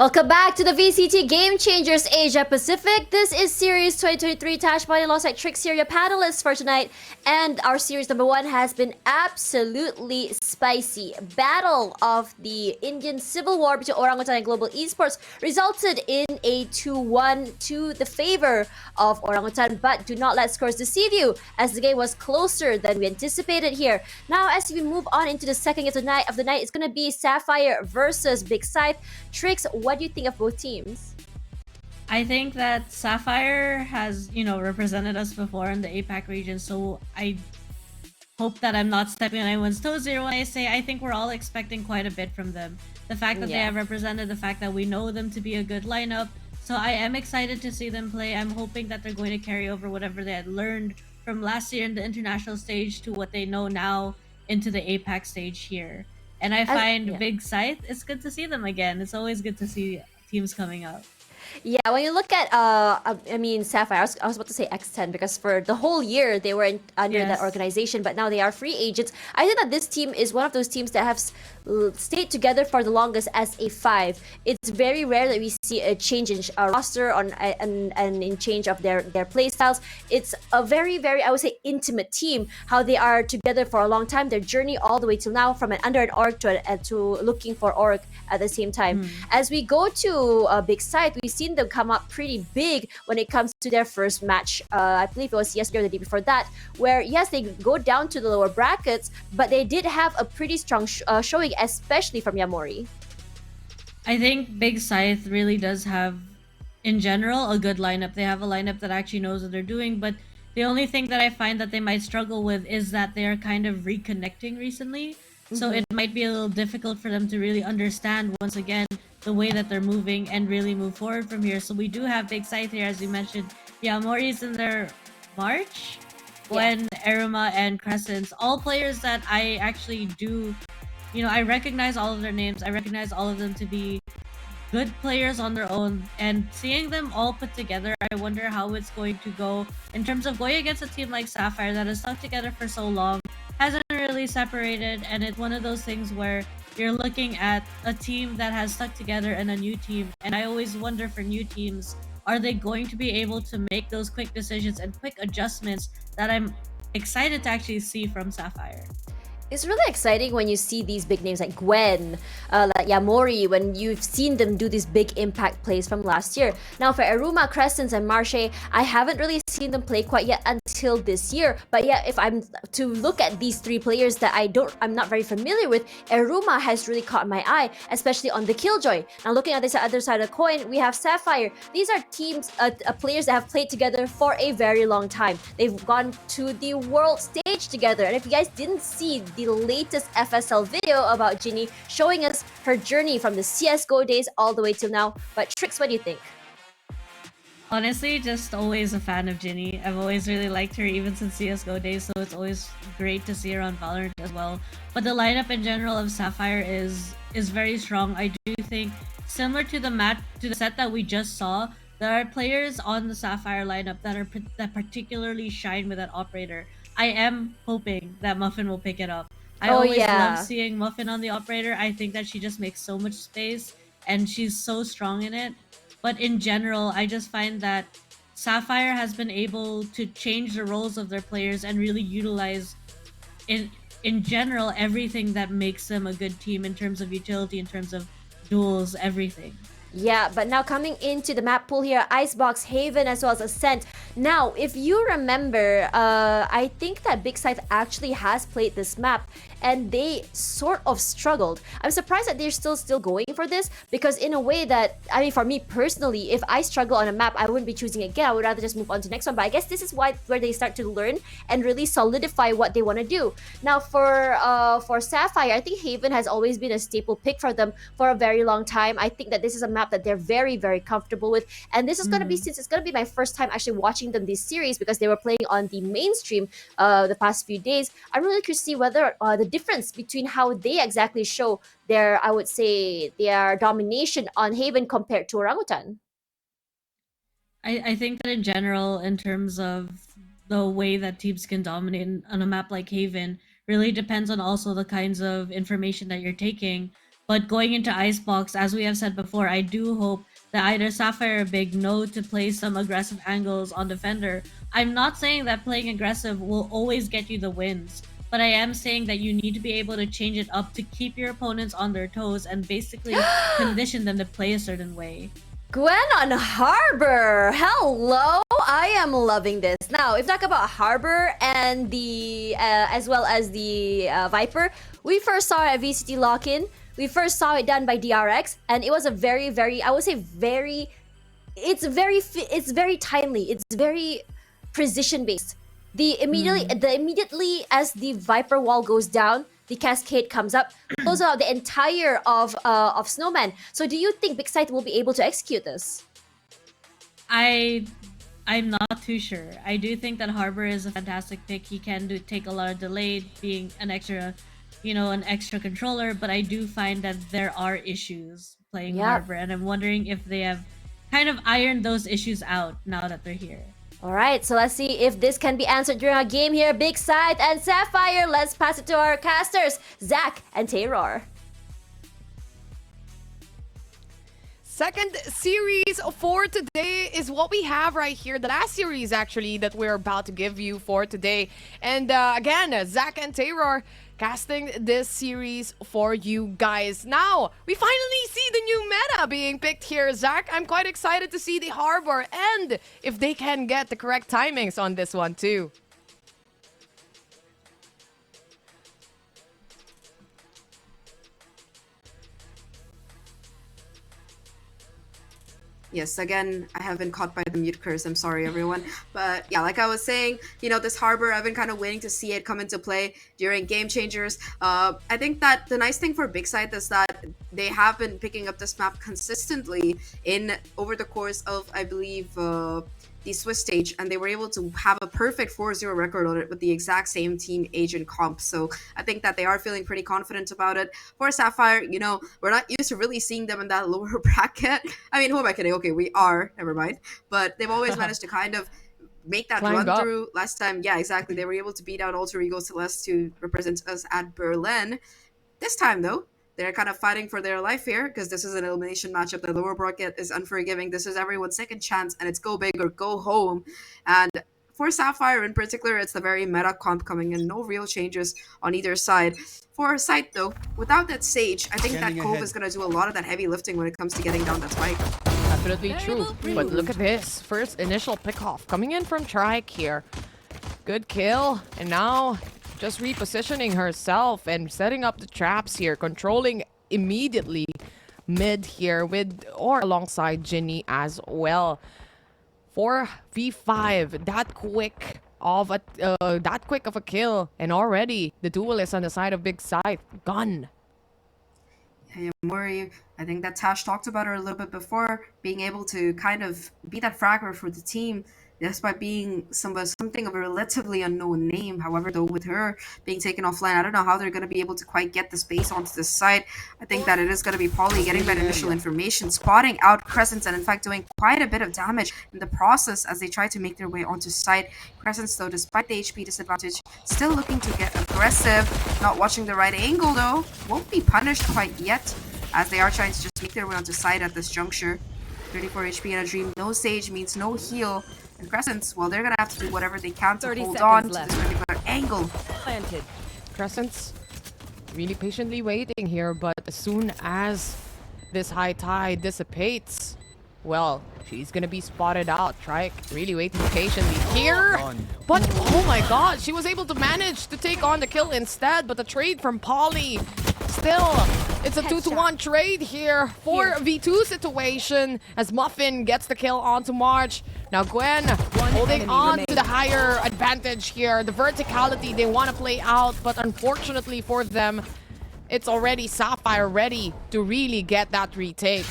Welcome back to the VCT Game Changers Asia Pacific. This is Series 2023 Tash Body Lost like Trick Syria panelists for tonight. And our series number 1 has been absolutely spicy. Battle of the Indian Civil War between Orangutan and Global Esports resulted in a 2-1 to the favor of Orangutan. But do not let scores deceive you, as the game was closer than we anticipated here. Now, as we move on into the second game of the night, it's going to be Sapphire versus Big Scythe. Tricks, what do you think of both teams? I think that Sapphire has, represented us before in the APAC region, so I hope that I'm not stepping on anyone's toes here when I say I think we're all expecting quite a bit from them. The fact that they have represented, the fact that we know them to be a good lineup, so I am excited to see them play. I'm hoping that they're going to carry over whatever they had learned from last year in the international stage to what they know now into the APAC stage here. And I find Big Scythe, it's good to see them again. It's always good to see teams coming up. Yeah, when you look at, Sapphire, I was about to say X10 because for the whole year they were under that organization, but now they are free agents. I think that this team is one of those teams that have stayed together for the longest as a 5. It's very rare that we see a change in roster and in change of their play styles. It's a very, very, I would say, intimate team, how they are together for a long time, their journey all the way till now, from under an org to looking for org at the same time. As we go to Big Scythe, we've seen them come up pretty big when it comes to their first match. I believe it was yesterday or the day before that, where yes, they go down to the lower brackets, but they did have a pretty strong showing, especially from Yamori. I think Big Scythe really does have, in general, a good lineup. They have a lineup that actually knows what they're doing, but the only thing that I find that they might struggle with is that they're kind of reconnecting recently. So it might be a little difficult for them to really understand, once again, the way that they're moving and really move forward from here. So we do have Big Scythe here, as you mentioned. Yamori's in their March, when Eruma and Crescents, all players that I actually do, I recognize all of their names. I recognize all of them to be good players on their own, and seeing them all put together, I wonder how it's going to go in terms of going against a team like Sapphire that has stuck together for so long, hasn't really separated, and it's one of those things where you're looking at a team that has stuck together and a new team, and I always wonder for new teams, are they going to be able to make those quick decisions and quick adjustments that I'm excited to actually see from Sapphire. It's really exciting when you see these big names like Gwen, like Yamori, when you've seen them do these big impact plays from last year. Now for Eruma, Crescents, and Marche, I haven't really seen them play quite yet until this year. But yeah, if I'm to look at these 3 players that I'm not very familiar with, Eruma has really caught my eye, especially on the Killjoy. Now looking at this other side of the coin, we have Sapphire. These are teams, players that have played together for a very long time. They've gone to the world stage together, and if you guys didn't see the latest FSL video about Ginny showing us her journey from the CSGO days all the way till now. But Trix, what do you think? Honestly, just always a fan of Ginny. I've always really liked her even since CSGO days, so it's always great to see her on Valorant as well. But the lineup in general of Sapphire is very strong. I do think, similar to the set that we just saw, there are players on the Sapphire lineup that particularly shine with that operator. I am hoping that Muffin will pick it up. I always love seeing Muffin on the operator. I think that she just makes so much space and she's so strong in it. But in general, I just find that Sapphire has been able to change the roles of their players and really utilize, in general, everything that makes them a good team in terms of utility, in terms of duels, everything. Yeah, but now coming into the map pool here, Icebox, Haven, as well as Ascent. Now, if you remember, I think that Big Scythe actually has played this map, and they sort of struggled. I'm surprised that they're still going for this, because in a way that, I mean, for me personally, if I struggle on a map, I wouldn't be choosing it again. I would rather just move on to the next one. But I guess this is where they start to learn and really solidify what they want to do. Now, for Sapphire, I think Haven has always been a staple pick for them for a very long time. I think that this is a map that they're very, very comfortable with. And this is going to be, since it's going to be my first time actually watching them this series, because they were playing on the mainstream the past few days, I'm really curious to see whether the difference between how they exactly show their, I would say, their domination on Haven compared to Orangutan. I think that in general, in terms of the way that teams can dominate on a map like Haven, really depends on also the kinds of information that you're taking But going into Icebox, as we have said before, I do hope that either Sapphire or Big know to play some aggressive angles on defender. I'm not saying that playing aggressive will always get you the wins, but I am saying that you need to be able to change it up to keep your opponents on their toes and basically condition them to play a certain way. Gwen on Harbor. Hello, I am loving this. Now, if we talk about Harbor and the as well as the Viper, we first saw it at VCT lock-in. We first saw it done by DRX, and it was a very, I would say it's very timely. It's very precision based. Immediately as the Viper wall goes down, the cascade comes up, close out the entire of Snowman. So do you think Big Scythe will be able to execute this? I'm not too sure. I do think that Harbor is a fantastic pick. He can take a lot of delayed, being an extra, an extra controller. But I do find that there are issues playing Harbor, and I'm wondering if they have kind of ironed those issues out now that they're here. All right, so let's see if this can be answered during our game here. Big Scythe and Sapphire. Let's pass it to our casters, Zach and Taylor. Second series for today is what we have right here. The last series, actually, that we're about to give you for today. And again, Zach and Taylor casting this series for you guys. Now, we finally see the new meta being picked here, Zach. I'm quite excited to see the Harbor and if they can get the correct timings on this one, too. Yes, again, I have been caught by the mute curse. I'm sorry, everyone. But yeah, like I was saying, this Harbor, I've been kind of waiting to see it come into play during Game Changers. I think that the nice thing for Big Scythe is that they have been picking up this map consistently over the course of, I believe, the Swiss stage, and they were able to have a perfect 4-0 record on it with the exact same team age and comp. So I think that they are feeling pretty confident about it. For Sapphire, we're not used to really seeing them in that lower bracket. I mean, who am I kidding? Okay, we are, never mind. But they've always managed to kind of make that run through. Last time, yeah, exactly. They were able to beat out Alter Ego Celeste to represent us at Berlin. This time, though, they're kind of fighting for their life here because this is an elimination matchup. The lower bracket is unforgiving. This is everyone's second chance, and it's go big or go home. And for Sapphire in particular, it's the very meta comp coming in. No real changes on either side. For Scythe, though, without that Sage, I think that Cove is going to do a lot of that heavy lifting when it comes to getting down that spike. Definitely true. But look at this. First initial pick-off coming in from Trike here. Good kill. And now just repositioning herself and setting up the traps here, controlling immediately mid here or alongside Ginny as well. 4v5, that quick of a kill, and already the duel is on the side of Big Scythe. Gun. Hey, Mori, I think that Tash talked about her a little bit before, being able to kind of be that fragger for the team, despite being something of a relatively unknown name. However, though, with her being taken offline, I don't know how they're going to be able to quite get the space onto the site. I think that it is going to be Polly getting that initial information, spotting out Crescents, and in fact doing quite a bit of damage in the process as they try to make their way onto site. Crescents, though, despite the HP disadvantage, still looking to get aggressive. Not watching the right angle, though. Won't be punished quite yet, as they are trying to just make their way onto site at this juncture. 34 HP and a dream. No Sage means no heal. And Crescents, well, they're gonna have to do whatever they can to hold on to this particular angle. Planted. Crescents really patiently waiting here, but as soon as this high tide dissipates, well, she's gonna be spotted out. Trike really waiting patiently here. But oh my god, she was able to manage to take on the kill instead, but the trade from Polly still, it's a 2-to-1 trade here for V2 situation as Muffin gets the kill onto March. Now Gwen holding on to the higher advantage here. The verticality they want to play out, but unfortunately for them, it's already Sapphire ready to really get that retake.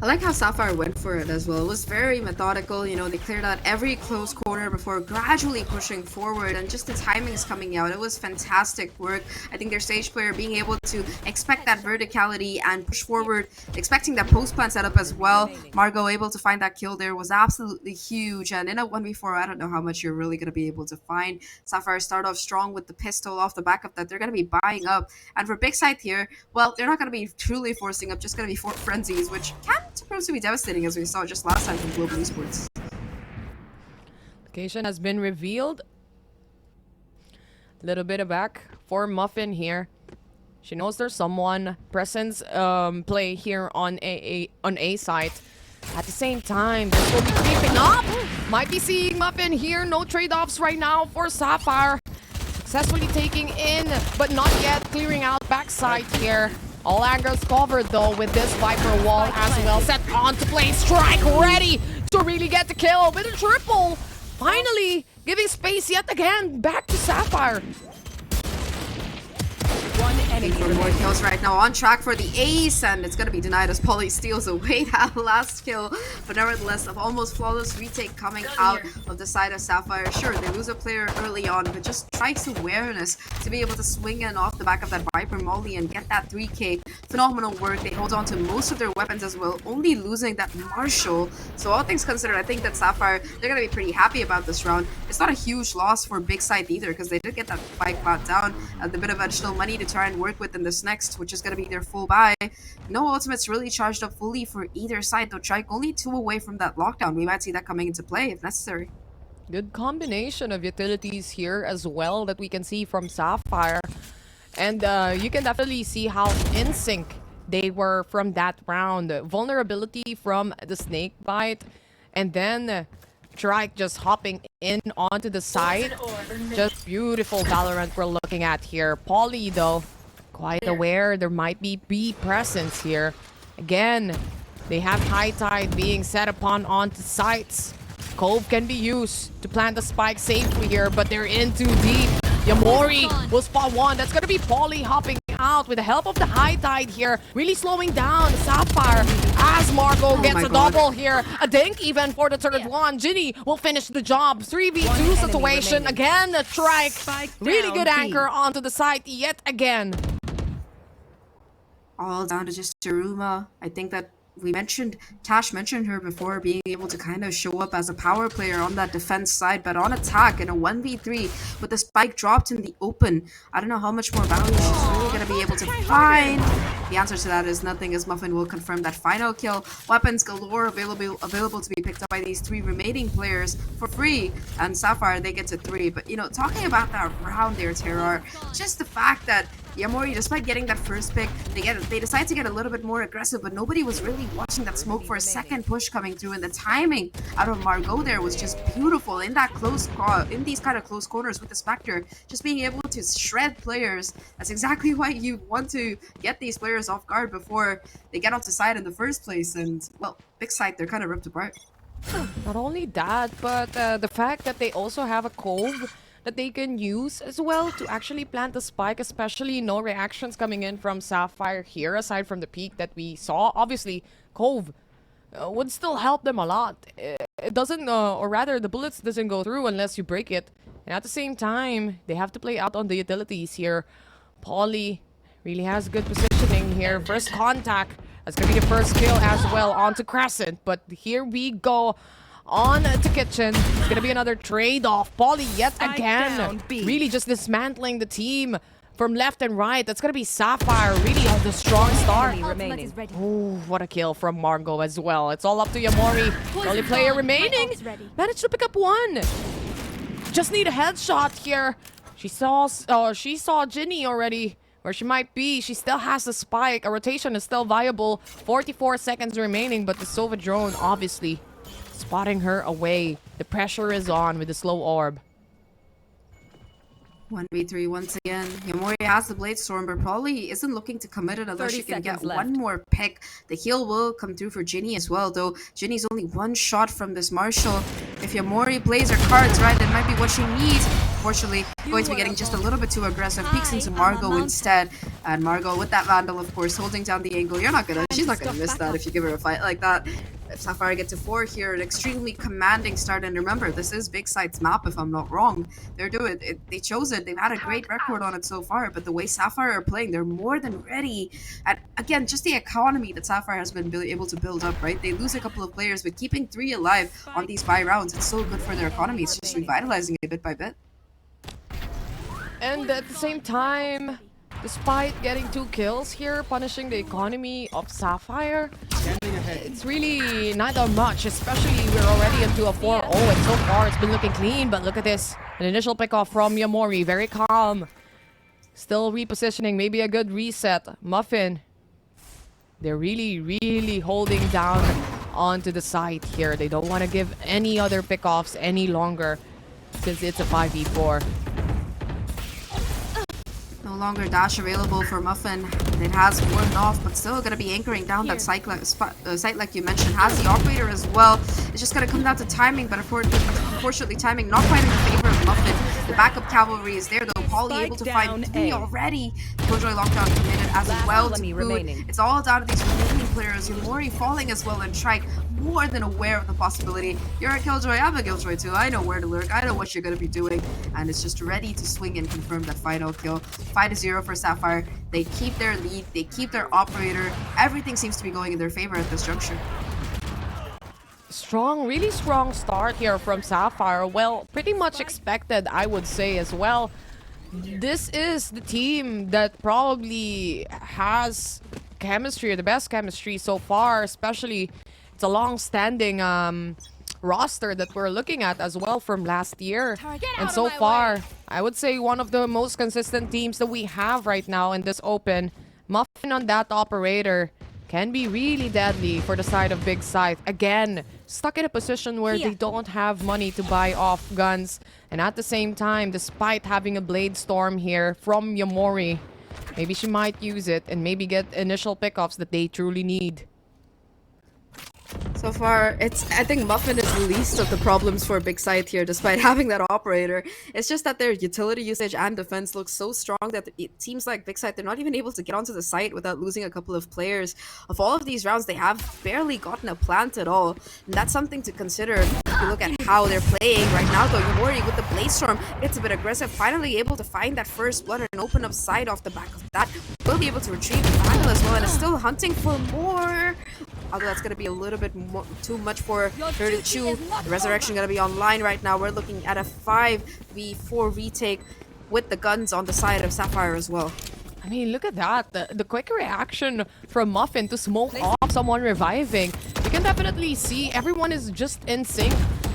I like how Sapphire went for it as well. It was very methodical. You know, they cleared out every close corner before gradually pushing forward, and just the timings coming out. It was fantastic work. I think their stage player being able to expect that verticality and push forward, expecting that post plant setup as well. Margot able to find that kill there was absolutely huge. And in a 1v4, I don't know how much you're really going to be able to find. Sapphire start off strong with the pistol off the back of that. They're going to be buying up. And for Big Scythe here, well, they're not going to be truly forcing up, just going to be frenzies, which can supposed to be devastating, as we saw just last time from Global Esports. Location has been revealed. Little bit of back for Muffin here. She knows there's someone. Presence play here on A side. At the same time, this will be creeping up. Might be seeing Muffin here. No trade-offs right now for Sapphire. Successfully taking in, but not yet clearing out backside here. All angles covered though with this Viper wall as well. Set on to play. Strike ready to really get the kill with a triple. Finally giving space yet again back to Sapphire. One enemy for more kills right now, on track for the ace, and it's gonna be denied as Polly steals away that last kill. But nevertheless, of almost flawless retake coming out of the side of Sapphire. Sure, they lose a player early on, but just Strike's awareness to be able to swing in off the back of that Viper Molly and get that 3k. Phenomenal work. They hold on to most of their weapons as well, only losing that Marshall. So all things considered, I think that Sapphire, they're gonna be pretty happy about this round. It's not a huge loss for Big Scythe either, because they did get that spike bot down and a bit of additional money to try and work with in this next, which is going to be their full buy. No ultimates really charged up fully for either side, though Trike only 2 away from that lockdown. We might see that coming into play if necessary. Good combination of utilities here as well that we can see from Sapphire. And you can definitely see how in sync they were from that round. Vulnerability from the snake bite, and then Trike just hopping in onto the side. Just beautiful Valorant we're looking at here. Polly though, quite aware there might be B presence here. Again, they have High Tide being set upon onto sites. Cove can be used to plant the spike safely here, but they're in too deep. Yamori will spot one. That's gonna be Polly hopping out with the help of the High Tide here, really slowing down Sapphire as Margot gets a double here. A dink even for the third one. Ginny will finish the job. 3v2 situation again. A Trike, really good anchor onto the site yet again. All down to just Daruma. I think that Tash mentioned her before, being able to kind of show up as a power player on that defense side, but on attack in a 1v3 with the spike dropped in the open. I don't know how much more value she's really going to be able to find. The answer to that is nothing, as Muffin will confirm that final kill. Weapons galore available to be picked up by these 3 remaining players for free, and Sapphire, they get to 3. But you know, talking about that round there, Terrar, just the fact that Yamori, despite getting that first pick, they decide to get a little bit more aggressive, but nobody was really watching that smoke for a second push coming through, and the timing out of Margot there was just beautiful in that in these kind of close corners with the Spectre, just being able to shred players. That's exactly why you want to get these players off guard before they get onto side in the first place. And well, Big Scythe, they're kind of ripped apart. Not only that, but the fact that they also have a Cove that they can use as well to actually plant the spike, especially no reactions coming in from Sapphire here, aside from the peak that we saw. Obviously, Cove would still help them a lot. It doesn't, or rather, the bullets doesn't go through unless you break it. And at the same time, they have to play out on the utilities here. Polly really has good positioning here. First contact. That's going to be the first kill as well onto Crescent. But here we go. On to Kitchen. It's gonna be another trade-off. Polly yet again. Really just dismantling the team from left and right. That's gonna be Sapphire. Really on the strong start. Oh, what a kill from Margot as well. It's all up to Yamori. The only player remaining. Managed to pick up one. Just need a headshot here. She saw Ginny already. Where she might be. She still has the spike. A rotation is still viable. 44 seconds remaining, but the Sova drone obviously spotting her away. The pressure is on with the slow orb. 1v3 once again. Yamori has the Blade Storm, but probably isn't looking to commit it unless she can get one more pick. The heal will come through for Ginny as well, though Ginny's only 1 shot from this Marshall. If Yamori plays her cards right, that might be what she needs. unfortunately going to be getting just a little bit too aggressive. Peeks into Margot instead, and Margot with that Vandal, of course, holding down the angle. She's not gonna miss that if you give her a fight like that. If Sapphire get to 4 here, an extremely commanding start, and remember, this is Big Scythe's map, if I'm not wrong. They're doing it. They chose it. They've had a great record on it so far, but the way Sapphire are playing, they're more than ready. And again, just the economy that Sapphire has been able to build up, right? They lose a couple of players, but keeping 3 alive on these bye rounds, it's so good for their economy. It's just revitalizing it bit by bit. And at the same time, despite getting 2 kills here, punishing the economy of Sapphire, it's really not that much, especially we're already into a 4-0, and so far it's been looking clean, but look at this. An initial pickoff from Yamori, very calm. Still repositioning, maybe a good reset. Muffin, they're really holding down onto the side here. They don't want to give any other pickoffs any longer since it's a 5v4. No longer dash available for Muffin. It has worn off, but still going to be anchoring down that site like you mentioned. Has the operator as well. It's just going to come down to timing, but unfortunately timing not quite in the favor of Muffin. The backup cavalry is there though. Polly able to find 3 already. Killjoy lockdown committed as well to boot. It's all down to these remaining players. Yumori falling as well, and Trike more than aware of the possibility. You're a Killjoy, I'm a Killjoy too. I know where to lurk. I know what you're going to be doing. And it's just ready to swing and confirm that final kill. 5-0 for Sapphire. They keep their lead. They keep their operator. Everything seems to be going in their favor at this juncture. Strong, really strong start here from Sapphire. Well, pretty much expected, I would say as well. This is the team that probably has chemistry, or the best chemistry so far, especially it's a long-standing roster that we're looking at as well from last year. And so far, I would say one of the most consistent teams that we have right now in this open. Muffin on that operator can be really deadly for the side of Big Scythe. Again, stuck in a position where they don't have money to buy off guns. And at the same time, despite having a Blade Storm here from Yamori, maybe she might use it and maybe get initial pickups that they truly need. So far, I think Muffin is the least of the problems for Big Scythe here, despite having that operator. It's just that their utility usage and defense looks so strong that it seems like Big Scythe, they're not even able to get onto the site without losing a couple of players. Of all of these rounds, they have barely gotten a plant at all. And that's something to consider if you look at how they're playing right now, though. Yamori with the Blade Storm gets a bit aggressive, finally able to find that first blood and open up side off the back of that. Will be able to retrieve the Vandal as well, and is still hunting for more. Although that's going to be a little bit too much for her to chew. The Resurrection going to be online right now. We're looking at a 5v4 retake with the guns on the side of Sapphire as well. I mean, look at that. The quick reaction from Muffin to smoke off someone reviving. You can definitely see everyone is just in sync.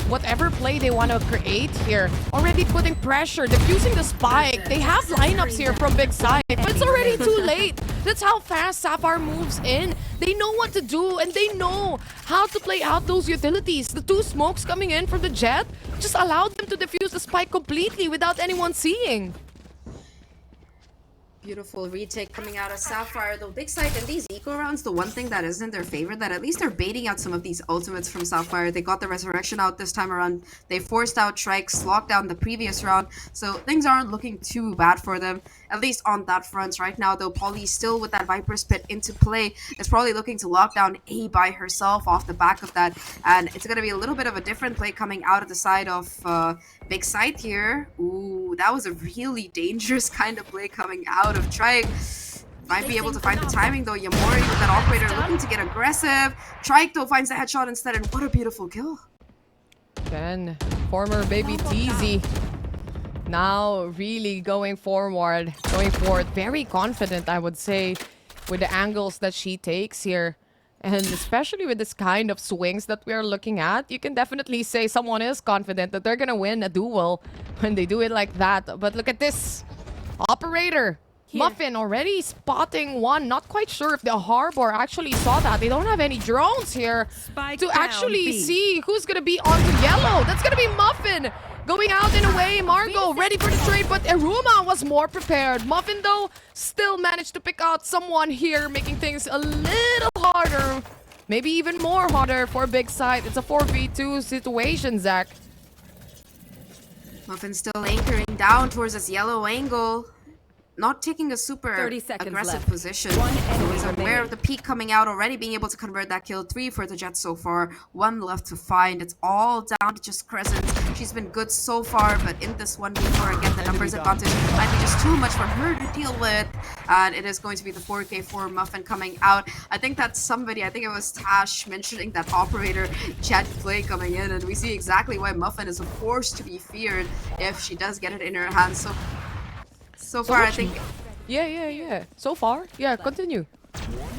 Whatever play they want to create here, already putting pressure, defusing the spike. They have lineups here from Big Scythe, but it's already too late. That's how fast Sapphire moves in. They know what to do, and they know how to play out those utilities. The 2 smokes coming in from the jet just allowed them to defuse the spike completely without anyone seeing. Beautiful retake coming out of Sapphire, though. Big Scythe in these eco rounds, the one thing that is in their favor, that at least they're baiting out some of these ultimates from Sapphire. They got the Resurrection out this time around. They forced out Trikes, locked down the previous round, so things aren't looking too bad for them, at least on that front right now, though. Polly still with that Viper's Pit into play is probably looking to lock down A by herself off the back of that, and it's going to be a little bit of a different play coming out of the side of Big Scythe here. Ooh, that was a really dangerous kind of play coming out of Trike. Might be able to find the timing though. Yamori with that operator looking to get aggressive. Trike though finds the headshot instead, and what a beautiful kill. Then former baby TZ now really going forward, very confident, I would say, with the angles that she takes here. And especially with this kind of swings that we're looking at, you can definitely say someone is confident that they're gonna win a duel when they do it like that. But look at this. Operator. Muffin already spotting one. Not quite sure if the Harbor actually saw that. They don't have any drones here to actually see who's gonna be on the yellow. That's gonna be Muffin. Going out in a way, Margot ready for the trade, but Eruma was more prepared. Muffin, though, still managed to pick out someone here, making things a little harder. Maybe even more harder for Big Scythe. It's a 4v2 situation, Zach. Muffin still anchoring down towards this yellow angle. Not taking a super 30 seconds aggressive left. position. One So enemy he's aware remaining. of the peak coming out already, being able to convert that kill. 3 for the Jet so far. 1 left to find. It's all down to just Crescent. She's been good so far, but in this 1v4, again, the numbers advantage might be just too much for her to deal with. And it is going to be the 4K for Muffin coming out. I think that's somebody, I think it was Tash mentioning that operator Jet play coming in, and we see exactly why Muffin is a force to be feared if she does get it in her hands. So far, I think... Yeah. So far, yeah, continue.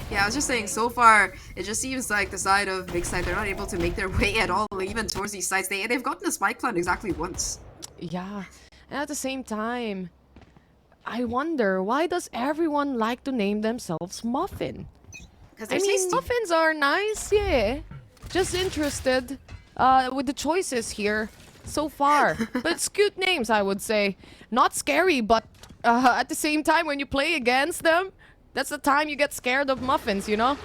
Yeah, I was just saying, so far, it just seems like the side of Big Side, they're not able to make their way at all, even towards these sides. They've gotten the spike plant exactly once. Yeah, and at the same time, I wonder, why does everyone like to name themselves Muffin? Because I they're mean, tasty. muffins are nice, yeah. Just interested with the choices here so far. But it's cute names, I would say. Not scary, but at the same time, when you play against them, that's the time you get scared of muffins, you know?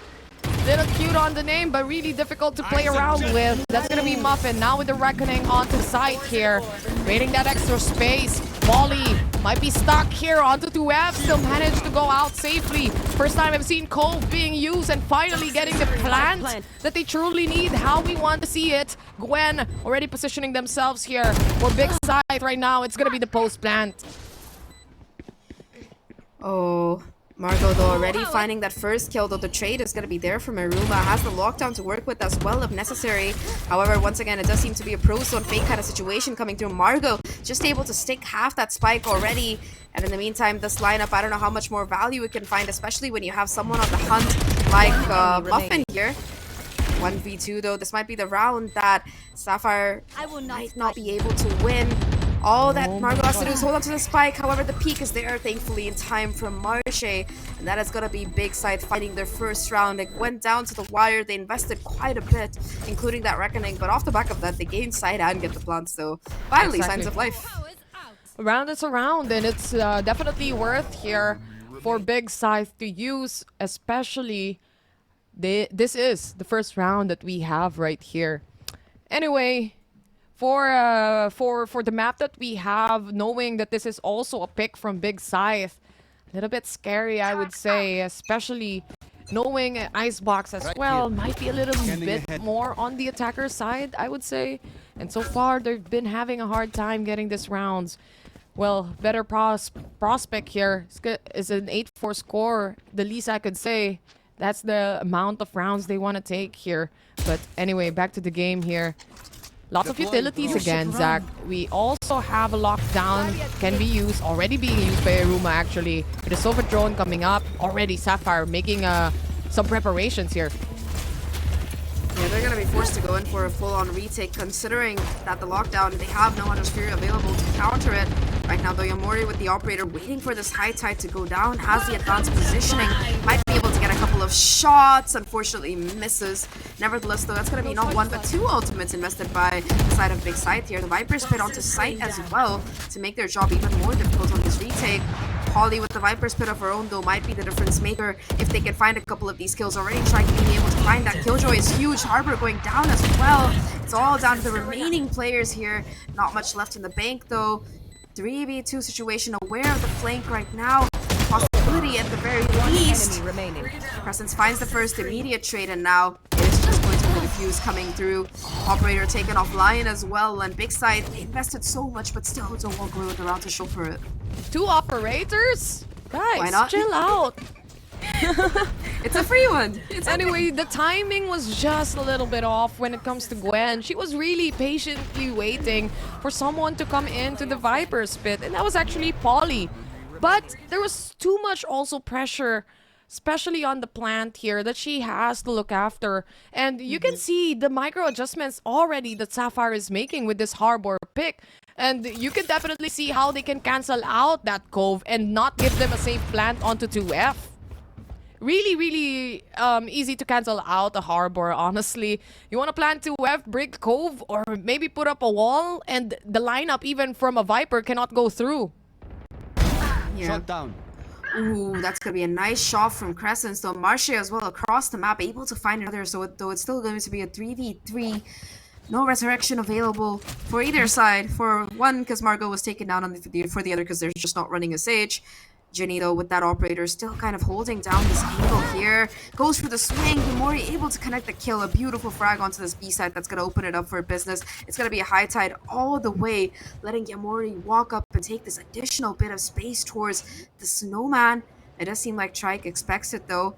Little cute on the name, but really difficult to play around with. That's gonna be Muffin. Now with the Reckoning onto Scythe here. Waiting that extra space. Molly might be stuck here onto 2F. Still managed to go out safely. First time I've seen Cove being used and finally getting the plant that they truly need. How we want to see it. Gwen already positioning themselves here for Big Scythe right now. It's gonna be the post plant. Oh, Margot though already finding that first kill, though the trade is going to be there from Aruma. Has the lockdown to work with as well if necessary. However, once again, it does seem to be a pro zone fake kind of situation coming through. Margot just able to stick half that spike already. And in the meantime, this lineup, I don't know how much more value it can find, especially when you have someone on the hunt like Muffin here. 1v2 though, this might be the round that Sapphire might not be able to win. All that Margot has to do is hold on to the spike. However, the peak is there, thankfully, in time from Marche. And that is going to be Big Scythe fighting their first round. It went down to the wire. They invested quite a bit, including that Reckoning. But off the back of that, they gained side and get the plant. So, finally, signs of life. Round is around, and it's definitely worth here for Big Scythe to use, especially this is the first round that we have right here. Anyway, for the map that we have, knowing that this is also a pick from Big Scythe, a little bit scary, I would say, especially knowing Icebox as well might be a little bit more on the attacker side, I would say. And so far, they've been having a hard time getting this rounds. Well, better prospect here is an 8-4 score. The least I could say. That's the amount of rounds they want to take here. But anyway, back to the game here. Lots of utilities again, Zach. We also have a lockdown, can be used, already being used by Aruma actually. With the Sova drone coming up, already Sapphire making some preparations here. Yeah, they're gonna be forced to go in for a full-on retake, considering that the lockdown, they have no other Sphere available to counter it. Right now, though, Yamori with the operator waiting for this high tide to go down, has the advanced positioning, might be able to get a couple of shots, unfortunately misses. Nevertheless, though, that's gonna be not one but two ultimates invested by the side of Big Scythe here. The Viper's Pit onto Scythe as well to make their job even more difficult on this retake. Holly with the Viper's Pit of her own, though, might be the difference maker if they can find a couple of these kills already. Trying being able to find that Killjoy is huge. Harbor going down as well. It's all down to the remaining players here. Not much left in the bank, though. 3v2 situation, aware of the flank right now. Possibility at the very least. Crescent finds the first immediate trade, and now it is just going to be the defuse coming through. Operator taken offline as well, and Big Scythe, they invested so much, but still don't walk away with the round to show for it. 2 operators? Guys, Why not? chill out. It's a free one. Anyway, the timing was just a little bit off when it comes to Gwen. She was really patiently waiting for someone to come into the Viper's Pit, and that was actually Polly. But there was too much also pressure, especially on the plant here, that she has to look after. And you can see the micro adjustments already that Sapphire is making with this Harbor pick. And you can definitely see how they can cancel out that Cove and not give them a safe plant onto 2F. Really easy to cancel out a Harbor, honestly. You want to plant 2F, break Cove, or maybe put up a wall, and the lineup even from a Viper cannot go through. Yeah. Shut down. Ooh, that's gonna be a nice shot from Crescent. So Marche as well across the map, able to find another. So though it's still going to be a 3v3. no resurrection available for either side. For one, because Margot was taken down for the other, because they're just not running a Sage. Ginny, though, with that operator, still kind of holding down this angle here. Goes for the swing. Yamori able to connect the kill. A beautiful frag onto this B side that's going to open it up for business. It's going to be a high tide all the way, letting Yamori walk up and take this additional bit of space towards the snowman. It does seem like Trike expects it, though.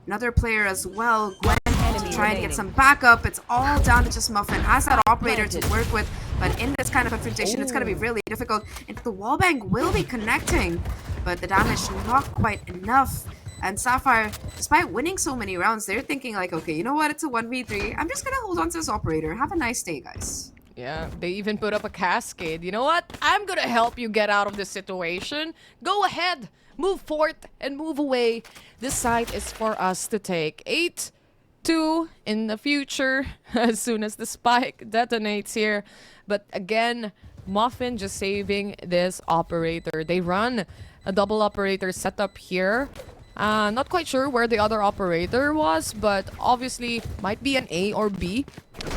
Another player as well, Gwen, to try and get some backup. It's all down to just Muffin. Has that operator to work with, but in this kind of confrontation, it's going to be really difficult. And the wallbang will be connecting, but the damage not quite enough. And Sapphire, despite winning so many rounds, they're thinking like, okay, you know what? It's a 1v3. I'm just going to hold on to this operator. Have a nice day, guys. Yeah, they even put up a cascade. You know what? I'm gonna help you get out of this situation. Go ahead, move forth and move away. This site is for us to take. 8-2 in the future as soon as the spike detonates here. But again, Muffin just saving this operator. They run a double operator setup here. Not quite sure where the other operator was, but obviously might be an A or B.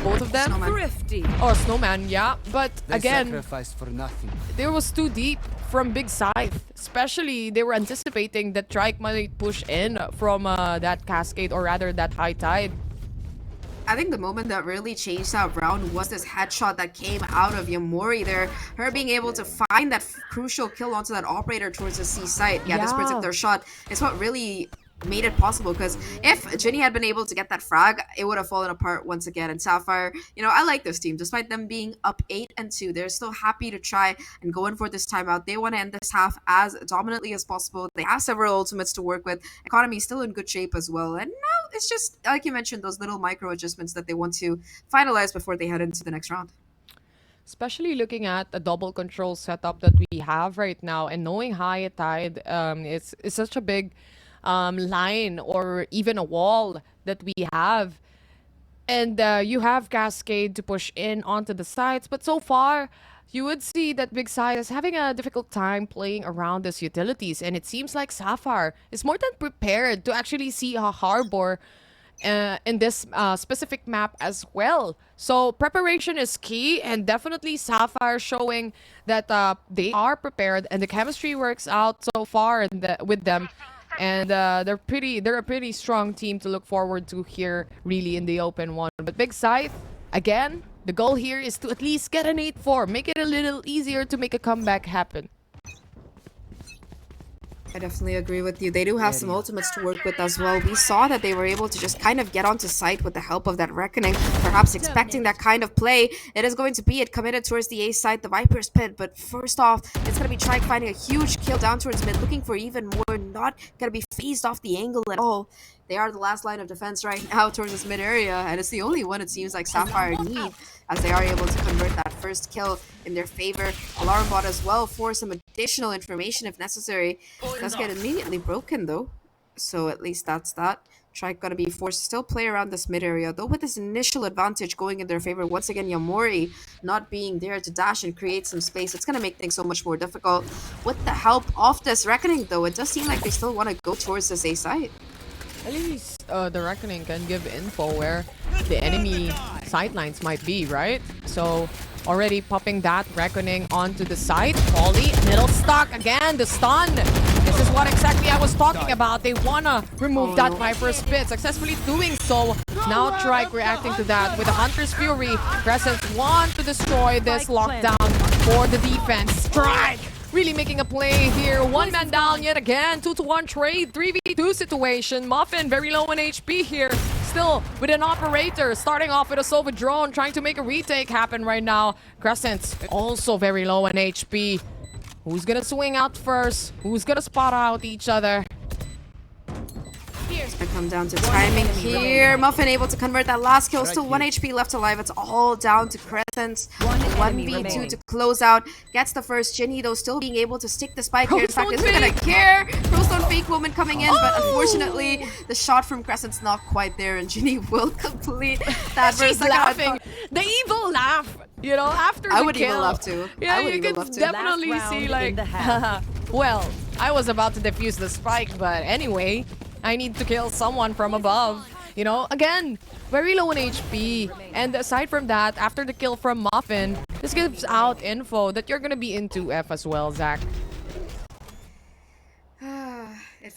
Both of them. Thrifty. Or Snowman, yeah. But They again, sacrificed for nothing. there was too deep from Big Scythe. Especially, they were anticipating that Trike might push in from that cascade, or rather that high tide. I think the moment that really changed that round was this headshot that came out of Yamori there. Her being able to find that crucial kill onto that operator towards the C site. Yeah, this particular shot is what really made it possible, because if Ginny had been able to get that frag, it would have fallen apart once again. And Sapphire, you know, I like this team. Despite them being up 8-2, they're still happy to try and go in for this timeout. They want to end this half as dominantly as possible. They have several ultimates to work with. Economy still in good shape as well. And now it's just, like you mentioned, those little micro adjustments that they want to finalize before they head into the next round. Especially looking at the double control setup that we have right now, and knowing high tide it's such a big line or even a wall that we have. And you have Cascade to push in onto the sides, but so far you would see that Big Side is having a difficult time playing around these utilities, and it seems like Sapphire is more than prepared to actually see a harbor in this specific map as well. So preparation is key, and definitely Sapphire showing that they are prepared and the chemistry works out so far with them. And they're a pretty strong team to look forward to here, really, in the open one. But Big Scythe, again, the goal here is to at least get an 8-4, make it a little easier to make a comeback happen. I definitely agree with you. They do have some ultimates to work with as well. We saw that they were able to just kind of get onto site with the help of that Reckoning, perhaps expecting that kind of play. It is going to be it committed towards the A side, the Viper's Pit, but first off, it's going to be Trike finding a huge kill down towards mid, looking for even more, not going to be phased off the angle at all. They are the last line of defense right now towards this mid area, and it's the only one it seems like Sapphire need, as they are able to convert that first kill in their favor. Alarm bot as well for some additional information if necessary. It does get immediately broken though, so at least that's that. Trike gonna be forced to still play around this mid area, though with this initial advantage going in their favor. Once again, Yamori not being there to dash and create some space. It's gonna make things so much more difficult. With the help of this Reckoning though, it does seem like they still want to go towards this A site. At least the Reckoning can give info where the enemy sidelines might be, right? So already popping that Reckoning onto the side. Polly, middle stock again, the stun. This is what exactly I was talking about. They wanna remove that Viper's Pit, successfully doing so. Now Trike reacting to that with a Hunter's Fury. Crescent want to destroy this lockdown for the defense. Trike really making a play here. One man down yet again. 2-1 trade. 3v2 situation. Muffin very low in HP here. Still with an operator. Starting off with a Sova drone. Trying to make a retake happen right now. Crescent also very low in HP. Who's gonna swing out first? Who's gonna spot out each other? It's gonna come down to timing here. Muffin able to convert that last kill. Still 1 HP left alive. It's all down to Crescent. 1v2 to close out. Gets the first. Ginny though still being able to stick the spike here. In fact, isn't gonna care. Crowstone Fake Woman coming in, but unfortunately the shot from Crescent's not quite there, and Ginny will complete that first. She's laughing. The evil laugh. You know, after the I would kill. even love to. Yeah, I would you even can love to. definitely Last see round like, in the half. well, I was about to defuse the spike, but anyway, I need to kill someone from above. You know, again, very low in HP. And aside from that, after the kill from Muffin, this gives out info that you're gonna be in 2F as well, Zach. It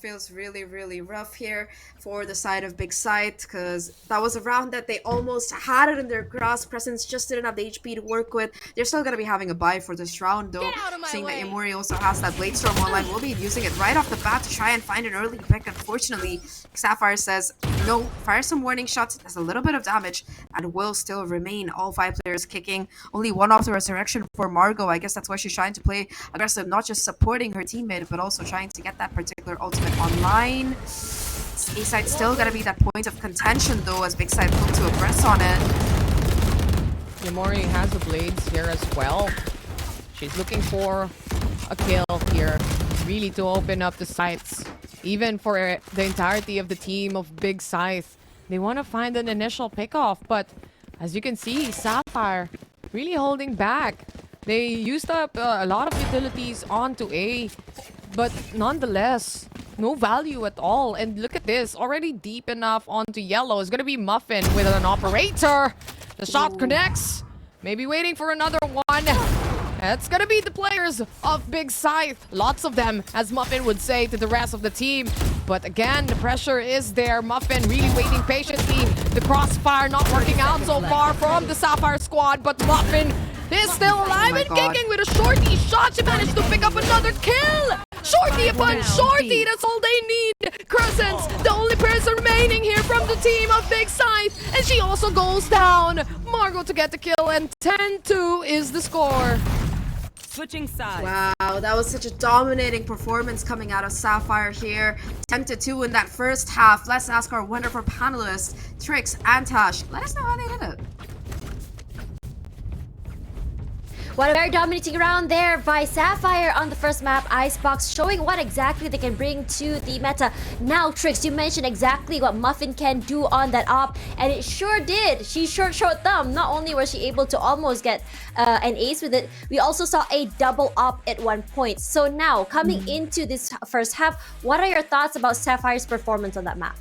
feels really rough here for the side of Big Scythe, because that was a round that they almost had it in their grasp. Presence just didn't have the HP to work with. They're still gonna be having a buy for this round though. Seeing that Yamori also has that Blade Storm online, will be using it right off the bat to try and find an early pick. Unfortunately, Sapphire says no, fire some warning shots, does a little bit of damage, and will still remain. All 5 players kicking. Only one off the resurrection for Margot. I guess that's why she's trying to play aggressive, not just supporting her teammate, but also trying to get that particular ultimate online. A-side still gotta be that point of contention though, as Big Side look to aggress on it. Yamori has the blades here as well. She's looking for a kill here, really to open up the sights. Even for the entirety of the team of Big Scythe, they want to find an initial pickoff, but as you can see, Sapphire really holding back. They used up a lot of utilities onto A, but nonetheless, no value at all. And look at this, already deep enough onto yellow. It's gonna be Muffin with an operator. The shot connects. Maybe waiting for another one. It's gonna be the players of Big Scythe. Lots of them, as Muffin would say to the rest of the team. But again, the pressure is there. Muffin really waiting patiently. The crossfire not working out so far from the Sapphire squad, but Muffin is still alive and kicking with a shorty shot. She managed to pick up another kill. Shorty upon shorty, that's all they need. Crescent's the only person remaining here from the team of Big Scythe, and she also goes down. Margot to get the kill, and 10-2 is the score. Switching sides. Wow, that was such a dominating performance coming out of Sapphire here. 10-2 in that first half. Let's ask our wonderful panelists, Trix and Tash. Let us know how they did it. What a very dominating round there by Sapphire on the first map, Icebox, showing what exactly they can bring to the meta. Now, Trix, you mentioned exactly what Muffin can do on that op, and it sure did. She sure showed them. Not only was she able to almost get an ace with it, we also saw a double op at one point. So now, coming into this first half, what are your thoughts about Sapphire's performance on that map?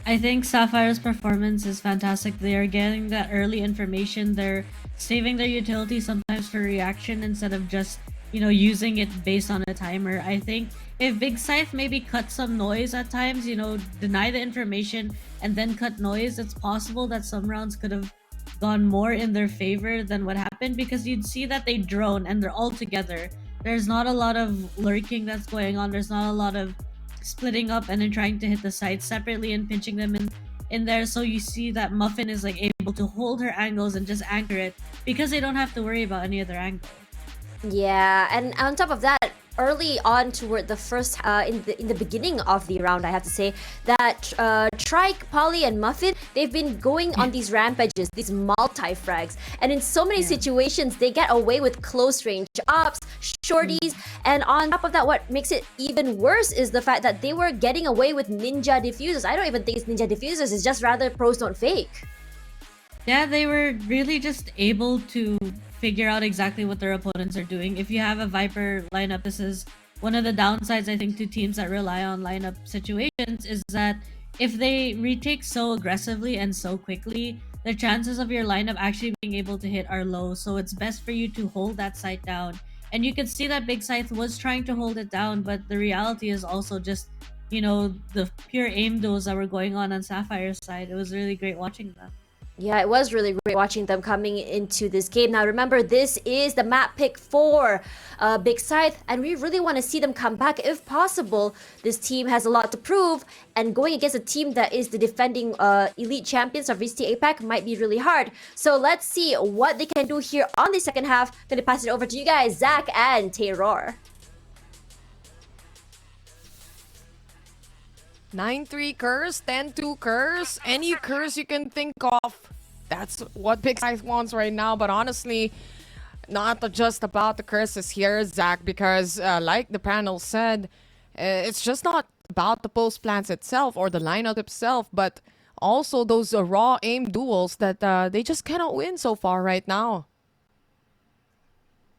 I think Sapphire's performance is fantastic. They are getting that early information. They're saving their utility sometimes for reaction instead of just, you know, using it based on a timer. I think if Big Scythe maybe cut some noise at times, you know, deny the information and then cut noise, it's possible that some rounds could have gone more in their favor than what happened, because you'd see that they drone and they're all together. There's not a lot of lurking that's going on. There's not a lot of splitting up and then trying to hit the sides separately and pinching them in there. So you see that Muffin is like able to hold her angles and just anchor it because they don't have to worry about any other angle. Yeah, and on top of that, early on toward the first in the beginning of the round, I have to say that Trike, Polly, and Muffin, they've been going on these rampages, these multi-frags, and in so many situations they get away with close range ops, shorties, and on top of that, what makes it even worse is the fact that they were getting away with ninja diffusers. I don't even think it's ninja diffusers, it's just rather pros don't fake. Yeah, they were really just able to figure out exactly what their opponents are doing. If you have a Viper lineup, this is one of the downsides, I think, to teams that rely on lineup situations, is that if they retake so aggressively and so quickly, the chances of your lineup actually being able to hit are low. So it's best for you to hold that site down. And you can see that Big Scythe was trying to hold it down, but the reality is also just, you know, the pure aim duels that were going on Sapphire's side. It was really great watching them. Yeah, it was really great watching them coming into this game. Now, remember, this is the map pick for Big Scythe, and we really want to see them come back if possible. This team has a lot to prove, and going against a team that is the defending elite champions of VCT APAC might be really hard. So let's see what they can do here on the second half. Gonna pass it over to you guys, Zach and Terror. 9-3 curse, 10-2 curse, any curse you can think of. That's what Big Scythe wants right now. But honestly, not just about the curses here, Zach, because like the panel said, it's just not about the post plans itself or the lineup itself, but also those raw aim duels that they just cannot win so far right now.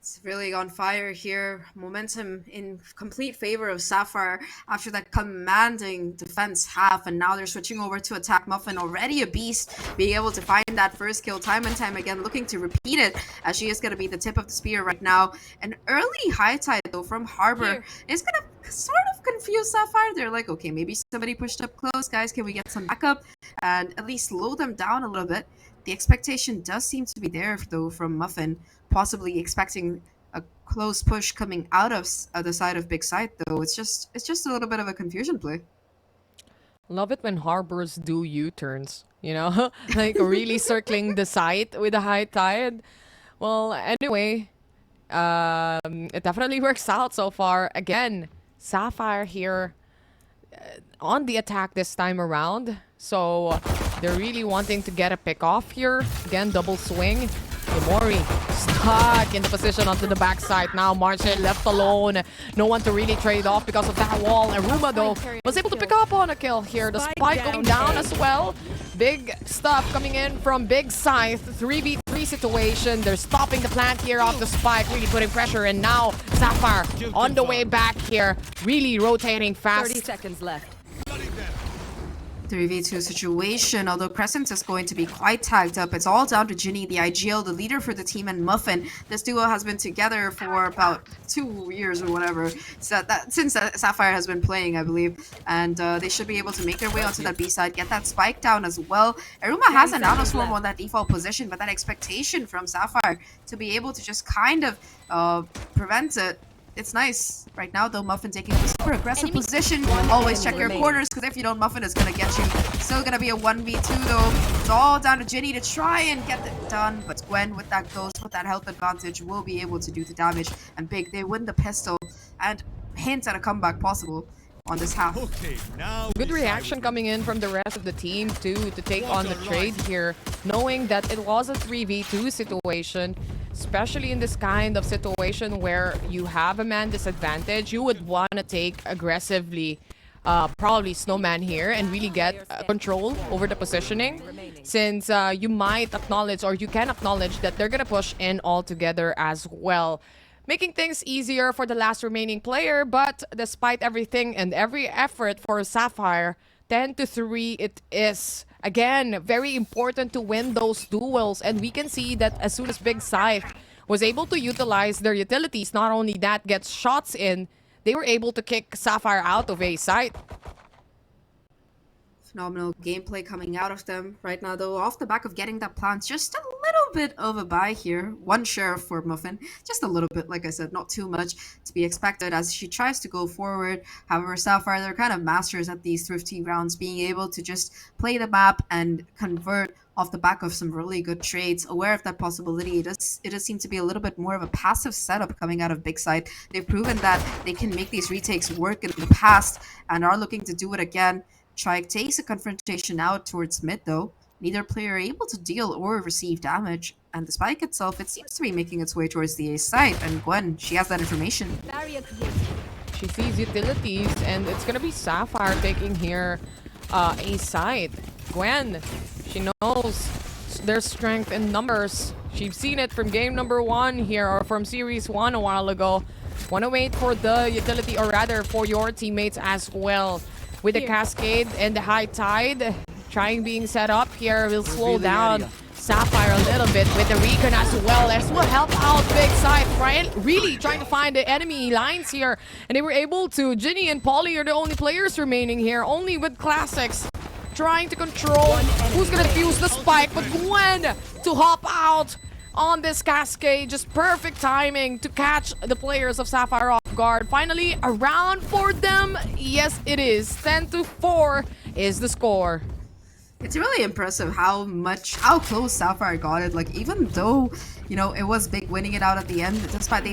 It's really on fire here. Momentum in complete favor of Sapphire after that commanding defense half, and now they're switching over to attack. Muffin, already a beast, being able to find that first kill time and time again, looking to repeat it as she is going to be the tip of the spear right now. An early high tide though from Harbor is going to sort of confuse Sapphire. They're like, okay, maybe somebody pushed up close, guys. Can we get some backup and at least slow them down a little bit? The expectation does seem to be there though from Muffin, possibly expecting a close push coming out of the side of Big Scythe, though. It's just a little bit of a confusion play. Love it when harbors do U-turns, you know? Like really circling the site with a high tide. Well, anyway, it definitely works out so far. Again, Sapphire here on the attack this time around. So they're really wanting to get a pick off here. Again, double swing. Imori stuck in the position onto the backside. Now Marcel left alone. No one to really trade off because of that wall. Aruma though was able to pick up on a kill here. The spike going down as well. Big stuff coming in from Big Scythe. 3v3 situation. They're stopping the plant here off the spike. Really putting pressure. And now Sapphire on the way back here. Really rotating fast. 30 seconds left. 3v2 situation, although Crescent is going to be quite tagged up. It's all down to Ginny, the IGL, the leader for the team, and Muffin. This duo has been together for about 2 years or whatever, so since Sapphire has been playing, I believe, and they should be able to make their way onto that B side, get that spike down as well. Aruma has a Nano Swarm on that default position, but that expectation from Sapphire to be able to just kind of prevent it, it's nice. Right now, though, Muffin taking up a super aggressive position. Always check your corners, because if you don't, Muffin is going to get you. Still going to be a 1v2, though. It's all down to Ginny to try and get it done. But Gwen, with that ghost, with that health advantage, will be able to do the damage. And Big, they win the pistol and hint at a comeback possible on this half. Okay, now Good reaction coming in from the rest of the team too to take on the trade here, knowing that it was a 3v2 situation, especially in this kind of situation where you have a man disadvantage. You would want to take aggressively probably Snowman here and really get control over the positioning, since you might acknowledge, or you can acknowledge, that they're gonna push in all together as well, making things easier for the last remaining player. But despite everything and every effort for Sapphire, 10-3 it is. Again, very important to win those duels, and we can see that as soon as Big Scythe was able to utilize their utilities, not only that, gets shots in, they were able to kick Sapphire out of a site. Phenomenal gameplay coming out of them right now, though, off the back of getting that plant. Just a little bit of a buy here. One share for Muffin. Just a little bit, like I said, not too much to be expected as she tries to go forward. However, Sapphire, they're kind of masters at these thrifty rounds, being able to just play the map and convert off the back of some really good trades. Aware of that possibility, it does seem to be a little bit more of a passive setup coming out of Big Side. They've proven that they can make these retakes work in the past and are looking to do it again. Trike takes a confrontation out towards mid, though. Neither player able to deal or receive damage. And the spike itself, it seems to be making its way towards the A side. And Gwen, she has that information. She sees utilities, and it's gonna be Sapphire taking here A side. Gwen, she knows their strength in numbers. She's seen it from game number 1 here, or from series 1 a while ago. Wanna wait for the utility, or rather for your teammates as well. With the cascade and the high tide trying being set up here, will slow down Sapphire a little bit with the recon as well. As will help out Big Scythe, right? Really trying to find the enemy lines here, and they were able to. Ginny and Polly are the only players remaining here, only with classics trying to control who's gonna defuse the spike, but Gwen to hop out on this cascade. Just perfect timing to catch the players of Sapphire off guard. Finally, a round for them. Yes, it is. 10-4 is the score. It's really impressive how close Sapphire got it. Like, even though, you know, it was Big winning it out at the end, despite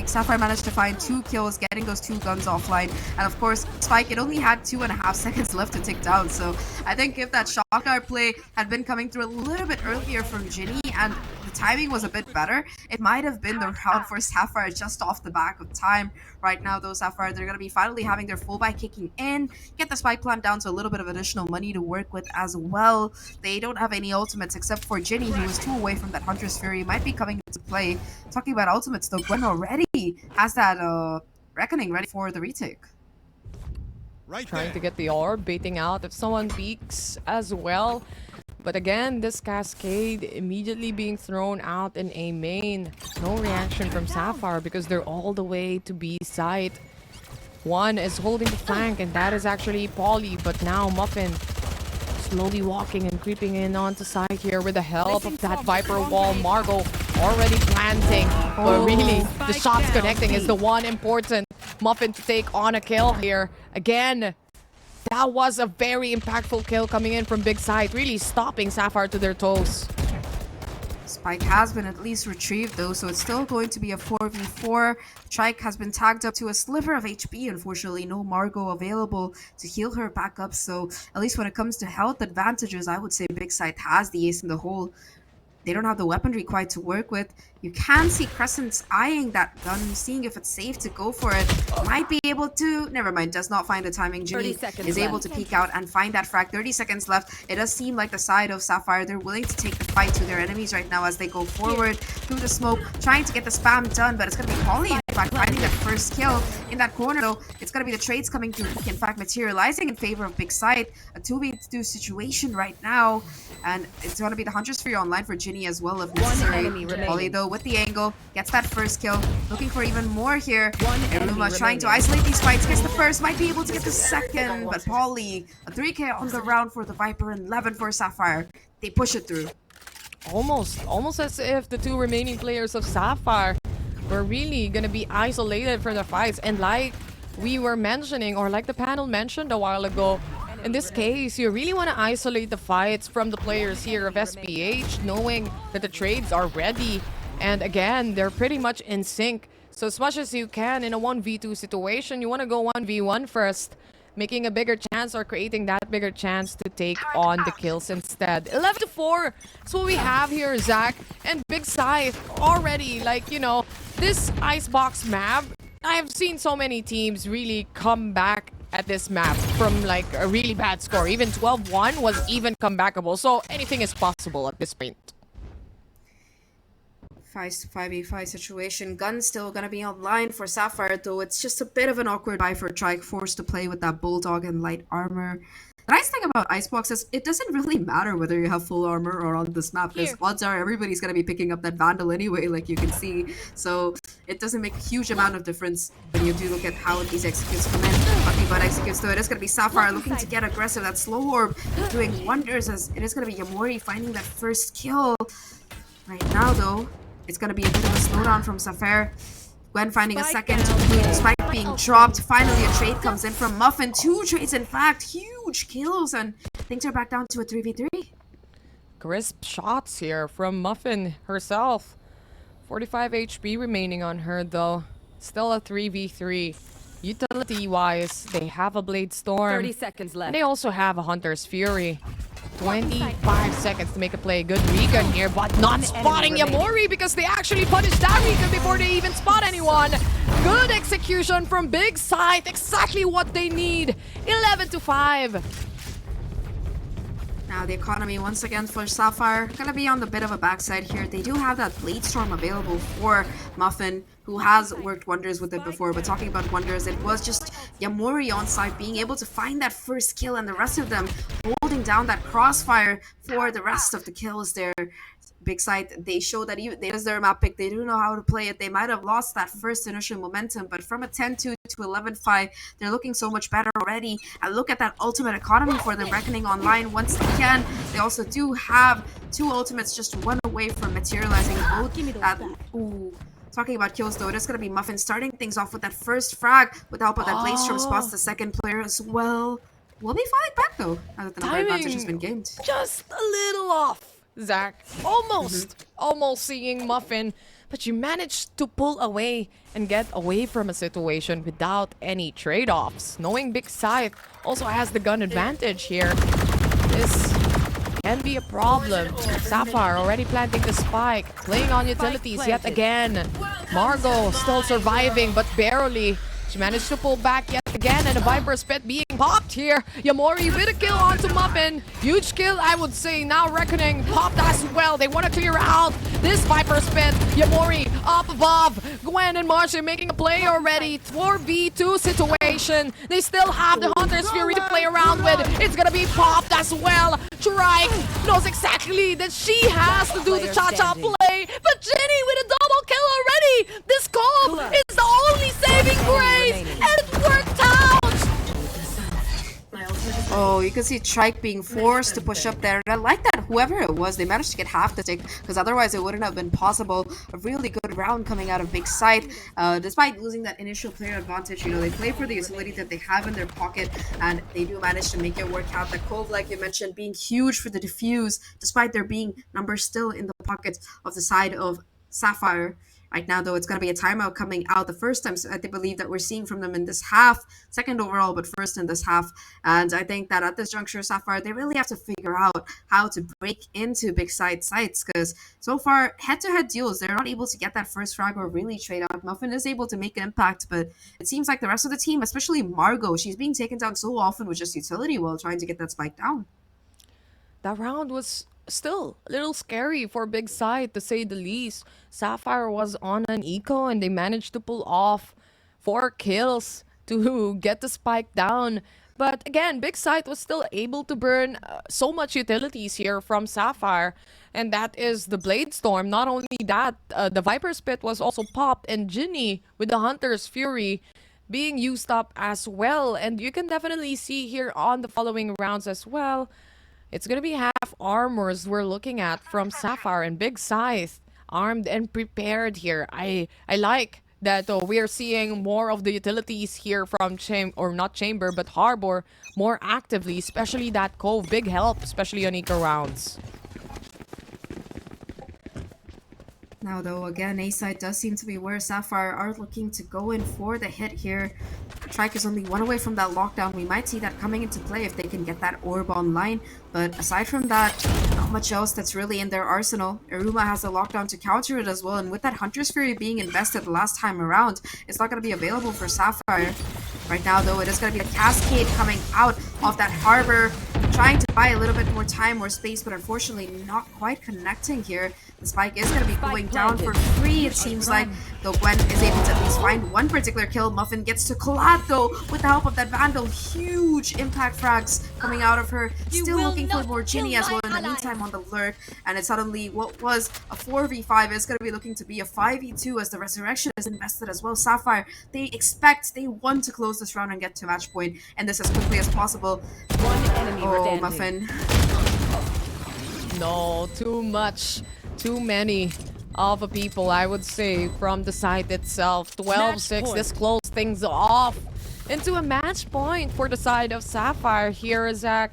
Sapphire managed to find 2 kills, getting those 2 guns offline. And of course, Spike, it only had 2.5 seconds left to tick down. So I think if that shock dart play had been coming through a little bit earlier from Ginny, and the timing was a bit better, it might have been the round for Sapphire just off the back of time. Right now, though, Sapphire, they're going to be finally having their full buy kicking in, get the spike plant down to a little bit of additional money to work with as well. They don't have any ultimates except for Ginny, who is 2 away from that Hunter's Fury. Might be coming into play. Talking about ultimates though, Gwen already has that Reckoning ready for the retake. Trying to get the orb, baiting out if someone peeks as well. But again, this cascade immediately being thrown out in A main. No reaction from Sapphire because they're all the way to B site. One is holding the flank, and that is actually Polly. But now Muffin slowly walking and creeping in onto site here with the help of that Viper wall. Margot already planting. But really, the shots connecting is the one important Muffin to take on a kill here. Again, that was a very impactful kill coming in from Big Side, really stopping Sapphire to their toes. Spike has been at least retrieved though, so it's still going to be a 4v4. Trike has been tagged up to a sliver of HP. Unfortunately, no Margot available to heal her back up. So at least when it comes to health advantages, I would say Big Side has the ace in the hole. They don't have the weaponry quite to work with. You can see Crescent's eyeing that gun, seeing if it's safe to go for it. Might be able to... Never mind, does not find the timing. Ginny is able to peek out and find that frag. 30 seconds left. It does seem like the side of Sapphire, they're willing to take the fight to their enemies right now as they go forward through the smoke, trying to get the spam done, but it's going to be Polly, in fact, finding that first kill in that corner, though. It's going to be the trades coming through, in fact, materializing in favor of Big Side. A 2v2 situation right now, and it's going to be the Hunter's Fury online for Ginny as well, if necessary. Polly, though, with the angle, gets that first kill, looking for even more here. Luma trying to isolate these fights, gets the first, might be able to get the second, but Polly, a 3k on the round for the Viper and 11 for Sapphire. They push it through. Almost as if the two remaining players of Sapphire were really gonna be isolated for the fights. And like we were mentioning, or like the panel mentioned a while ago, in this case, you really want to isolate the fights from the players here of SPH, knowing that the trades are ready. And again, they're pretty much in sync. So as much as you can in a 1v2 situation, you want to go 1v1 first, making a bigger chance or creating that bigger chance to take on the kills instead. 11-4 is what we have here, Zach. And Big Scythe already, like, you know, this Icebox map, I have seen so many teams really come back at this map from like a really bad score. Even 12-1 was even comebackable. So anything is possible at this point. 5v5 situation. Gun's still gonna be online for Sapphire, though it's just a bit of an awkward buy for Trike, forced to play with that Bulldog and light armor. The nice thing about Icebox is it doesn't really matter whether you have full armor or on this map, because odds are everybody's gonna be picking up that Vandal anyway, like you can see. So it doesn't make a huge amount of difference when you do look at how these executes come in. Talking about executes, though, it is gonna be Sapphire looking to get aggressive. That slow orb doing wonders, as it is gonna be Yamori finding that first kill. Right now, though, it's going to be a bit of a slowdown from Sapphire. Gwen finding a second. Spike being dropped. Finally, a trade comes in from Muffin. 2 trades, in fact. Huge kills. And things are back down to a 3v3. Crisp shots here from Muffin herself. 45 HP remaining on her, though. Still a 3v3. Utility-wise, they have a Blade Storm. 30 seconds left. And they also have a Hunter's Fury. 25 seconds to make a play. Good recon here, but not spotting Yamori because they actually punished that recon before they even spot anyone. Good execution from Big Scythe. Exactly what they need. 11-5. Now the economy once again for Sapphire gonna be on the bit of a backside here. They do have that Blade Storm available for Muffin, who has worked wonders with it before. But talking about wonders, it was just Yamori on side being able to find that first kill, and the rest of them holding down that crossfire for the rest of the kills there. Big Scythe, they show that even is their map pick. They do know how to play it. They might have lost that first initial momentum, but from a 10-2 to 11-5, they're looking so much better already. And look at that ultimate economy for them, Reckoning online once again. They also do have 2 ultimates, just one away from materializing both. Talking about kills, though, it is going to be Muffin starting things off with that first frag with the help of that Blade Storm spots the second player as well. We'll be falling back, though, now that the number advantage has been gained. Just a little off, Zach. Almost seeing Muffin, but you managed to pull away and get away from a situation without any trade-offs. Knowing Big Scythe also has the gun advantage here, this can be a problem. Sapphire already planting the spike, playing on utilities yet again. Margot still surviving, but barely. She managed to pull back yet again. again, and a Viper Spit being popped here. Yamori with a kill onto Muffin. Huge kill, I would say. Now Reckoning popped as well. They want to clear out this Viper Spit. Yamori up above. Gwen and Marcy making a play already. 4v2 situation. They still have the Hunter's Fury to play around with. It's gonna be popped as well. Trike knows exactly that she has to do the cha-cha play. But Jenny with a double kill already. This call is the only saving grace. And it worked out. Oh, you can see Trike being forced to push up there. And I like that whoever it was, they managed to get half the tick, because otherwise it wouldn't have been possible. A really good round coming out of Big Scythe. Despite losing that initial player advantage, you know, they play for the utility that they have in their pocket, and they do manage to make it work out. The Cove, like you mentioned, being huge for the defuse, despite there being numbers still in the pocket of the side of Sapphire. Right now, though, it's going to be a timeout coming out. The first time I believe that we're seeing from them in this half. Second overall, but first in this half. And I think that at this juncture, Sapphire, they really have to figure out how to break into Big Side sites. Because so far, head-to-head duels, they're not able to get that first frag or really trade out. Muffin is able to make an impact, but it seems like the rest of the team, especially Margot, she's being taken down so often with just utility while trying to get that spike down. That round was still a little scary for Big Side, to say the least. Sapphire was on an eco and they managed to pull off 4 kills to get the spike down. But again, Big Side was still able to burn so much utilities here from Sapphire. And that is the Blade Storm. Not only that, the Viper Spit was also popped, and Ginny with the Hunter's Fury being used up as well. And you can definitely see here on the following rounds as well, it's going to be half armors we're looking at from Sapphire, and Big Scythe armed and prepared here. I like that we're seeing more of the utilities here from Chamber, but Harbor more actively, especially that Cove. Big help, especially on eco rounds. Now, though, again, A-side does seem to be where Sapphire are looking to go in for the hit here. Trike is only one away from that lockdown. We might see that coming into play if they can get that orb online. But aside from that, not much else that's really in their arsenal. Iruma has a lockdown to counter it as well. And with that Hunter's Fury being invested the last time around, it's not going to be available for Sapphire. Right now, though, it is going to be a cascade coming out of that Harbor, trying to buy a little bit more time, more space, but unfortunately not quite connecting here. The spike is going to be going down for free, it seems like, though Gwen is able to at least find one particular kill. Muffin gets to collab, though, with the help of that Vandal. Huge impact frags coming out of her. Still looking for more Ginny as well in the meantime on the lurk. And it's suddenly what was a 4v5 is going to be looking to be a 5v2 as the Resurrection is invested as well. Sapphire, they want to close this round and get to match point, and this as quickly as possible. One enemy remaining. Muffin. No, too much. Too many of a people, I would say, from the side itself. 12-6, this closed things off into a match point for the side of Sapphire here, Zach.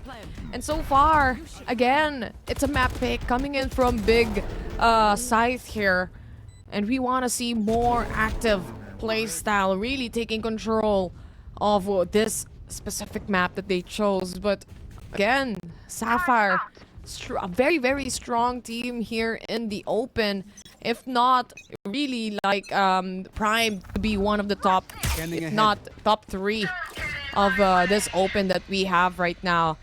And so far, again, it's a map pick coming in from Big Scythe here. And we want to see more active playstyle, really taking control of this specific map that they chose. But again, Sapphire, a very, very strong team here in the open. If not really like primed to be one of the top, if not top 3 of this open that we have right now.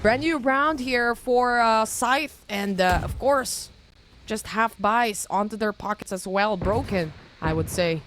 Brand new round here for Scythe, and of course, just half buys onto their pockets as well. Broken, I would say.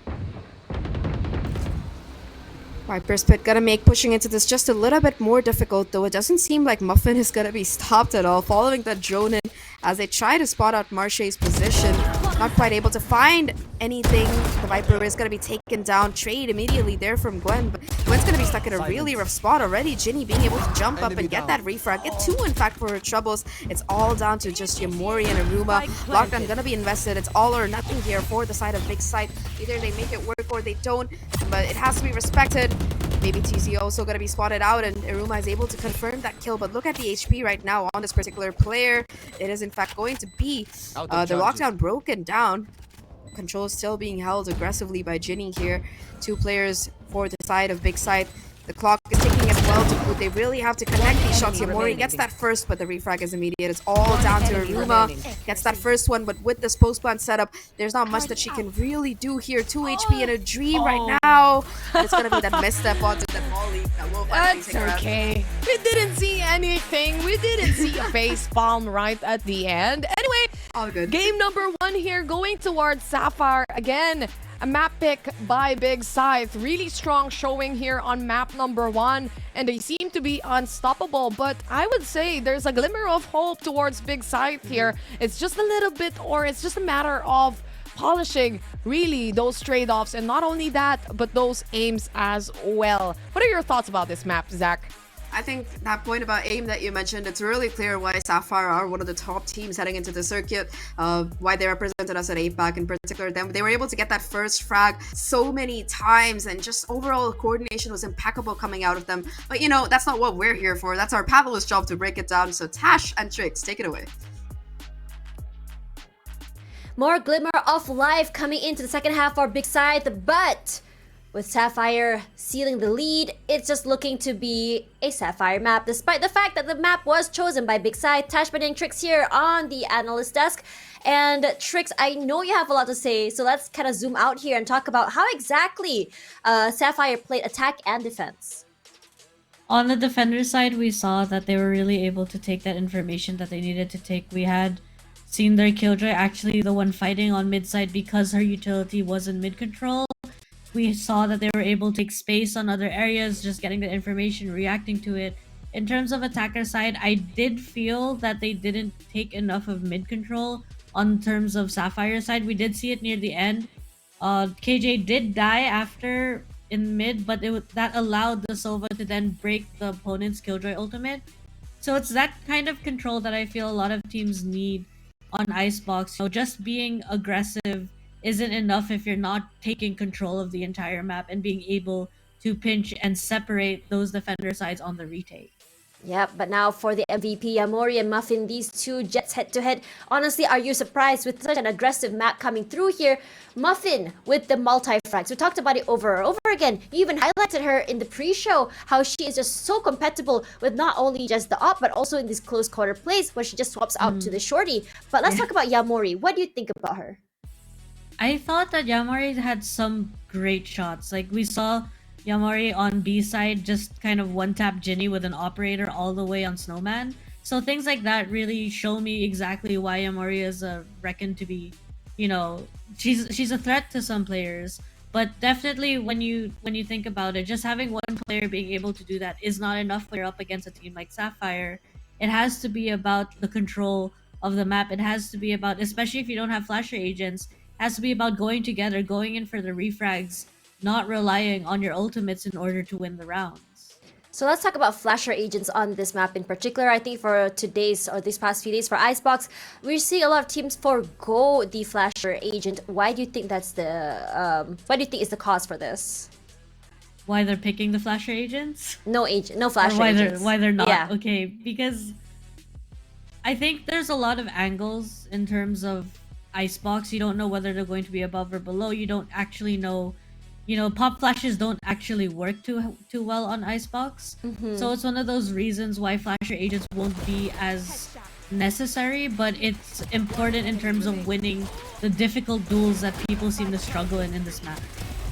Viper Spit gonna make pushing into this just a little bit more difficult, though it doesn't seem like Muffin is gonna be stopped at all, following that drone in as they try to spot out Marche's position. Not quite able to find anything. The Viper is gonna be taken down. Trade immediately there from Gwen, but Gwen's gonna be stuck in a really rough spot already. Ginny being able to jump up and get that refrag, get 2 in fact for her troubles. It's all down to just Yamori and Iruma. Lockdown gonna be invested. It's all or nothing here for the side of Big Scythe. Either they make it work or they don't, but it has to be respected. Maybe TC also gonna be spotted out, and Iruma is able to confirm that kill. But look at the HP right now on this particular player. It is in fact going to be the lockdown broken down. Control still being held aggressively by Ginny here. 2 players for the side of Big Scythe. The clock is ticking as well to put. They really have to connect these shots. Yamori gets that first, but the refrag is immediate. It's all down to Aruma. Gets that first one, but with this post-plant setup, there's not much that she can really do here. 2 HP in a dream right now. And it's gonna be that misstep onto that volley that will finally That's take her out. okay. We didn't see anything. We didn't see a face palm right at the end. Anyway, All good. game number 1 here going towards Sapphire. Again, a map pick by Big Scythe. Really strong showing here on map number 1. And they seem to be unstoppable. But I would say there's a glimmer of hope towards Big Scythe here. It's just a little bit, or it's just a matter of polishing really those trade-offs. And not only that, but those aims as well. What are your thoughts about this map, Zach? I think that point about aim that you mentioned, it's really clear why Sapphire are one of the top teams heading into the circuit, why they represented us at APAC in particular. They were able to get that first frag so many times, and just overall coordination was impeccable coming out of them. But you know, that's not what we're here for. That's our Pavlos job to break it down. So Tash and Trix, take it away. More glimmer of life coming into the second half for Big Scythe, but with Sapphire sealing the lead, it's just looking to be a Sapphire map, despite the fact that the map was chosen by Big Scythe. Tash and Trix here on the analyst desk. And Trix, I know you have a lot to say, so let's kind of zoom out here and talk about how exactly Sapphire played attack and defense. On the defender side, we saw that they were really able to take that information that they needed to take. We had seen their Killjoy actually the one fighting on mid side because her utility was in mid control. We saw that they were able to take space on other areas, just getting the information, reacting to it. In terms of attacker side, I did feel that they didn't take enough of mid control on terms of Sapphire side. We did see it near the end. KJ did die after in mid, but that allowed the Sova to then break the opponent's Killjoy ultimate. So it's that kind of control that I feel a lot of teams need on Icebox. So just being aggressive isn't enough if you're not taking control of the entire map and being able to pinch and separate those defender sides on the retake. Yep, but now for the MVP, Yamori and Muffin, these two Jets head-to-head. Honestly, are you surprised with such an aggressive map coming through here? Muffin with the multi-frags. We talked about it over and over again. You even highlighted her in the pre-show, how she is just so compatible with not only just the op, but also in these close quarter plays where she just swaps out to the shorty. But let's talk about Yamori. What do you think about her? I thought that Yamori had some great shots. Like, we saw Yamori on B side just kind of one-tap Ginny with an operator all the way on Snowman. So things like that really show me exactly why Yamori is reckoned to be, you know, she's a threat to some players. But definitely when you think about it, just having one player being able to do that is not enough when you're up against a team like Sapphire. It has to be about the control of the map. It has to be about, especially if you don't have flasher agents, has to be about going together, going in for the refrags, not relying on your ultimates in order to win the rounds. So let's talk about flasher agents on this map in particular. I think for today's or these past few days for Icebox, we're seeing a lot of teams forgo the flasher agent. Why do you think that's the what do you think is the cause for this? Why they're picking the flasher agents? No flasher Or agents. why they're not? Yeah. Okay, because I think there's a lot of angles in terms of Icebox. You don't know whether they're going to be above or below. You don't actually know, you know, pop flashes don't actually work too well on Icebox. So it's one of those reasons why flasher agents won't be as necessary, but it's important in terms of winning the difficult duels that people seem to struggle in this map.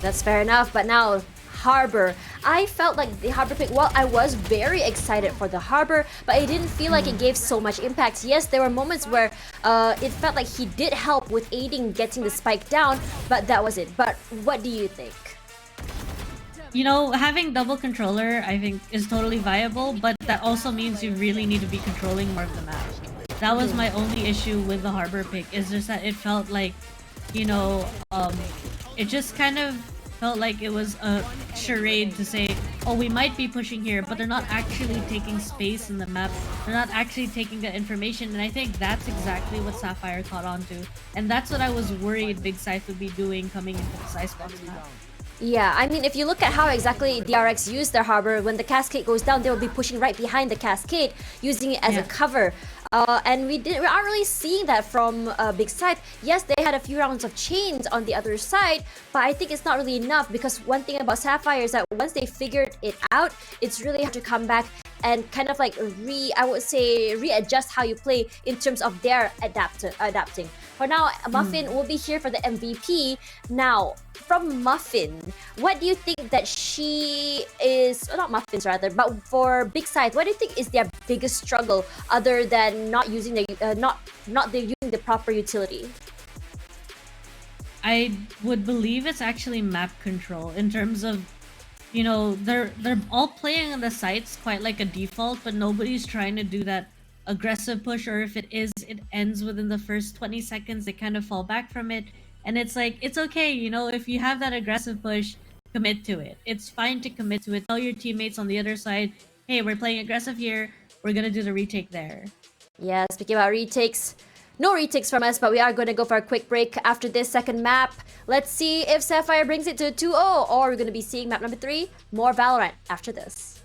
That's fair enough, but now Harbor. I felt like the Harbor pick, well, I was very excited for the Harbor, but I didn't feel like it gave so much impact. Yes, there were moments where it felt like he did help with aiding getting the spike down, but that was it. But what do you think? You know, having double controller, I think, is totally viable, but that also means you really need to be controlling more of the map. That was my only issue with the Harbor pick, is just that it felt like, you know, it just kind of felt like it was a charade to say, oh, we might be pushing here, but they're not actually taking space in the map. They're not actually taking that information, and I think that's exactly what Sapphire caught on to. And that's what I was worried Big Scythe would be doing coming into this Icebox map. Yeah, I mean, if you look at how exactly DRX used their Harbor, when the Cascade goes down, they will be pushing right behind the Cascade, using it as a cover. And we aren't really seeing that from Big Scythe. Yes, they had a few rounds of chains on the other side, but I think it's not really enough, because one thing about Sapphire is that once they figured it out, it's really hard to come back and kind of like readjust how you play in terms of their adapting. For now, Muffin will be here for the MVP. Now, from Muffin, what do you think that she is, not Muffins rather, but for Big Scythe, what do you think is their biggest struggle other than not using the using the proper utility? I would believe it's actually map control in terms of, you know, they're all playing on the sites quite like a default, but nobody's trying to do that aggressive push, or if it is, it ends within the first 20 seconds. They kind of fall back from it, and it's like, it's okay, you know, if you have that aggressive push, commit to it. It's fine to commit to it. Tell your teammates on the other side, hey, we're playing aggressive here, we're gonna do the retake there. Yeah, speaking about retakes, no retakes from us, but we are going to go for a quick break after this second map. Let's see if Sapphire brings it to 2-0, or we're going to be seeing map number 3, more Valorant, after this.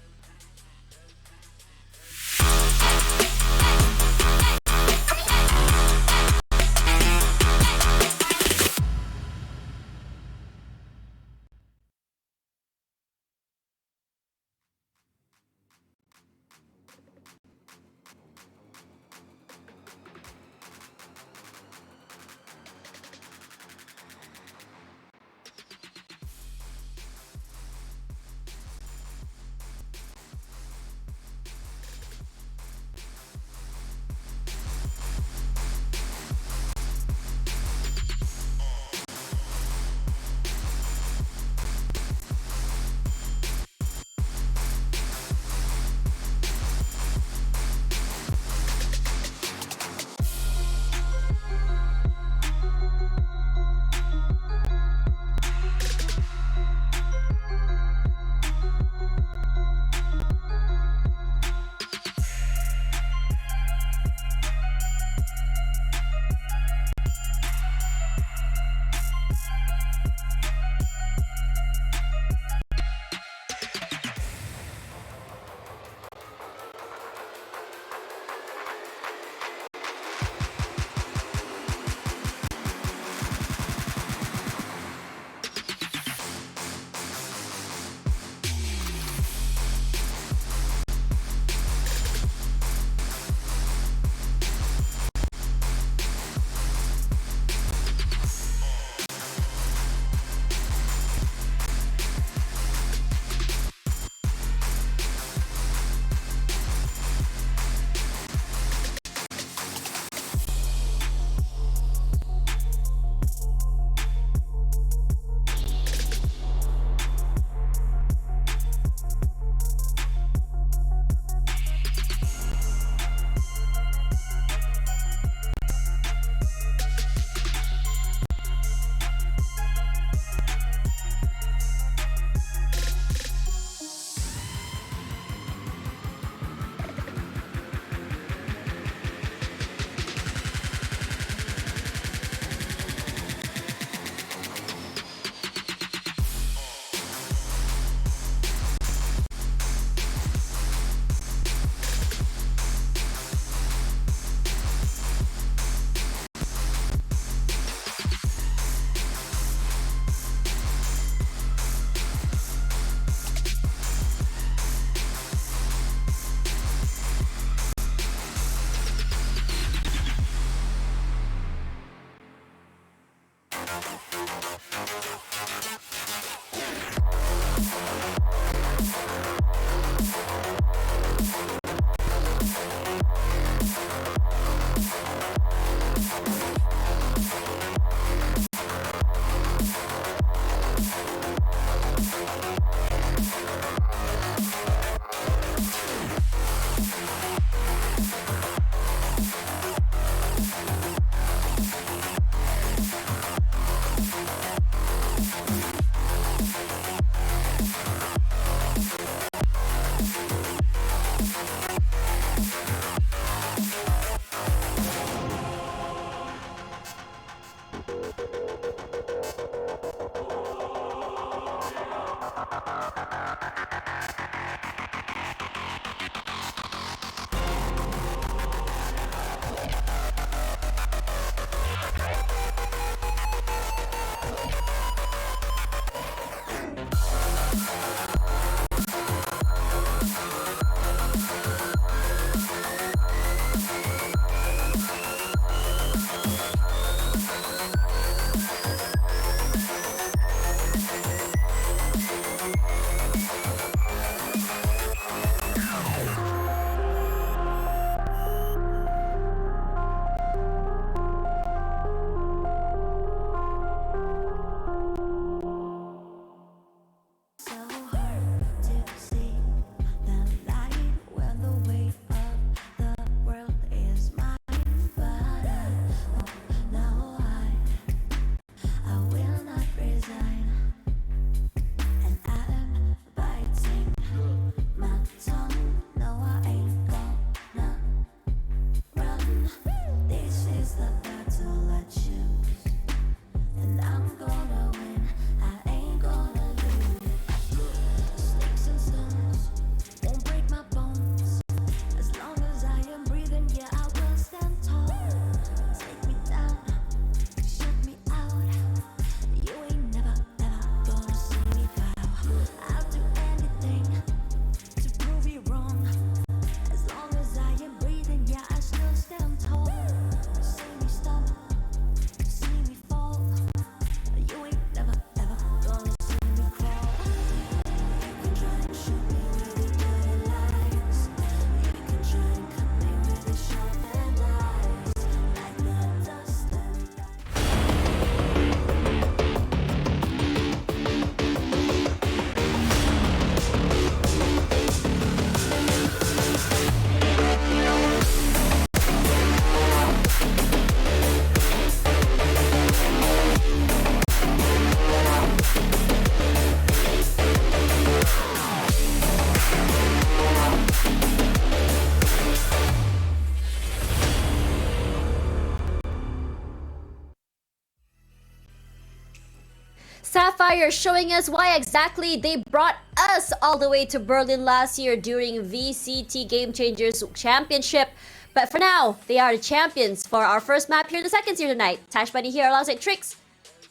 Sapphire showing us why exactly they brought us all the way to Berlin last year during VCT Game Changers Championship. But for now, they are the champions for our first map here in the second tier tonight. Tash Bunny here alongside Trix.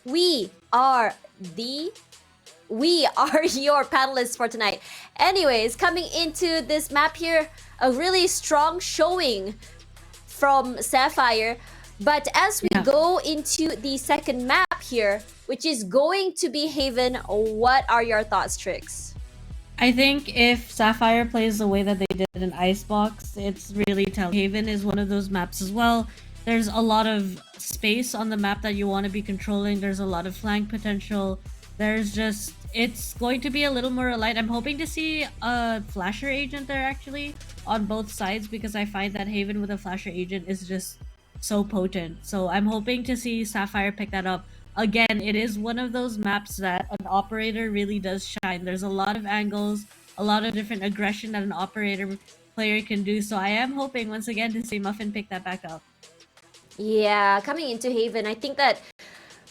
We are your panelists for tonight. Anyways, coming into this map here, a really strong showing from Sapphire. But as we go into the second map here, which is going to be Haven, what are your thoughts, Trix? I think if Sapphire plays the way that they did in Icebox, it's really telling. Haven is one of those maps as well. There's a lot of space on the map that you want to be controlling. There's a lot of flank potential. It's going to be a little more aligned. I'm hoping to see a flasher agent there actually on both sides, because I find that Haven with a flasher agent is just so potent. So I'm hoping to see Sapphire pick that up. Again, it is one of those maps that an operator really does shine. There's a lot of angles, a lot of different aggression that an operator player can do. So I am hoping once again to see Muffin pick that back up. Yeah, coming into Haven, I think that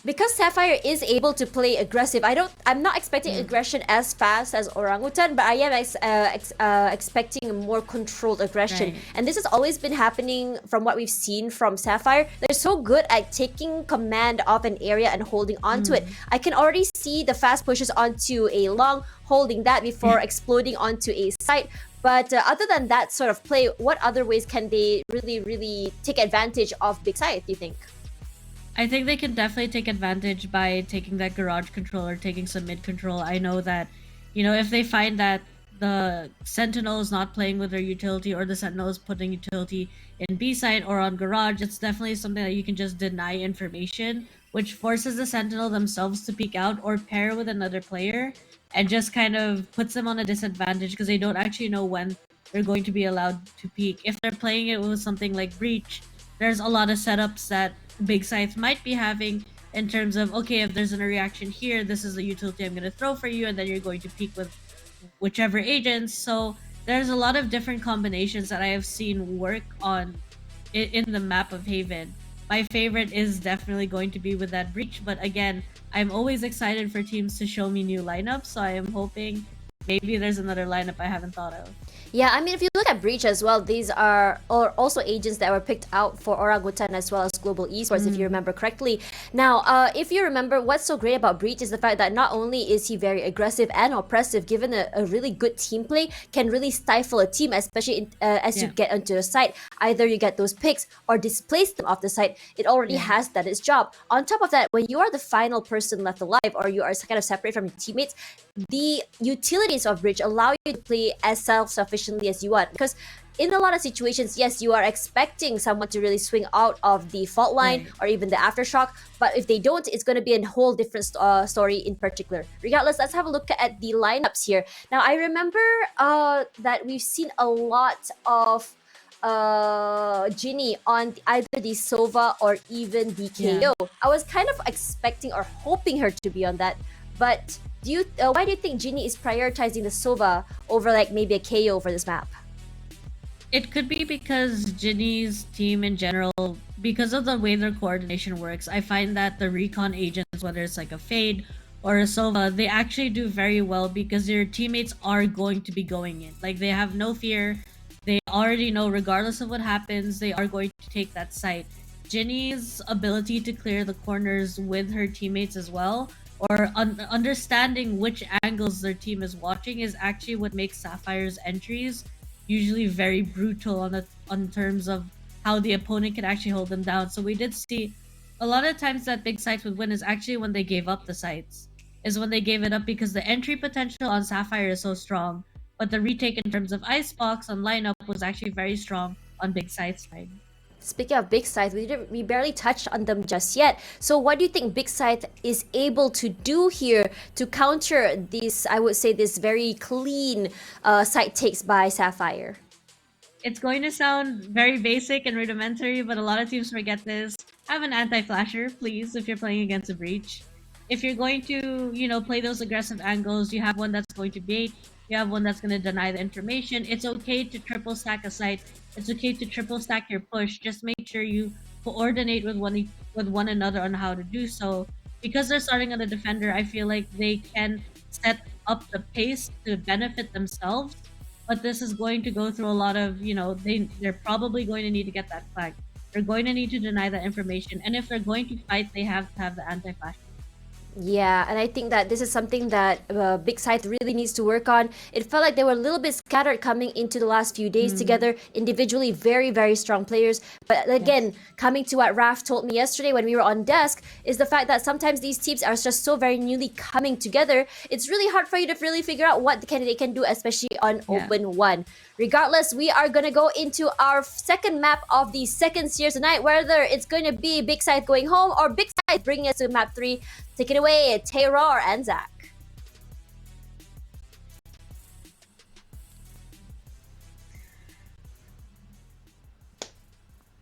because Sapphire is able to play aggressive, I'm not expecting aggression as fast as Orangutan, but I am expecting a more controlled aggression. Right. And this has always been happening from what we've seen from Sapphire. They're so good at taking command of an area and holding onto it. I can already see the fast pushes onto a long, holding that before exploding onto a site. But other than that sort of play, what other ways can they really take advantage of Big Scythe, do you think? I think they can definitely take advantage by taking that garage control or taking some mid control. I know that, if they find that the Sentinel is not playing with their utility, or the Sentinel is putting utility in B side or on garage, it's definitely something that you can just deny information, which forces the Sentinel themselves to peek out or pair with another player, and just kind of puts them on a disadvantage because they don't actually know when they're going to be allowed to peek. If they're playing it with something like Breach, there's a lot of setups that Big Scythe might be having in terms of, okay, if there's a reaction here, this is the utility I'm going to throw for you, and then you're going to peek with whichever agents. So there's a lot of different combinations that I have seen work on in the map of Haven. My favorite is definitely going to be with that Breach, but again, I'm always excited for teams to show me new lineups, so I am hoping maybe there's another lineup I haven't thought of. Yeah, I mean, if you look at Breach as well, these are also agents that were picked out for Orangutan as well as Global Esports, if you remember correctly. Now, if you remember, what's so great about Breach is the fact that not only is he very aggressive and oppressive, given a really good team play, can really stifle a team, especially as you get onto the site. Either you get those picks or displace them off the site. It already has done its job. On top of that, when you are the final person left alive, or you are kind of separate from your teammates, the utilities of Breach allow you to play as self-sufficiently as you want. Because in a lot of situations, yes, you are expecting someone to really swing out of the fault line or even the aftershock, but if they don't, it's going to be a whole different story in particular. Regardless, let's have a look at the lineups here. Now, I remember that we've seen a lot of Ginny on either the Sova or even the KO. I was kind of expecting or hoping her to be on that, but why do you think Ginny is prioritizing the Sova over like maybe a KO for this map? It could be because Ginny's team in general, because of the way their coordination works, I find that the recon agents, whether it's like a Fade or a Sova, they actually do very well because their teammates are going to be going in. Like, they have no fear. They already know, regardless of what happens, they are going to take that site. Ginny's ability to clear the corners with her teammates as well, or understanding which angles their team is watching, is actually what makes Sapphire's entries usually very brutal on terms of how the opponent can actually hold them down. So we did see a lot of times that Big Scythe would win is actually when they gave up the sites. Is when they gave it up because the entry potential on Sapphire is so strong, but the retake in terms of Icebox on lineup was actually very strong on Big Scythe's side. Speaking of Big Scythe, we barely touched on them just yet. So what do you think Big Scythe is able to do here to counter this, I would say, this very clean site takes by Sapphire? It's going to sound very basic and rudimentary, but a lot of teams forget this. Have an anti-flasher, please, if you're playing against a Breach. If you're going to, play those aggressive angles, you have one that's going to bait, you have one that's going to deny the information. It's okay to triple stack a site. It's okay to triple stack your push. Just make sure you coordinate with one another on how to do so. because they're starting on the defender, I feel like they can set up the pace to benefit themselves. But this is going to go through a lot of, they're probably going to need to get that flag. They're going to need to deny that information. And if they're going to fight, they have to have the anti-flash. Yeah, and I think that this is something that Big Scythe really needs to work on. It felt like they were a little bit scattered coming into the last few days together. Individually, very, very strong players. But again, coming to what Raf told me yesterday when we were on desk, is the fact that sometimes these teams are just so very newly coming together. It's really hard for you to really figure out what the candidate can do, especially on Open 1. Regardless, we are going to go into our second map of the second series tonight, whether it's going to be Big Scythe going home or Big Scythe bringing us to map 3. Take it away, Taylor and Zach.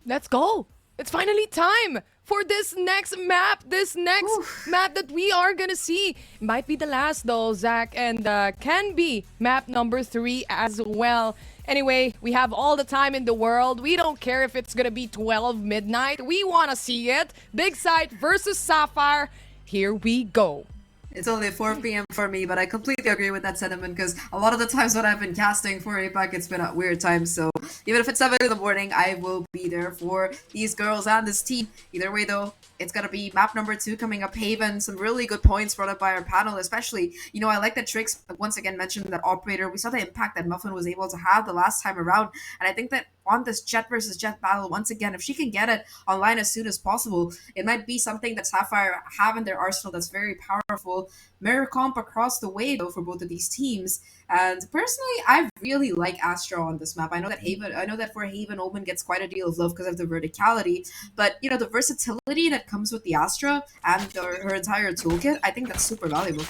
Let's go. It's finally time for this next map. This next map that we are gonna see. Might be the last though, Zach, and can be map number 3 as well. Anyway, we have all the time in the world. We don't care if it's gonna be 12 midnight. We wanna see it. Big Scythe versus Sapphire. Here we go. It's only 4 p.m. for me, but I completely agree with that sentiment because a lot of the times when I've been casting for APAC, it's been at weird times. So even if it's 7 in the morning, I will be there for these girls and this team. Either way, though, it's going to be map number 2 coming up, Haven. Some really good points brought up by our panel, especially, I like that Trix once again mentioned that operator. We saw the impact that Muffin was able to have the last time around. And I think that on this Jet versus Jet battle, once again, if she can get it online as soon as possible, it might be something that Sapphire have in their arsenal that's very powerful. Mirror comp across the way, though, for both of these teams. And personally, I really like Astra on this map. I know that for Haven, Omen gets quite a deal of love because of the verticality, but the versatility that comes with the Astra and her entire toolkit, I think that's super valuable.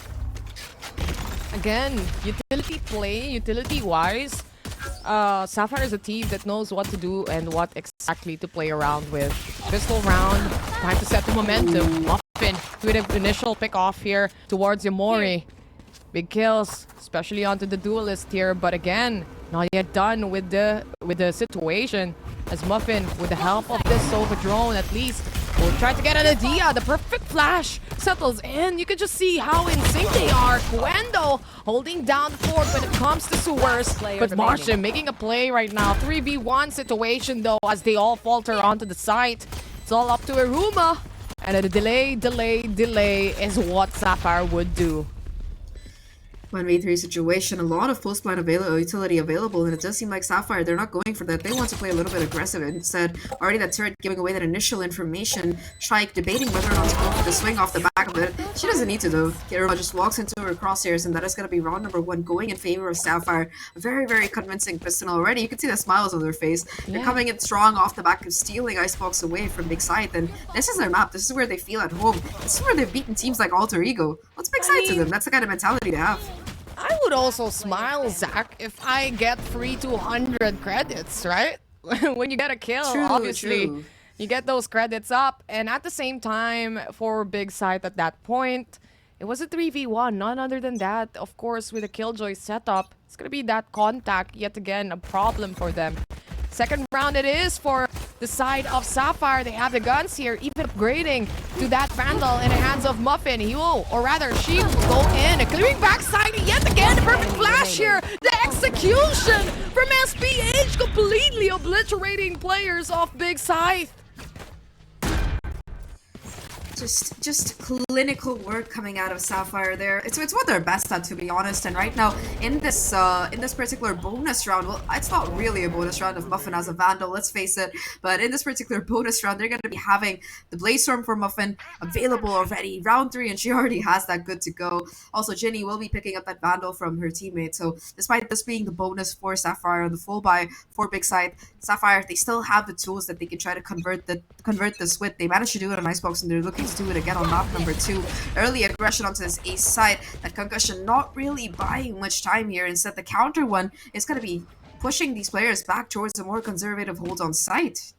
Again, utility play, utility-wise, Sapphire is a team that knows what to do and what exactly to play around with. Pistol round, time to set the momentum. Muffin with an initial pick off here towards Yamori. Big kills, especially onto the duelist here, but again, not yet done with the situation. As Muffin, with the help of this Sova drone at least, will try to get an idea. The perfect flash settles in. You can just see how in sync they are. Quendo holding down the fort when it comes to sewers. But Martian making a play right now. 3v1 situation though, as they all falter onto the site. It's all up to Iruma. And a delay is what Sapphire would do. 1v3 situation, a lot of post-blind utility available, and it does seem like Sapphire, they're not going for that. They want to play a little bit aggressive instead. Already that turret giving away that initial information. Shyke debating whether or not to go for the swing off the back of it. She doesn't need to though. Kiruma just walks into her crosshairs, and that is going to be round number 1 going in favor of Sapphire. A very, very convincing piston already. You can see the smiles on their face. They're coming in strong off the back of stealing Icebox away from Big Scythe, and this is their map. This is where they feel at home. This is where they've beaten teams like Alter Ego. What's Big Scythe to them? That's the kind of mentality they have. I would also smile, Zach, if I get free 200 credits, right? When you get a kill, obviously, you get those credits up. And at the same time, for Big Scythe at that point, it was a 3v1. None other than that, of course, with a Killjoy setup, it's going to be that contact, yet again, a problem for them. Second round it is for the side of Sapphire. They have the guns here, even upgrading to that Vandal in the hands of Muffin. He will, or rather, she will go in. Clearing backside yet again. The perfect flash here. The execution from SPH, completely obliterating players of Big Scythe. Just clinical work coming out of Sapphire there. It's what they're best at, to be honest. And right now in this particular bonus round, well, it's not really a bonus round if Muffin has a Vandal, let's face it. But in this particular bonus round, they're going to be having the Blaze Storm for Muffin available already, round 3, and she already has that good to go. Also, Ginny will be picking up that Vandal from her teammate. So despite this being the bonus for Sapphire and the full buy for Big Scythe, Sapphire, they still have the tools that they can try to convert this with. They managed to do it on Icebox, and they're looking to do it again on map number 2. Early aggression onto this ace side. That concussion not really buying much time here. Instead, the counter one is going to be pushing these players back towards a more conservative hold on site.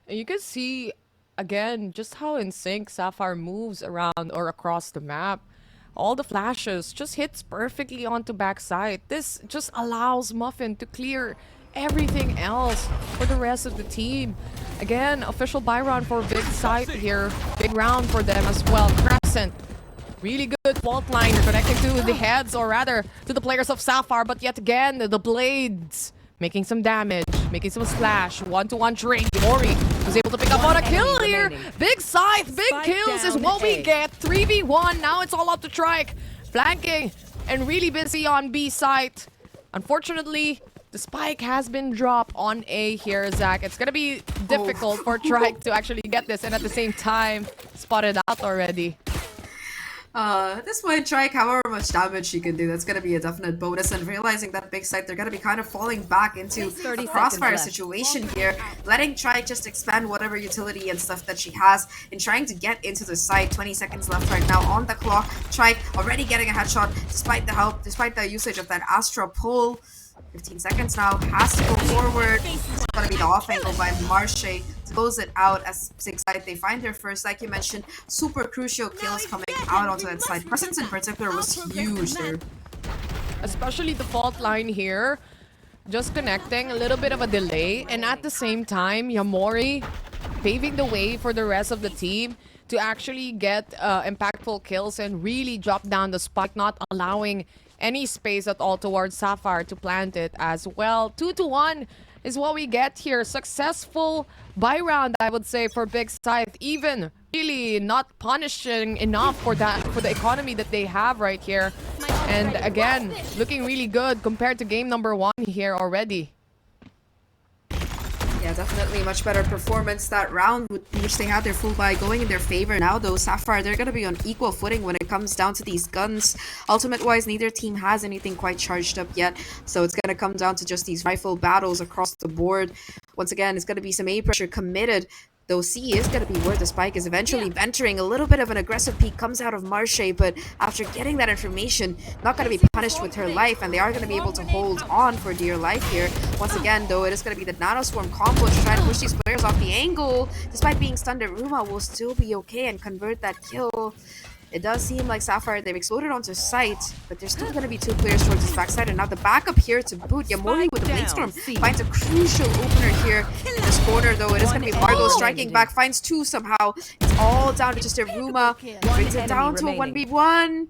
And you can see, again, just how in sync Sapphire moves around or across the map. All the flashes just hits perfectly onto backside. This just allows Muffin to clear everything else for the rest of the team. Again, official buy round for Big Scythe here. Big round for them as well. Crescent. Really good fault line connecting to the heads, or rather to the players of Sapphire, but yet again, the blades making some damage, making some slash. 1-to-1 trade. Mori was able to pick up on a kill here. Big Scythe, big kills is what we get. 3v1. Now it's all up to Trike. Flanking and really busy on B site. Unfortunately, the spike has been dropped on A here, Zach. It's gonna be difficult for Trike to actually get this, and at the same time, spotted out already. At this point, Trike, however much damage she can do, that's going to be a definite bonus. And realizing that Big Scythe, they're going to be kind of falling back into a crossfire situation here, letting Trike just expand whatever utility and stuff that she has in trying to get into the site. 20 seconds left right now on the clock. Trike already getting a headshot despite the help, despite the usage of that Astra pull. 15 seconds now, has to go forward. It's going to be the off angle by Marche to close it out as Scythe. They find their first, like you mentioned, super crucial kills coming out onto that side. Presence in particular was huge there. Especially the fault line here. Just connecting, a little bit of a delay. And at the same time, Yamori paving the way for the rest of the team to actually get impactful kills and really drop down the spike, not allowing any space at all towards Sapphire to plant it as well. 2-to-1 is what we get here. Successful buy round, I would say, for Big Scythe. Even really not punishing enough for that, for the economy that they have right here. And again, looking really good compared to game number 1 here already. Yeah, definitely much better performance that round, which they had their full buy going in their favor. Now though, Sapphire, they're going to be on equal footing when it comes down to these guns. Ultimate-wise, neither team has anything quite charged up yet, so it's going to come down to just these rifle battles across the board. Once again, it's going to be some A pressure committed. Though C is going to be where the spike is eventually venturing. A little bit of an aggressive peek comes out of Marche, but after getting that information, not going to be punished with her life, and they are going to be able to hold on for dear life here. Once again, though, it is going to be the Nanoswarm combo to try to push these players off the angle. Despite being stunned, Ruma will still be okay and convert that kill. It does seem like Sapphire, they've exploded onto Scythe, but there's still going to be 2 players towards his backside. And now the backup here to boot. Yamori with the Blinkstorm finds a crucial opener here in this corner, though. It is going to be Margot striking back, finds 2 somehow. It's all down to just a Ruma. Brings it down to a 1v1.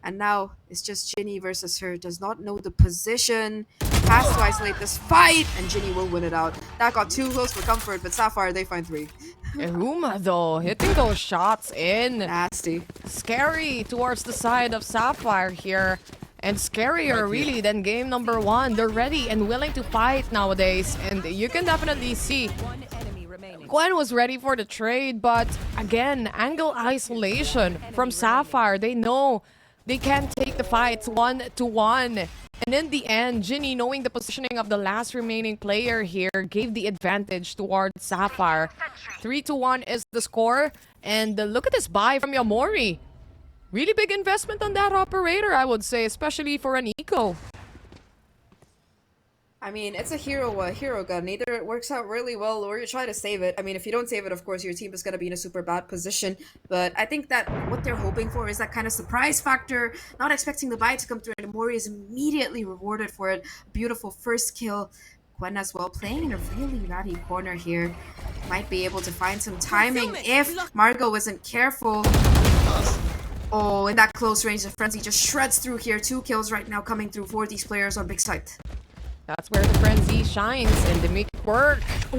And now it's just Ginny versus her. Does not know the position. Has to isolate this fight, and Ginny will win it out. That got too close for comfort, but Sapphire, they find 3. Ruma, though, hitting those shots in. Nasty. Scary towards the side of Sapphire here. And scarier, really, than game number 1. They're ready and willing to fight nowadays. And you can definitely see Gwen was ready for the trade, but again, angle isolation from Sapphire. They know they can't take the fights 1-to-1. And in the end, Ginny, knowing the positioning of the last remaining player here, gave the advantage towards Sapphire. 3-to-1 is the score. And look at this buy from Yamori. Really big investment on that operator, I would say, especially for an eco. I mean, it's a hero gun. Either it works out really well or you try to save it. I mean, if you don't save it, of course, your team is going to be in a super bad position. But I think that what they're hoping for is that kind of surprise factor, not expecting the buy to come through, and Mori is immediately rewarded for it. Beautiful first kill. Gwen as well, playing in a really ratty corner here. Might be able to find some timing if Margot isn't careful. Oh, in that close range, the Frenzy just shreds through here. 2 kills right now coming through for these players on Big Scythe. That's where the Frenzy shines, and they make it work.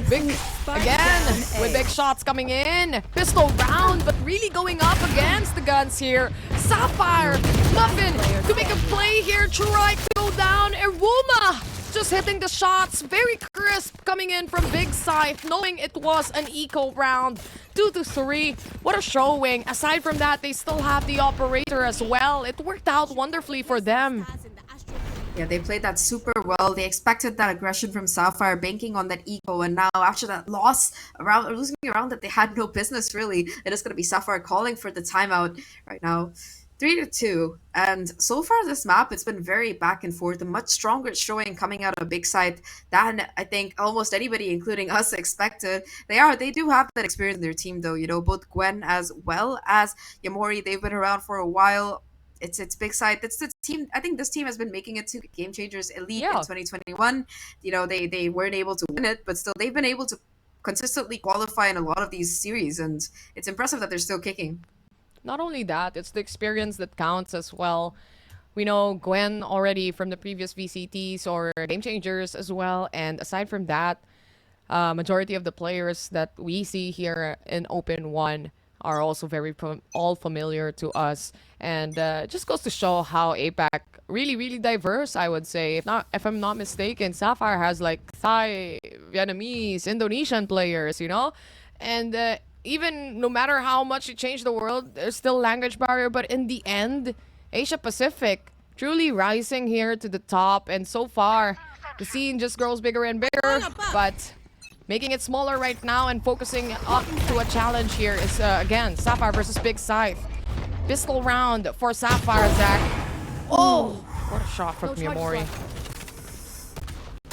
Big again with big shots coming in. Pistol round, but really going up against the guns here. Sapphire, Muffin to make a play here. Try to go down. Eruma just hitting the shots. Very crisp coming in from Big Scythe, knowing it was an eco round. 2-to-3. What a showing. Aside from that, they still have the operator as well. It worked out wonderfully for them. Yeah, they played that super well. They expected that aggression from Sapphire, banking on that eco, and now after that losing a round that they had no business really, it is going to be Sapphire calling for the timeout right now. 3-2, and so far this map, it's been very back and forth. A much stronger showing coming out of Big Scythe than I think almost anybody, including us, expected. They do have that experience in their team though. You know, both Gwen as well as Yamori, they've been around for a while. it's Big Scythe. It's the team. I think this team has been making it to Game Changers Elite in Yeah. 2021. You know, they weren't able to win it, but still they've been able to consistently qualify in a lot of these series, and it's impressive that they're still kicking. Not only that, it's the experience that counts as well. We know Gwen already from the previous VCTs or Game Changers as well. And aside from that, majority of the players that we see here in Open 1 are also very all familiar to us. And it just goes to show how APAC really, really diverse, I would say. If I'm not mistaken, Sapphire has like Thai, Vietnamese, Indonesian players, you know? And even no matter how much you change the world, there's still language barrier. But in the end, Asia Pacific truly rising here to the top. And so far, the scene just grows bigger and bigger. But making it smaller right now and focusing up to a challenge here is, again, Sapphire versus Big Scythe. Pistol round for Sapphire, Zach. Oh, what a shot from Miyamori.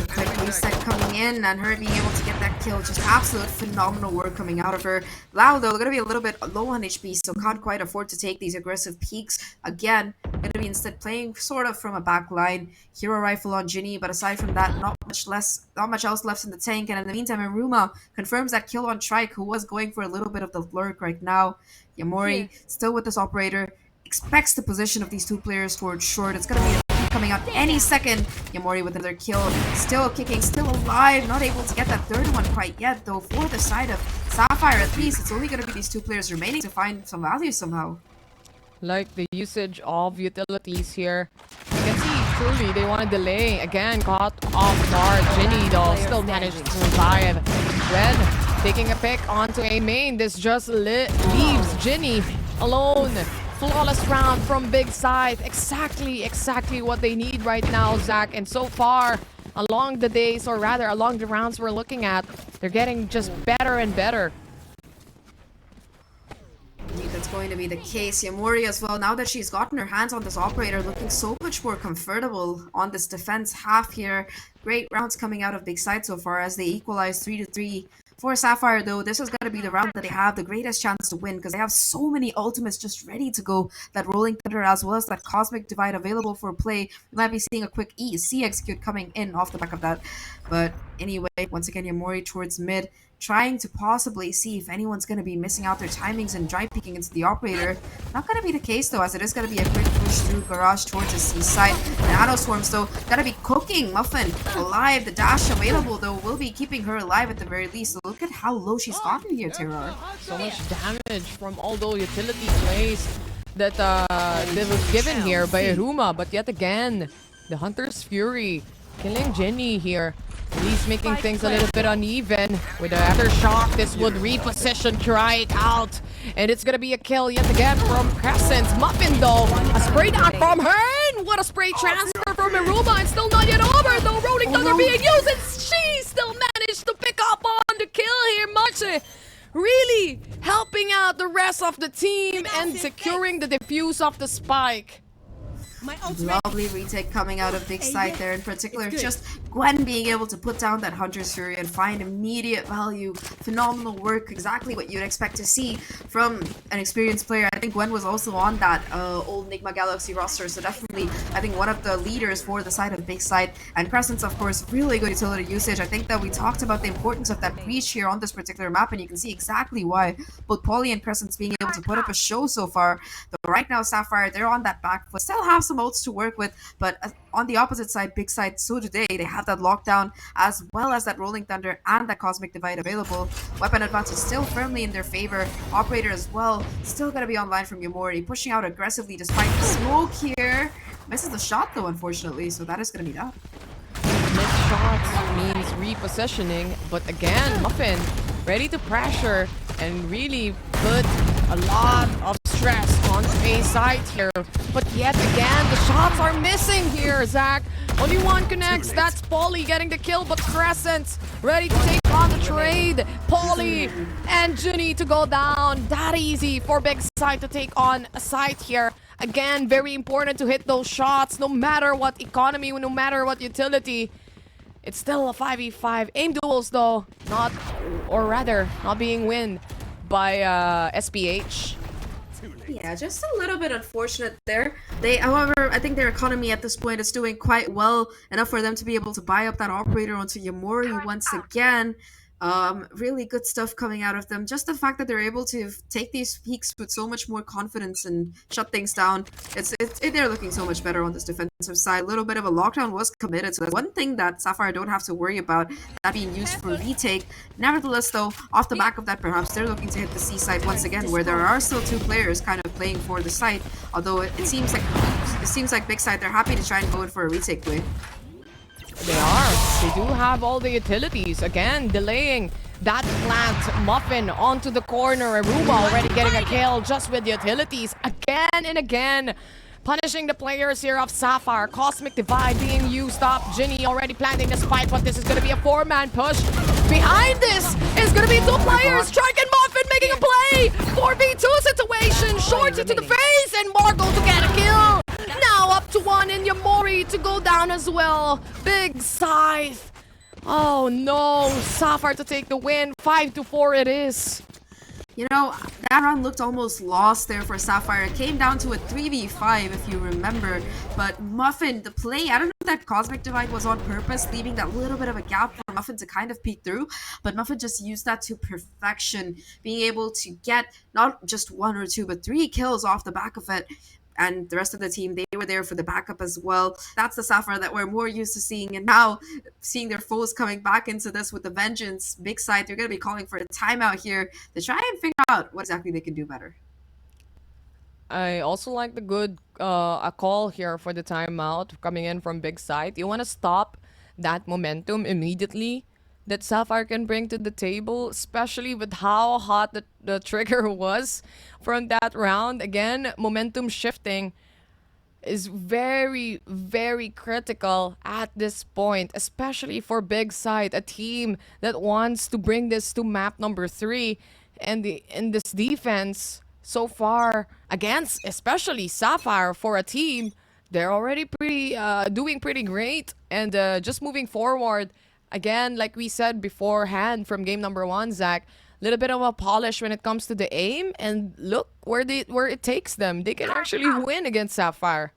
Quick reset coming in and her being able to get that kill. Just absolute phenomenal work coming out of her. Lau, though, gonna be a little bit low on HP, so can't quite afford to take these aggressive peaks. Again, gonna be instead playing sort of from a back line. Hero rifle on Ginny, but aside from that, not much else left in the tank. And in the meantime, Iruma confirms that kill on Trike, who was going for a little bit of the lurk right now. Yamori still with this operator. Expects the position of these two players towards short. It's gonna be a coming out any second. Yamori with another kill. Still kicking, still alive. Not able to get that third one quite yet, though, for the side of Sapphire. At least it's only going to be these two players remaining to find some value somehow. Like the usage of utilities here. You can see, truly, they want to delay. Again, caught off guard. Ginny, though, still managed to survive. Red taking a pick onto a main. This just leaves Ginny alone. Flawless round from Big Scythe. Exactly what they need right now, Zach. And so far, along the days, or rather along the rounds we're looking at, they're getting just better and better. Indeed, that's going to be the case. Yamori as well, now that she's gotten her hands on this operator, looking so much more comfortable on this defense half here. Great rounds coming out of Big Scythe so far as they equalize 3-3. For Sapphire, though, this is going to be the round that they have the greatest chance to win because they have so many ultimates just ready to go. That Rolling Thunder as well as that Cosmic Divide available for play. We might be seeing a quick C execute coming in off the back of that. But anyway, once again, Yamori towards mid, trying to possibly see if anyone's going to be missing out their timings and dry peeking into the operator. Not going to be the case, though, as it is going to be a quick push through Garage towards the seaside. Nano Swarms, though, got to be cooking. Muffin alive. The dash available, though, will be keeping her alive at the very least. So look at how low she's gotten here, Terror. So much damage from all those utility plays that was given here by Iruma. But yet again, the Hunter's Fury killing Jenny here. At least making things a little bit uneven. With the aftershock, this would reposition Trike out. And it's gonna be a kill yet again from Crescent. Muffin, though, a spray down from her. What a spray transfer from Iruma. And still not yet over, though. Rolling Thunder being used. And she still managed to pick up on the kill here. Much really helping out the rest of the team and securing the defuse of the spike. Lovely retake coming out of Big Scythe there in particular. Just Gwen being able to put down that Hunter's Fury and find immediate value. Phenomenal work. Exactly what you'd expect to see from an experienced player. I think Gwen was also on that old Nigma Galaxy roster. So definitely, I think one of the leaders for the side of Big Scythe. And Crescent's, of course, really good utility usage. I think that we talked about the importance of that breach here on this particular map. And you can see exactly why both Polly and Crescent's being able to put up a show so far. But right now, Sapphire, they're on that back foot. Still have some ults to work with, but on the opposite side, Big Scythe, so today they have that lockdown as well as that Rolling Thunder and that Cosmic Divide available. Weapon advantage still firmly in their favor. Operator as well, still gonna be online from Yamori, pushing out aggressively despite the smoke here. Misses the shot though, unfortunately, so that is gonna be that. Missed shots means repositioning, but again, Muffin ready to pressure and really put a lot of stress on a side here. But yet again, the shots are missing here, Zach. Only one connects. That's Polly getting the kill, but Crescent ready to take on the trade. Polly and Ginny to go down. That easy for Big Scythe to take on a side here. Again, very important to hit those shots, no matter what economy, no matter what utility. It's still a 5v5. Aim duels, though, not being win by SPH. Yeah, just a little bit unfortunate there. However, I think their economy at this point is doing quite well enough for them to be able to buy up that operator onto Yamori once again. Really good stuff coming out of them. Just the fact that they're able to take these peaks with so much more confidence and shut things down. They're looking so much better on this defensive side. A little bit of a lockdown was committed, so that's one thing that Sapphire don't have to worry about that being used for retake. Nevertheless, though, off the back of that, perhaps they're looking to hit the C side once again, where there are still two players kind of playing for the site. Although it seems like Big Side, they're happy to try and go in for a retake play. They are. They do have all the utilities. Again, delaying that plant. Muffin onto the corner. Aruba already getting a kill just with utilities. Again and again. Punishing the players here of Sapphire. Cosmic Divide being used up. Ginny already planting the spike, but this is going to be a 4-man push. Behind this is going to be 2 players. Strike and Muffin making a play. 4v2 situation. Shorty to the face and Margot to get a kill. Now up to 1 and Yamori to go down as well. Big Scythe. Oh no. Sapphire to take the win. 5-4 it is. You know, that round looked almost lost there for Sapphire. It came down to a 3v5 if you remember. But Muffin, the play, I don't know if that Cosmic Divide was on purpose, leaving that little bit of a gap for Muffin to kind of peek through. But Muffin just used that to perfection, being able to get not just 1 or 2, but 3 kills off the back of it. And the rest of the team, they were there for the backup as well. That's the Sapphire that we're more used to seeing. And now, seeing their foes coming back into this with the vengeance, Big Side, they're going to be calling for a timeout here to try and figure out what exactly they can do better. I also like the good a call here for the timeout coming in from Big Side. You want to stop that momentum immediately that Sapphire can bring to the table, especially with how hot the trigger was from that round. Again, momentum shifting is very, very critical at this point, especially for Big Side, a team that wants to bring this to map number 3. And in this defense so far against especially Sapphire, for a team, they're already doing pretty great. And just moving forward, again, like we said beforehand from game number 1, Zach, a little bit of a polish when it comes to the aim, and look where it takes them. They can actually win against Sapphire.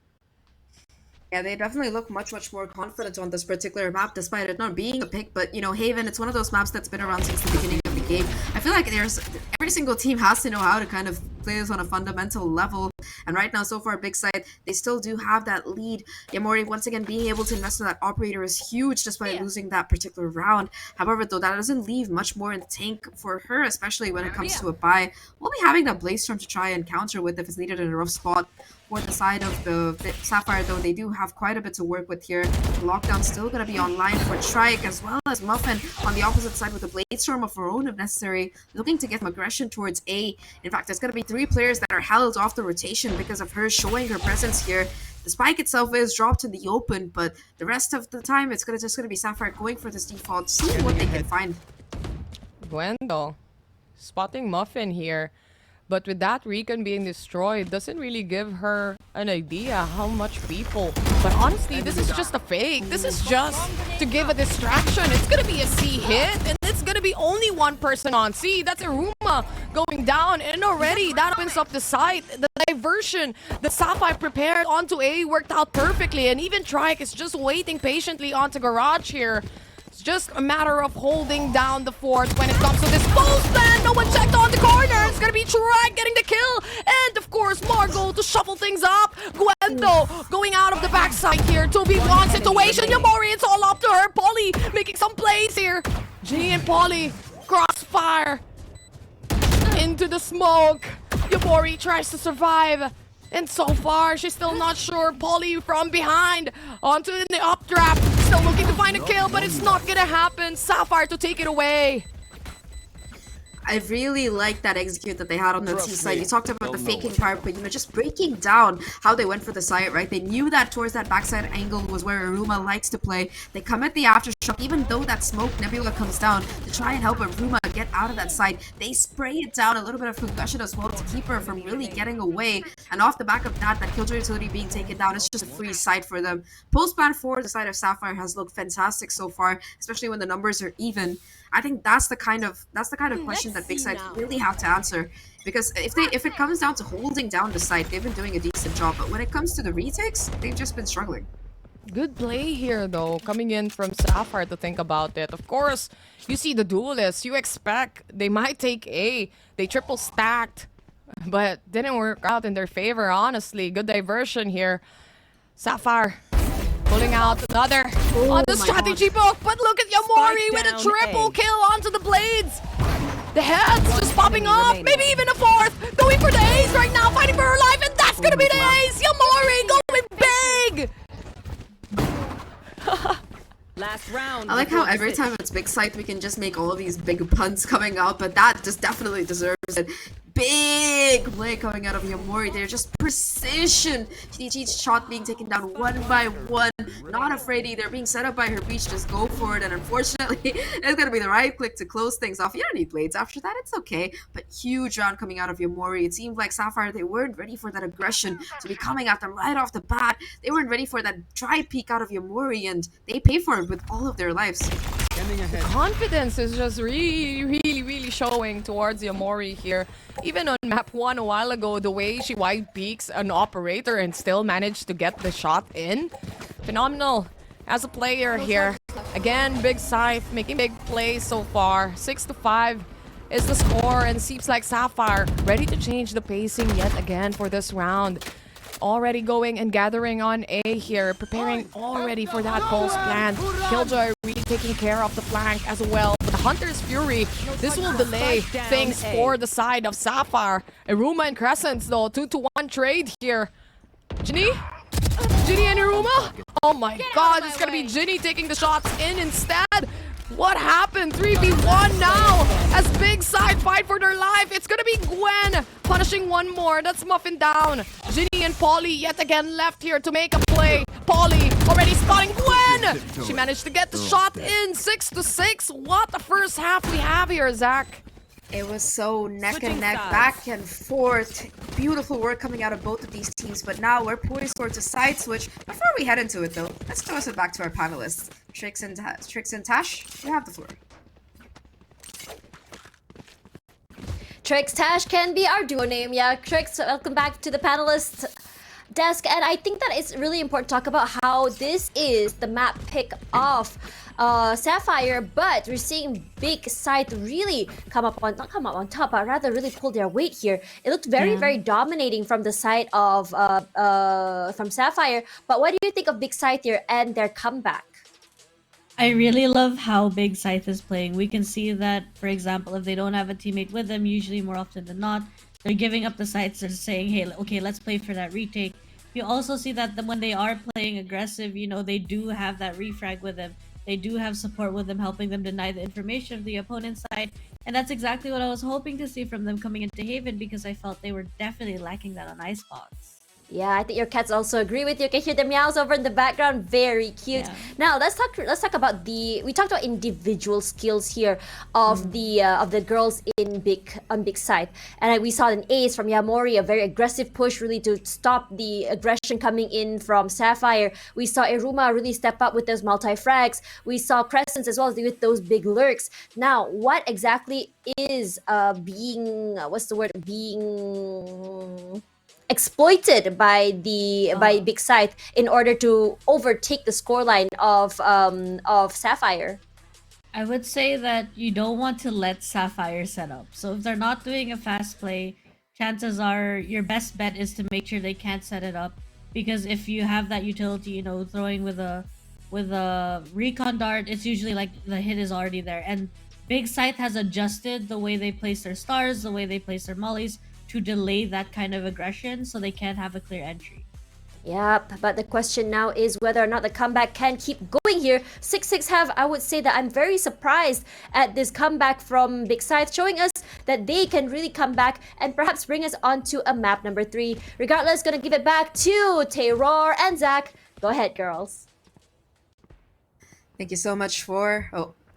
Yeah, they definitely look much more confident on this particular map, despite it not being a pick. But, you know, Haven, it's one of those maps that's been around since the beginning of the game. I feel like every single team has to know how to kind of play this on a fundamental level. And right now, so far, Big Side, they still do have that lead. Yamori, once again, being able to invest in that operator is huge despite losing that particular round. However, though, that doesn't leave much more in the tank for her, especially when it comes to a buy. We'll be having that Blaze Storm to try and counter with if it's needed in a rough spot. For the side of the Sapphire, though, they do have quite a bit to work with here. The lockdown's still going to be online for Trike, as well as Muffin on the opposite side with the Blade Storm of her own if necessary, looking to get some aggression towards A. In fact, there's going to be 3 players that are held off the rotation because of her showing her presence here. The spike itself is dropped in the open, but the rest of the time, it's just going to be Sapphire going for this default, seeing what they can find. Gwendol spotting Muffin here. But with that recon being destroyed, doesn't really give her an idea how much people. But honestly, this is just a fake. This is just to give a distraction. It's gonna be a C hit, and it's gonna be only 1 person on C. That's Aruma going down, and already that opens up the site. The diversion that Sapphire prepared onto A worked out perfectly, and even Trike is just waiting patiently onto Garage here. It's just a matter of holding down the fort when it comes to this post land. No one checked on the corner. It's gonna be Trike getting the kill. And of course, Margot to shuffle things up. Gwendo going out of the backside here. 2v1 situation. Yamori, it's all up to her. Polly making some plays here. G and Polly. Crossfire. Into the smoke. Yamori tries to survive. And so far, she's still not sure. Polly from behind onto the updraft. Still looking to find a kill, but it's not gonna happen. Sapphire to take it away. I really like that execute that they had on the T side. You talked about the faking part, but, you know, just breaking down how they went for the site, right? They knew that towards that backside angle was where Aruma likes to play. They come at the aftershock, even though that smoke nebula comes down, to try and help Aruma get out of that side. They spray it down, a little bit of concussion as well to keep her from really getting away. And off the back of that killjoy utility being taken down, it's just a free side for them. Post plan for the side of Sapphire has looked fantastic so far, especially when the numbers are even. I think that's the kind of question that Big Side really have to answer. Because if it comes down to holding down the site, they've been doing a decent job. But when it comes to the retakes, they've just been struggling. Good play here, though, coming in from Sapphire to think about it. Of course, you see the duelists. You expect they might take A. They triple stacked, but didn't work out in their favor, honestly. Good diversion here. Sapphire pulling out another on the strategy book, but look at Yamori with a triple kill onto the blades. The heads just popping off, maybe even a fourth. Going for the ace right now, fighting for her life, and that's gonna be the ace. Yamori going big. Last round. I like how every time it's Big Scythe, we can just make all of these big puns coming out, but that just definitely deserves it. Big play coming out of Yamori. They're just precision. Each shot being taken down one by one. Not afraid either. Being set up by her breach, just go for it. And unfortunately, it's gonna be the right click to close things off. You don't need blades after that. It's okay. But huge round coming out of Yamori. It seemed like Sapphire, they weren't ready for that aggression to be coming at them right off the bat. They weren't ready for that dry peek out of Yamori, and they pay for it with all of their lives. The confidence is just really showing towards Yamori here. Even on map 1 a while ago, the way she wide peeks an operator and still managed to get the shot in. Phenomenal as a player here. Again, Big Scythe making big plays so far. 6-5 is the score, and seems like Sapphire ready to change the pacing yet again for this round. Already going and gathering on A here, preparing already for that pulse plan. Killjoy really taking care of the flank as well. But the Hunter's Fury, this will delay things for the side of Sapphire. Iruma and Crescents though, 2-1 trade here. Ginny? Ginny and Iruma? Oh my god, it's gonna be Ginny taking the shots in instead. What happened? 3v1 now as Big Side fight for their life. It's gonna be Gwen punishing one more. That's Muffin down. Ginny and Polly yet again left here to make a play. Polly already spotting Gwen. She managed to get the shot in. 6-6. What a first half we have here, Zach. It was so neck and neck, back and forth. Beautiful work coming out of both of these teams, but now we're poised towards a side switch. Before we head into it though, let's toss it back to our panelists. Trix and Tash, you have the floor. Trix Tash can be our duo name. Yeah, Trix, welcome back to the panelist desk. And I think that it's really important to talk about how this is the map pick of Sapphire, but we're seeing Big Scythe really not come up on top, but rather really pull their weight here. It looked very dominating from the side of from Sapphire. But what do you think of Big Scythe here and their comeback? I really love how Big Scythe is playing. We can see that, for example, if they don't have a teammate with them, usually more often than not, they're giving up the sites and saying, hey, okay, let's play for that retake. You also see that when they are playing aggressive, you know, they do have that refrag with them. They do have support with them, helping them deny the information of the opponent's side. And that's exactly what I was hoping to see from them coming into Haven, because I felt they were definitely lacking that on Icebox. Yeah, I think your cats also agree with you. You can hear the meows over in the background. Very cute. Yeah. Now let's talk about we talked about individual skills here of the girls in Big Scythe, and we saw an ace from Yamori, a very aggressive push really to stop the aggression coming in from Sapphire. We saw Iruma really step up with those multi-frags. We saw Crescents as well as with those big lurks. Now, what exactly is being exploited by Big Scythe in order to overtake the scoreline of Sapphire? I would say that you don't want to let Sapphire set up. So if they're not doing a fast play, chances are your best bet is to make sure they can't set it up. Because if you have that utility, you know, throwing with a recon dart, it's usually like the hit is already there. And Big Scythe has adjusted the way they place their stars, the way they place their mollies, to delay that kind of aggression so they can't have a clear entry. Yep, but the question now is whether or not the comeback can keep going here. 6-6 have, I would say that I'm very surprised at this comeback from Big Scythe, showing us that they can really come back and perhaps bring us onto a map number 3. Regardless, gonna give it back to Terror and Zach. Go ahead, girls. Thank you so much for...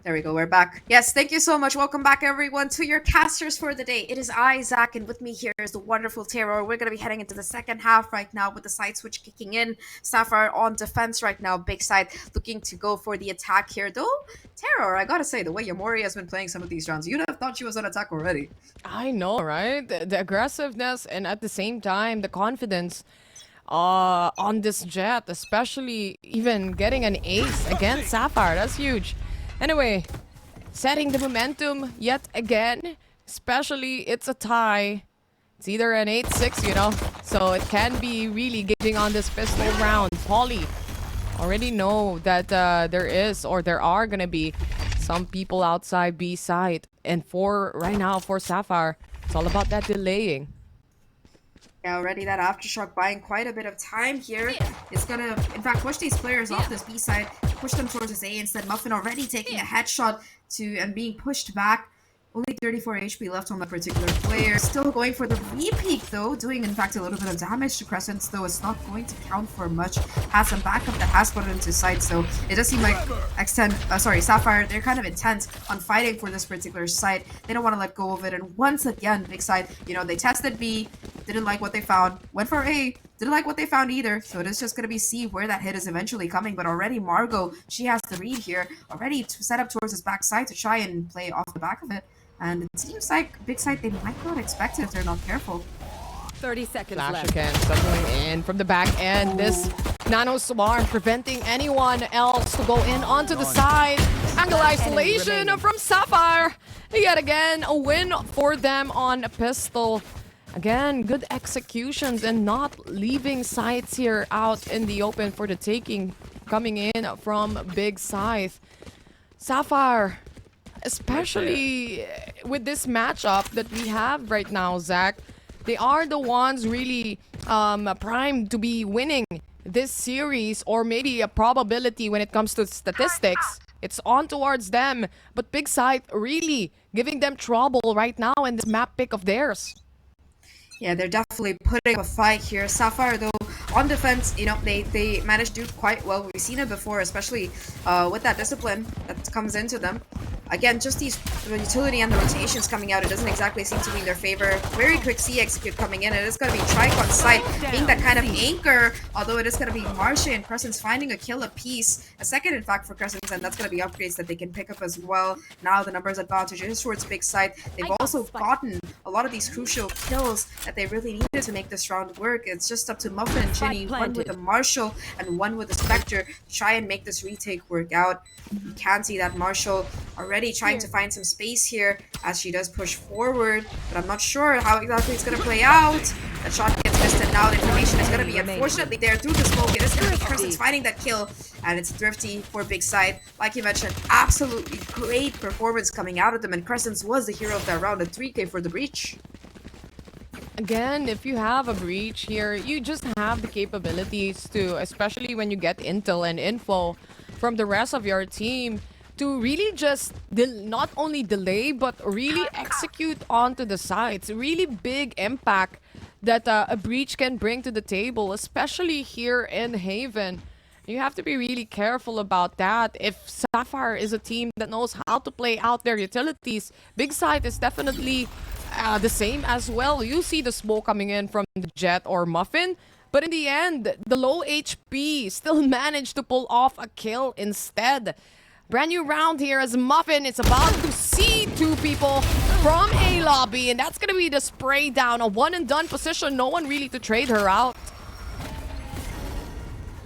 There we go, we're back. Yes, thank you so much. Welcome back, everyone, to your casters for the day. It is I, Zach, and with me here is the wonderful Terror. We're going to be heading into the second half right now with the side switch kicking in. Sapphire on defense right now. Big side looking to go for the attack here. Though, Terror, I gotta say, the way Yamori has been playing some of these rounds, you'd have thought she was on attack already. I know, right? The aggressiveness and at the same time, the confidence on this Jet, especially even getting an ace against Sapphire. That's huge. Anyway, setting the momentum yet again, especially it's a tie. It's either an 8-6, you know, so it can be really giving on this pistol round. Polly already know that there are gonna be some people outside B side, and right now for Sapphire, it's all about that delaying. Yeah, already that Aftershock buying quite a bit of time here. It's gonna, in fact, push these players off this B side, push them towards this A instead. Muffin already taking a headshot and being pushed back. Only 34 HP left on that particular player. Still going for the re-peak though, doing in fact a little bit of damage to Crescents, though it's not going to count for much. Has some backup that has put into sight, so it does seem like Sapphire, they're kind of intent on fighting for this particular site. They don't want to let go of it, and once again, Big Side, you know, they tested B, didn't like what they found, went for A, didn't like what they found either, so it is just going to be see where that hit is eventually coming. But already Margot, she has the read here, already to set up towards his backside to try and play off the back of it. And it seems like Big Side, they might not expect it if they're not careful. 30 seconds Flash left. again, settling in from the back end. This Nano Swarm preventing anyone else to go in onto the side. Angle isolation from Sapphire. Yet again, a win for them on a pistol. Again, good executions and not leaving sights here out in the open for the taking. Coming in from Big Scythe. Sapphire, especially with this matchup that we have right now, Zach, they are the ones really primed to be winning this series, or maybe a probability when it comes to statistics. It's on towards them, but Big Scythe really giving them trouble right now in this map pick of theirs. Yeah, they're definitely putting up a fight here. Sapphire, though, on defense, you know, they managed to do quite well. We've seen it before, especially with that discipline that comes into them. Again, just the utility and the rotations coming out, it doesn't exactly seem to be in their favor. Very quick C execute coming in. It is going to be Trike on site, being that kind of anchor, although it is going to be Marsha and Crescents finding a kill apiece. A second, in fact, for Crescents, and that's going to be upgrades that they can pick up as well. Now the numbers advantage is towards Big Side. They've also gotten a lot of these crucial kills that they really needed to make this round work. It's just up to Muffin and Ginny, one with a Marshall and one with a Spectre, to try and make this retake work out. You can see that Marshall already trying to find some space here as she does push forward, but I'm not sure how exactly it's going to play out. That shot gets missed, and now the information is going to be unfortunately there through the smoke. It is going to be Crescent's finding that kill, and it's Thrifty for Big Side. Like you mentioned, absolutely great performance coming out of them, and Crescent's was the hero of that round at 3K for the breach. Again, if you have a breach here, you just have the capabilities to, especially when you get intel and info from the rest of your team, to really just not only delay but really execute onto the sides. Really big impact that a breach can bring to the table, especially here in Haven. You have to be really careful about that. If Sapphire is a team that knows how to play out their utilities, Big Side is definitely the same as well. You see the smoke coming in from the Jet or Muffin, but in the end, the low HP still managed to pull off a kill instead. Brand new round here as Muffin is about to see two people from A lobby, and that's gonna be the spray down, a one and done position. No one really to trade her out.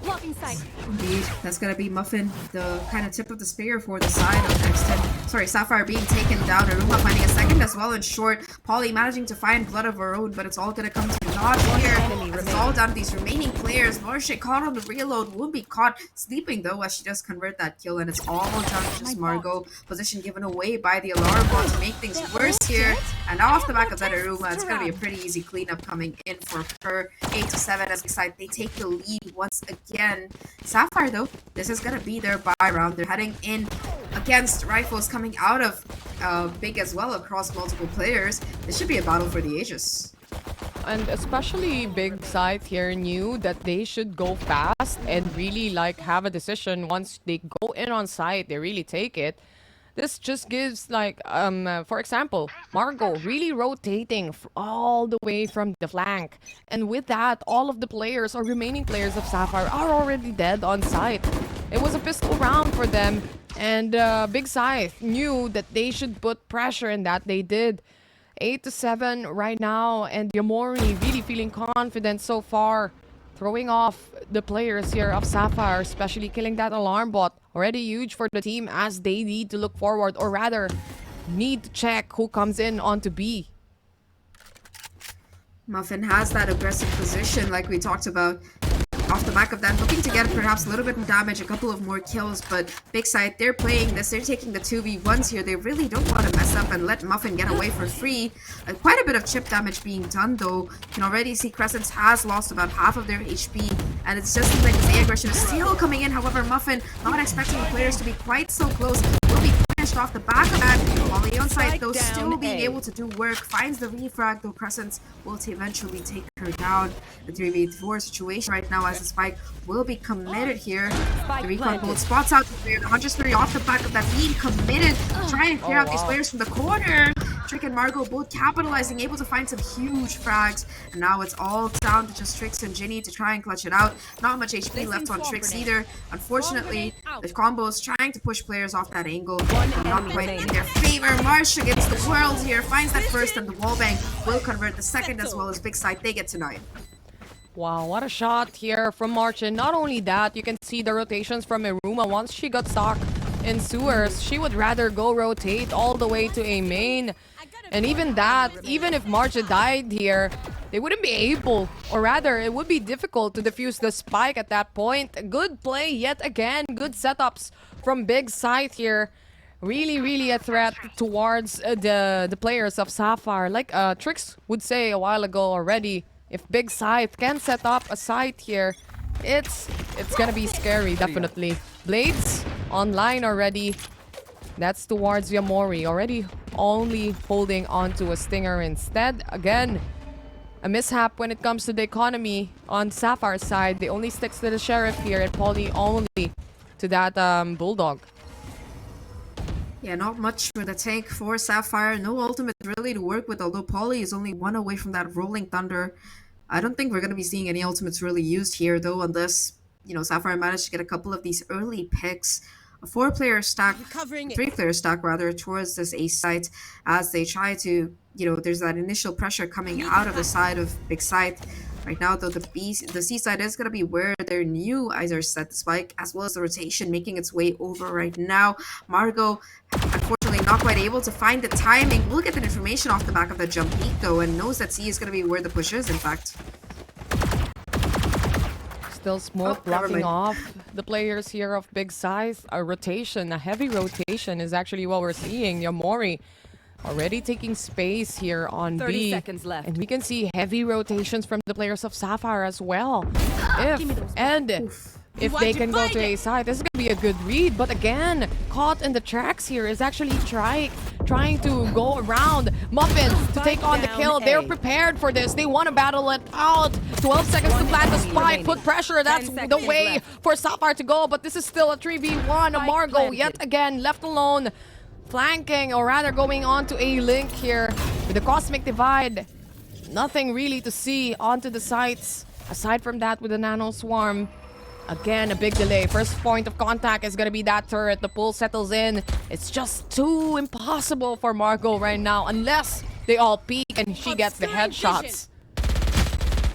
Blocking sight. Indeed, that's gonna be Muffin, the kind of tip of the spear for the side of next 10. Sorry, Sapphire being taken down. Aruma finding a second as well in short. Polly managing to find blood of her own, but it's all gonna come to naught here. It's all down to these remaining players. Marsha caught on the reload, won't be caught sleeping though as she does convert that kill, and it's all down to just Margot. Position given away by the alarm bot to make things worse here. And now off the back of that Aruma, it's gonna be a pretty easy cleanup coming in for her. 8-7 as beside they take the lead once again. Sapphire though, this is gonna be their bye round. They're heading in against rifles coming out of Big as well across multiple players. This should be a battle for the ages. And especially Big Scythe here knew that they should go fast and really like have a decision once they go in on site. They really take it. This just gives like, for example, Margot really rotating all the way from the flank. And with that, all of the players or remaining players of Sapphire are already dead on site. It was a pistol round for them. And Big Scythe knew that they should put pressure, and that they did. 8-7 right now, and Yamori really feeling confident so far. Throwing off the players here of Sapphire, especially killing that alarm bot. Already huge for the team as they need to look forward, or rather, need to check who comes in onto B. Muffin has that aggressive position like we talked about. Off the back of that, looking to get perhaps a little bit more damage, a couple of more kills, but Big Scythe, they're playing this, they're taking the 2v1s here. They really don't want to mess up and let Muffin get away for free. Quite a bit of chip damage being done though. You can already see Crescent has lost about half of their HP, and it's just like this A aggression is still coming in. However, Muffin, not expecting the players to be quite so close, will be punished off the back of that. While on site though, still being able to do work, finds the refrag though. Crescent will eventually take her down. The 3v4 situation right now as the spike will be committed here. The recon bolt spots out the player. The Hunter's Fury off the back of that being committed, trying to clear out these players from the corner. Trick and Margot both capitalizing, able to find some huge frags. And now it's all down to just Trix and Ginny to try and clutch it out. Not much HP left on Trix either. Unfortunately, the combos trying to push players off that angle. Not quite in their favor. Marsh against the world here finds that first, and the wallbang will convert the second as well as Big Scythe. They get tonight. Wow, what a shot here from March. And not only that, you can see the rotations from Iruma. Once she got stuck in sewers, she would rather go rotate all the way to a main. And even that, even if Marcha died here, they wouldn't be able, or rather, it would be difficult to defuse the spike at that point. Good play yet again. Good setups from Big Scythe here. Really a threat towards the players of Sapphire. Like Trix would say a while ago already, if Big Scythe can set up a site here, it's gonna be scary, definitely. Blades online already. That's towards Yamori, already only holding onto a Stinger instead. Again, a mishap when it comes to the economy on Sapphire's side. They only sticks to the Sheriff here, and Polly only to that Bulldog. Yeah, not much for the tank for Sapphire. No ultimate really to work with, although Polly is only one away from that Rolling Thunder. I don't think we're going to be seeing any ultimates really used here, though, unless, Sapphire managed to get a couple of these early picks. A 4-player stack, 3-player stack rather, towards this A site as they try to, there's that initial pressure coming out of the side of Big Scythe. Right now, though, the C side is going to be where their new eyes are set, the spike, as well as the rotation making its way over right now. Margot, unfortunately, not quite able to find the timing. We'll get that information off the back of the jump peak, though, and knows that C is going to be where the push is, in fact. Still smoke blocking off the players here of Big Scythe. A rotation, a heavy rotation is actually what we're seeing. Yamori already taking space here on 30 B. seconds left. And we can see heavy rotations from the players of Sapphire as well. If they can go to A side, this is going to be a good read. But again, caught in the tracks here is actually trying to go around Muffin to take on the kill. They're prepared for this. They want to battle it out. 12 seconds to plant the spike, put pressure. That's the way for Sapphire to go. But this is still a 3v1. Margot yet again left alone, flanking, or rather going on to A link here with the Cosmic Divide. Nothing really to see onto the sites aside from that with the Nano Swarm. Again, a big delay. First point of contact is going to be that turret. The pull settles in. It's just too impossible for Margot right now unless they all peek and she gets the headshots.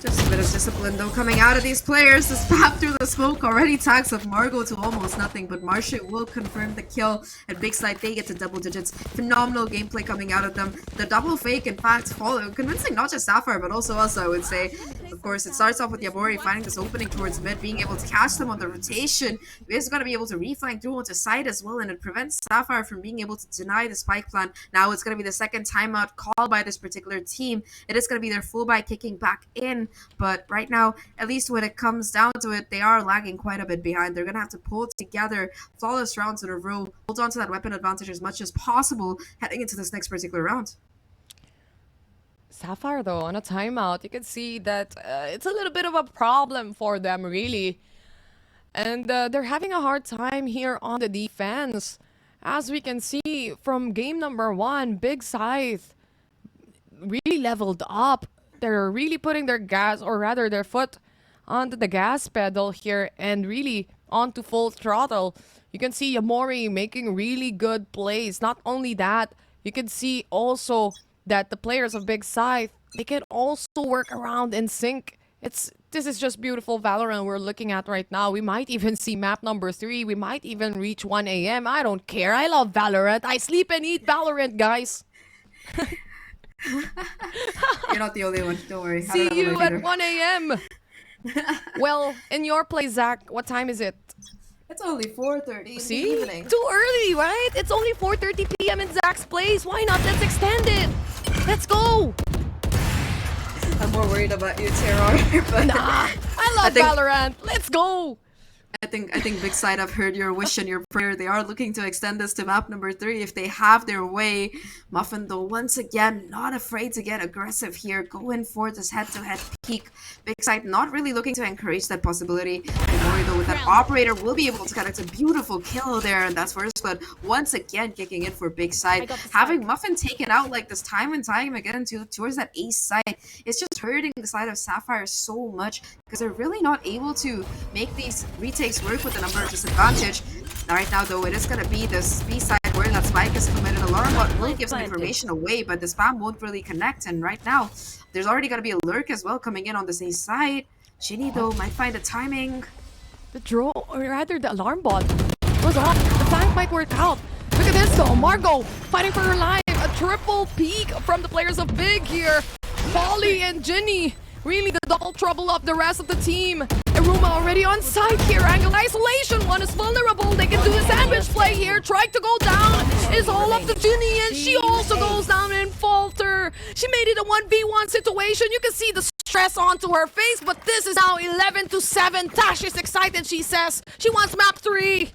Just a bit of discipline, though, coming out of these players. The spam through the smoke already tags up Margot to almost nothing, but Marcia will confirm the kill. And Big Scythe, they get to double digits. Phenomenal gameplay coming out of them. The double fake, in fact, convincing not just Sapphire, but also us, I would say. Of course, it starts off with Yamori finding this opening towards mid, being able to catch them on the rotation. He's going to be able to reflank through onto side as well, and it prevents Sapphire from being able to deny the spike plan. Now it's going to be the second timeout called by this particular team. It is going to be their full buy kicking back in. But right now, at least when it comes down to it, they are lagging quite a bit behind. They're going to have to pull together flawless rounds in a row, hold on to that weapon advantage as much as possible heading into this next particular round. Sapphire, though, on a timeout, you can see that it's a little bit of a problem for them, really. And they're having a hard time here on the defense, As we can see from game number 1, Big Scythe really leveled up. They're really putting their gas, or rather their foot onto the gas pedal here and really onto full throttle. You can see Yamori making really good plays. Not only that, you can see also that the players of Big Scythe, they can also work around and sync. This is just beautiful Valorant we're looking at right now. We might even see map number 3. We might even reach 1 a.m. I don't care. I love Valorant. I sleep and eat Valorant, guys. You're not the only one. Don't worry. See you at 1 a.m. Well, in your place, Zach, what time is it? It's only 4:30 in the See? evening. Too early, right? It's only 4:30 p.m. in Zach's place. Why not? Let's extend it. Let's go. I'm more worried about you, Terror. But Nah, I love Valorant. Let's go. I think Big Side, I've heard your wish and your prayer. They are looking to extend this to map number 3 if they have their way. Muffin, though, once again, not afraid to get aggressive here. Going for this head-to-head peak. Big Side not really looking to encourage that possibility. Worry, though, with that operator, will be able to connect a beautiful kill there, and that's first blood. Once again, kicking in for Big Side. Having Muffin taken out like this time and time again towards that ace side, it's just hurting the side of Sapphire so much because they're really not able to make these retakes work with the number disadvantage. Right now, though, it is going to be this B side where that spike is committed. Alarm bot will give some information away, but the spam won't really connect. And right now, there's already going to be a lurk as well coming in on this A side. Ginny, though, might find the timing. The draw, or rather the alarm bot, was off. The flank might work out. Look at this, though. Margot fighting for her life. A triple peak from the players of Big here. Polly and Ginny. Really the double trouble of the rest of the team. Iruma already on site here. Angle isolation. One is vulnerable. They can do a sandwich play here. Trying to go down. Is all up to Ginny, and she also goes down and falter. She made it a 1v1 situation. You can see the stress onto her face, but this is now 11-7. Tash is excited, she says. She wants map 3.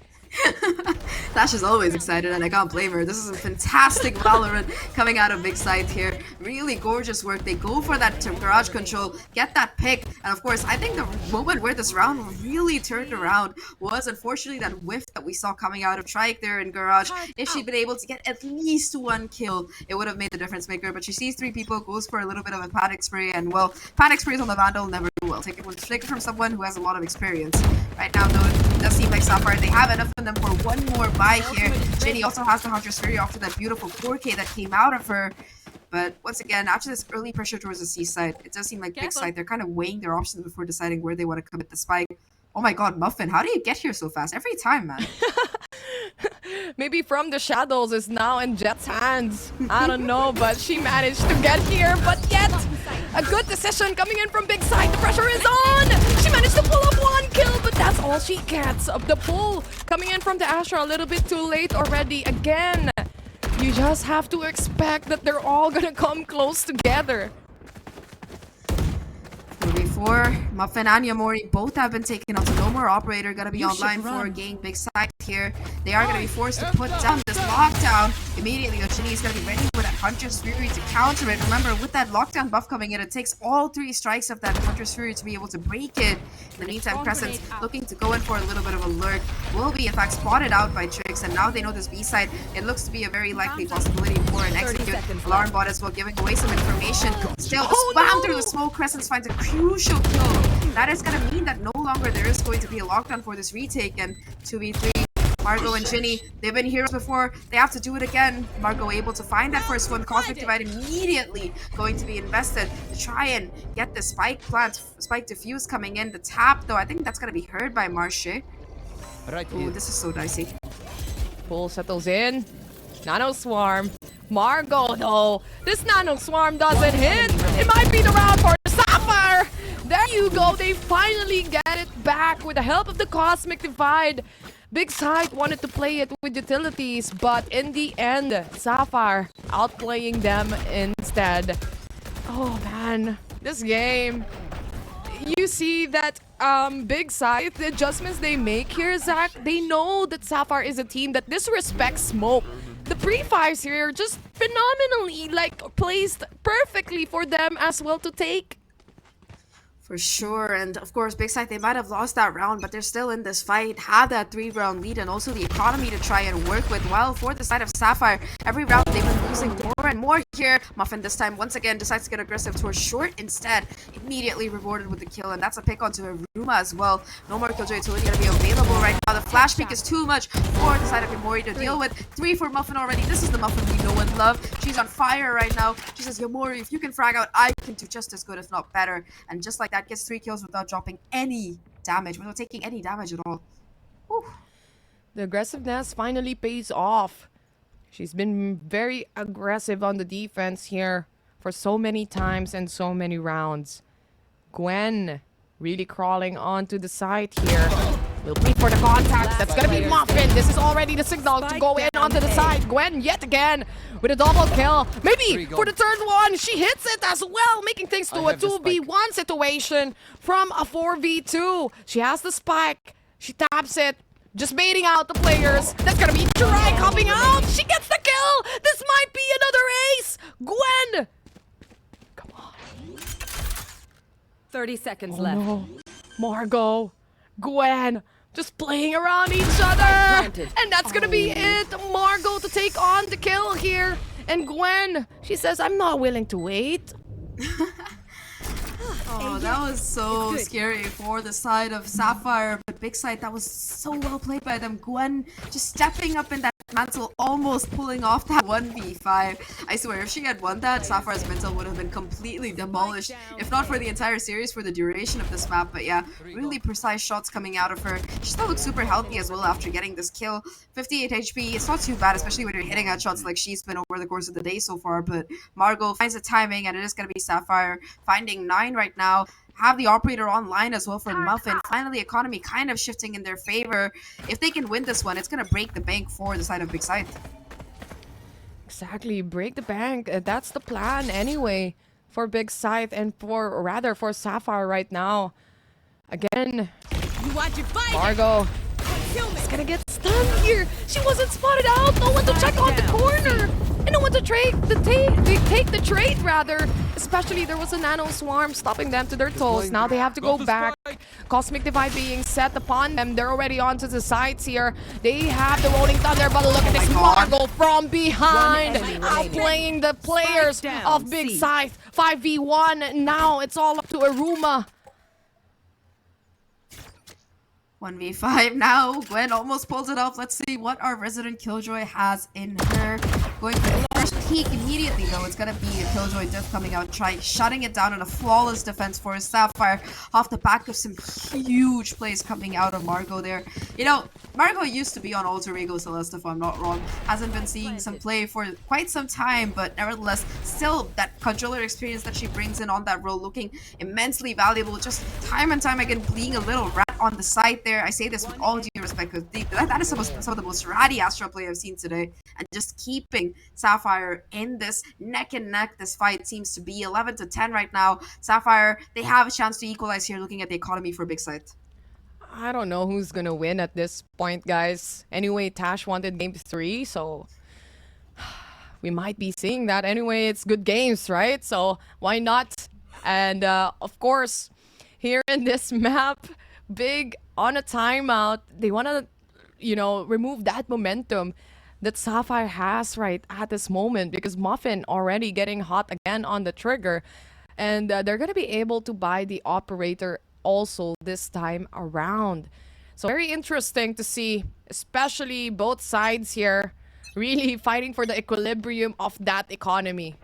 Tash is always excited, and I can't blame her. This is a fantastic Valorant coming out of Big Scythe here. Really gorgeous work. They go for that garage control, get that pick, and of course, I think the moment where this round really turned around was unfortunately that whiff that we saw coming out of Trike there in garage. If she'd been able to get at least 1 kill, it would have made the difference maker, but she sees 3 people, goes for a little bit of a panic spray, and well, panic sprays on the Vandal never do well. Take it from someone who has a lot of experience. Right now, though, it does seem like Sapphire, they have enough of them for 1 more buy here. Jenny also has the Hunter's Fury after that beautiful 4K that came out of her. But once again, after this early pressure towards the C side, it does seem like Big Side, they're kind of weighing their options before deciding where they want to commit the spike. Oh my god, Muffin, how do you get here so fast? Every time, man. Maybe from the shadows is now in Jet's hands. I don't know, but she managed to get here. But yet, a good decision coming in from Big Side. The pressure is on. She managed to pull up 1 kill, but that's all she gets. Of the pull coming in from the Astra a little bit too late already. Again, you just have to expect that they're all gonna come close together. Before Muffin and Yamori both have been taken out, so no more operator gonna be online for Gang Big Side here. They are gonna be forced to put down this lockdown immediately. Ochini is gonna be ready with that Hunter's Fury to counter it. Remember, with that lockdown buff coming in, it takes all 3 strikes of that Hunter's Fury to be able to break it. In the meantime, Crescent's looking to go in for a little bit of a lurk. Will be in fact spotted out by Trix, and now they know this B side. It looks to be a very likely possibility for an execute. Alarm bot as well, giving away some information. Still, spam through the smoke. Crescent finds a crucial kill. That is going to mean that no longer there is going to be a lockdown for this retake, and 2v3. Margot and Ginny, they've been heroes before. They have to do it again. Margot able to find that first one. Cosmic Divide immediately going to be invested to try and get the spike diffuse coming in. The tap, though, I think that's going to be heard by Marche. Ooh, this is so dicey. Pull settles in. Nano Swarm. Margot, though. This Nano Swarm doesn't hit. It might be the round for Sapphire. There you go. They finally get it back with the help of the Cosmic Divide. Big Side wanted to play it with utilities, but in the end, Sapphire outplaying them instead. Oh man, this game. You see that Big Side, the adjustments they make here, Zach, they know that Sapphire is a team that disrespects smoke. The pre-fires here are just phenomenally placed perfectly for them as well to take. For sure, and of course, Big Scythe, they might have lost that round, but they're still in this fight, have that 3-round lead, and also the economy to try and work with. While for the side of Sapphire, every round they've been losing more and more here. Muffin this time, once again, decides to get aggressive towards short instead, immediately rewarded with the kill, and that's a pick onto Aruma as well. No more Killjoy utility going to be available right now. The flash peek is too much for the side of Yamori to deal with. 3 for Muffin already. This is the Muffin we know and love. She's on fire right now. She says, Yamori, if you can frag out, I can do just as good, if not better. And just like that, gets 3 kills without dropping any damage, without taking any damage at all. Whew. The aggressiveness finally pays off. She's been very aggressive on the defense here for so many times and so many rounds. Gwen really crawling onto the side here. We'll wait for the contact. That's gonna be Muffin. This is already the signal to go in onto the side. Gwen yet again with a double kill. Maybe for the third one, she hits it as well, making things to a 2v1 situation from a 4v2. She has the spike. She taps it, just baiting out the players. That's gonna be Try coming out. She gets the kill. This might be another ace. Gwen. Come on. 30 seconds left. No. Margot. Gwen just playing around each other, and that's gonna be it. Margot to take on the kill here, and Gwen, she says, I'm not willing to wait. Oh, that was so scary for the side of Sapphire, but Big Scythe, that was so well played by them. Gwen just stepping up in that mantle, almost pulling off that 1v5. I swear, if she had won that, Sapphire's mental would have been completely demolished, if not for the entire series, for the duration of this map. But yeah, really precise shots coming out of her. She still looks super healthy as well after getting this kill. 58 HP, it's not too bad, especially when you're hitting out shots like she's been over the course of the day so far. But Margot finds the timing, and it is going to be Sapphire finding 9 right now. Have the operator online as well for Muffin. Finally, economy kind of shifting in their favor. If they can win this one, it's going to break the bank for the side of Big Scythe. Exactly, break the bank. That's the plan anyway for Big Scythe and for Sapphire right now. Again, You want your fight? Margot is gonna get stunned here. She wasn't spotted out. No one to check on the corner. And no one to take the trade rather. Especially there was a nano swarm stopping them to their toes. Now they have to go back. Cosmic Divide being set upon them. They're already onto the sides here. They have the Rolling Thunder, but look at this Margot from behind. Outplaying the players of Big Scythe. 5v1. Now it's all up to Aruma. 1v5 now. Gwen almost pulls it off. Let's see what our resident Killjoy has in her. Going for the first peek immediately, though. It's going to be a Killjoy diff coming out, shutting it down in a flawless defense for Sapphire off the back of some huge plays coming out of Margot there. You know, Margot used to be on Alter Ego Celeste, if I'm not wrong. Hasn't been seeing some play for quite some time, but nevertheless, still that controller experience that she brings in on that role looking immensely valuable. Just time and time again, being a little rat on the side there. I say this with all due respect, because that is some of the most ratty Astra play I've seen today. And just keeping Sapphire in this neck and neck. This fight seems to be 11-10 right now. Sapphire, they have a chance to equalize here looking at the economy for Big Scythe. I don't know who's gonna win at this point, guys. Anyway, Tash wanted game 3, so we might be seeing that. Anyway, it's good games, right? So why not? And of course, here in this map, Big on a timeout. They want to, remove that momentum that Sapphire has right at this moment, because Muffin already getting hot again on the trigger. And they're going to be able to buy the operator also this time around. So very interesting to see, especially both sides here really fighting for the equilibrium of that economy.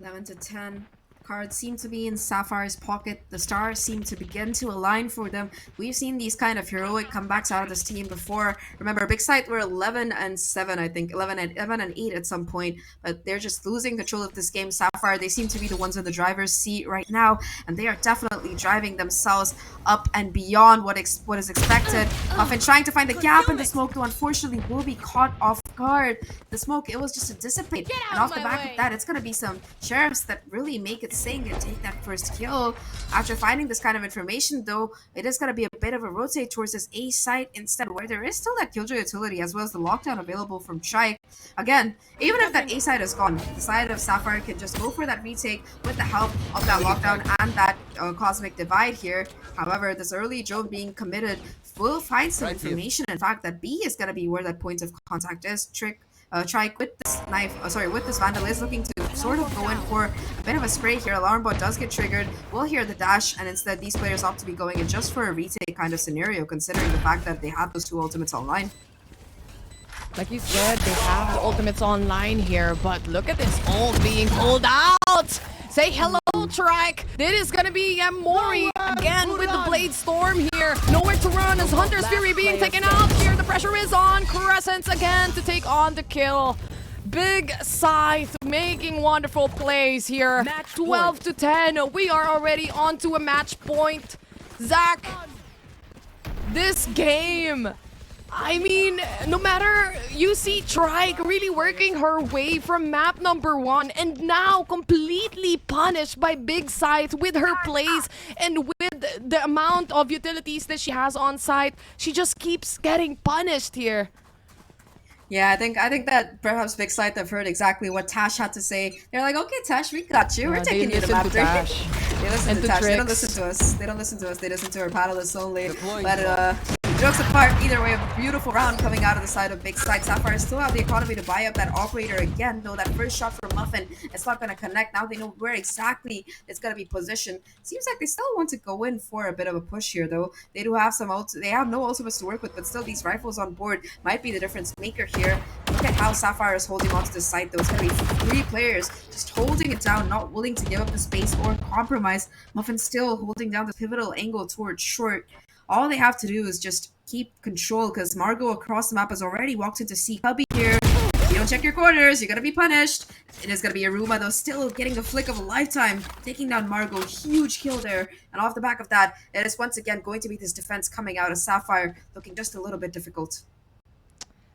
11-10. Cards seem to be in Sapphire's pocket. The stars seem to begin to align for them. We've seen these kind of heroic comebacks out of this team before. Remember, Big Scythe were 11-7, I think. 11-8 at some point. But they're just losing control of this game. Sapphire, they seem to be the ones in the driver's seat right now. And they are definitely driving themselves up and beyond what is expected. Muffin trying to find the gap in the smoke, though unfortunately will be caught off guard. The smoke, it was just to dissipate. And off the back of that, it's going to be some sheriffs that really make it saying to take that first kill. After finding this kind of information, though, it is going to be a bit of a rotate towards this A site instead, where there is still that Killjoy utility as well as the lockdown available from Scythe. Again, even if that A site is gone, the side of Sapphire can just go for that retake with the help of that lockdown and that cosmic divide here. However, this early drone being committed will find some information. In fact, that B is going to be where that point of contact is. Trike with this knife, with this Vandal is looking to sort of go in for a bit of a spray here. Alarm bot does get triggered. We'll hear the dash, and instead these players opt to be going in just for a retake kind of scenario, considering the fact that they have those two ultimates online. Like you said, they have the ultimates online here, but look at this ult being pulled out! Say hello, Trike! This is gonna be Mori again with the Blade Storm here. Nowhere to run as Hunter's Fury being taken out here. The pressure is on. Crescents again to take on the kill. Big Scythe making wonderful plays here. 12 to 10. We are already on to a match point. Zach, this game, I mean, no matter, you see Trike really working her way from map number 1 and now completely punished by Big Scythe with her plays and with the amount of utilities that she has on site. She just keeps getting punished here. Yeah, I think that perhaps Big Scythe have heard exactly what Tash had to say. They're like, okay, Tash, we got you. We're taking you to map 3. They listen to Tash. They don't listen to us. They don't listen to us. They listen to our panelists only. But jokes apart, either way, a beautiful round coming out of the side of Big Scythe. Sapphire still have the economy to buy up that operator again, though that first shot from Muffin, it's not going to connect. Now they know where exactly it's going to be positioned. Seems like they still want to go in for a bit of a push here, though. They do have they have no ultimates to work with, but still these rifles on board might be the difference maker here. Look at how Sapphire is holding onto the site, though. It's going to be 3 players just holding it down, not willing to give up the space or compromise. Muffin still holding down the pivotal angle towards short. All they have to do is just keep control, because Margot across the map has already walked into C Cubby here. If you don't check your corners, you're going to be punished. It is going to be Aruma, though, still getting the flick of a lifetime, taking down Margot. Huge kill there. And off the back of that, it is once again going to be this defense coming out of Sapphire, looking just a little bit difficult.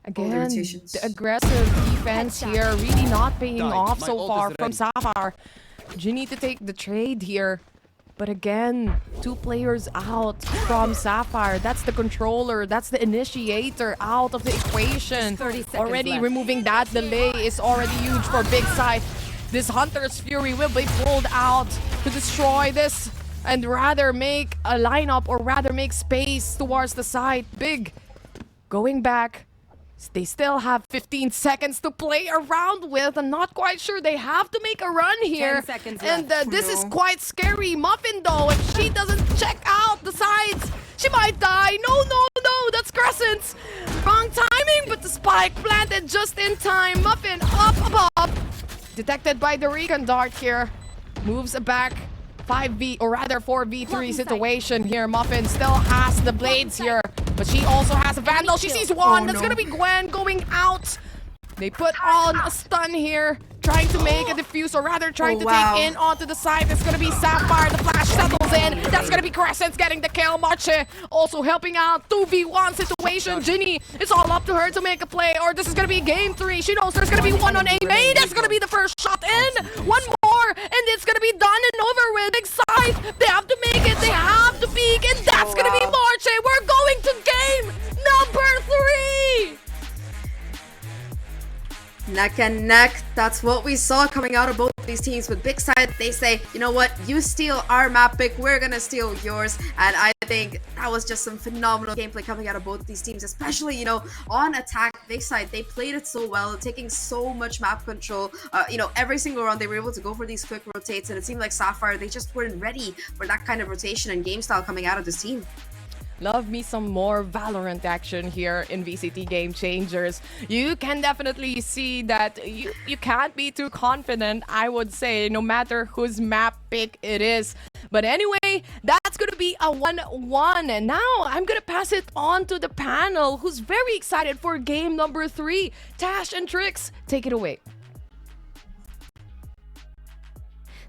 Again, the aggressive defense here really not paying off so far from Sapphire. You need to take the trade here. But again, 2 players out from Sapphire. That's the controller. That's the initiator out of the equation. Already removing that delay is already huge for Big Scythe. This Hunter's Fury will be pulled out to destroy this and rather make a lineup or rather make space towards the side. Big going back. They still have 15 seconds to play around with. I'm not quite sure. They have to make a run here. 10 seconds and left. this is quite scary. Muffin, though, if she doesn't check out the sides, she might die. No, that's Crescents. Wrong timing, but the spike planted just in time. Muffin up above. Detected by the recon dart here. Moves back. 5v, or rather 4v3 situation here. Muffin still has the blades here, but she also has a Vandal. She sees one. That's gonna be Gwen going out. They put on a stun here, trying to make a defuse, or rather trying to take in onto the side. It's gonna be Sapphire. The flash settles in. That's gonna be Crescents getting the kill. Marche also helping out. 2v1 situation. Ginny, it's all up to her to make a play, or this is gonna be game 3. She knows there's gonna be one on A main. That's gonna be the first shot in. One more, and it's gonna be done and over with. Big Scythe, they have to make it. They have to peek, and that's gonna be Marche. We're going to game number 3. Neck and neck. That's what we saw coming out of both these teams. With Big Scythe, they say, you know what, you steal our map pick, we're gonna steal yours. And I think that was just some phenomenal gameplay coming out of both these teams, especially, you know, on attack. Big Scythe, they played it so well, taking so much map control. You know, every single round they were able to go for these quick rotates, and it seemed like Sapphire, they just weren't ready for that kind of rotation and game style coming out of this team. Love me some more Valorant action here in VCT Game Changers. You can definitely see that you can't be too confident, I would say, no matter whose map pick it is. But anyway, that's going to be a 1-1. And now I'm going to pass it on to the panel, who's very excited for game number 3. Tash and Trix, take it away.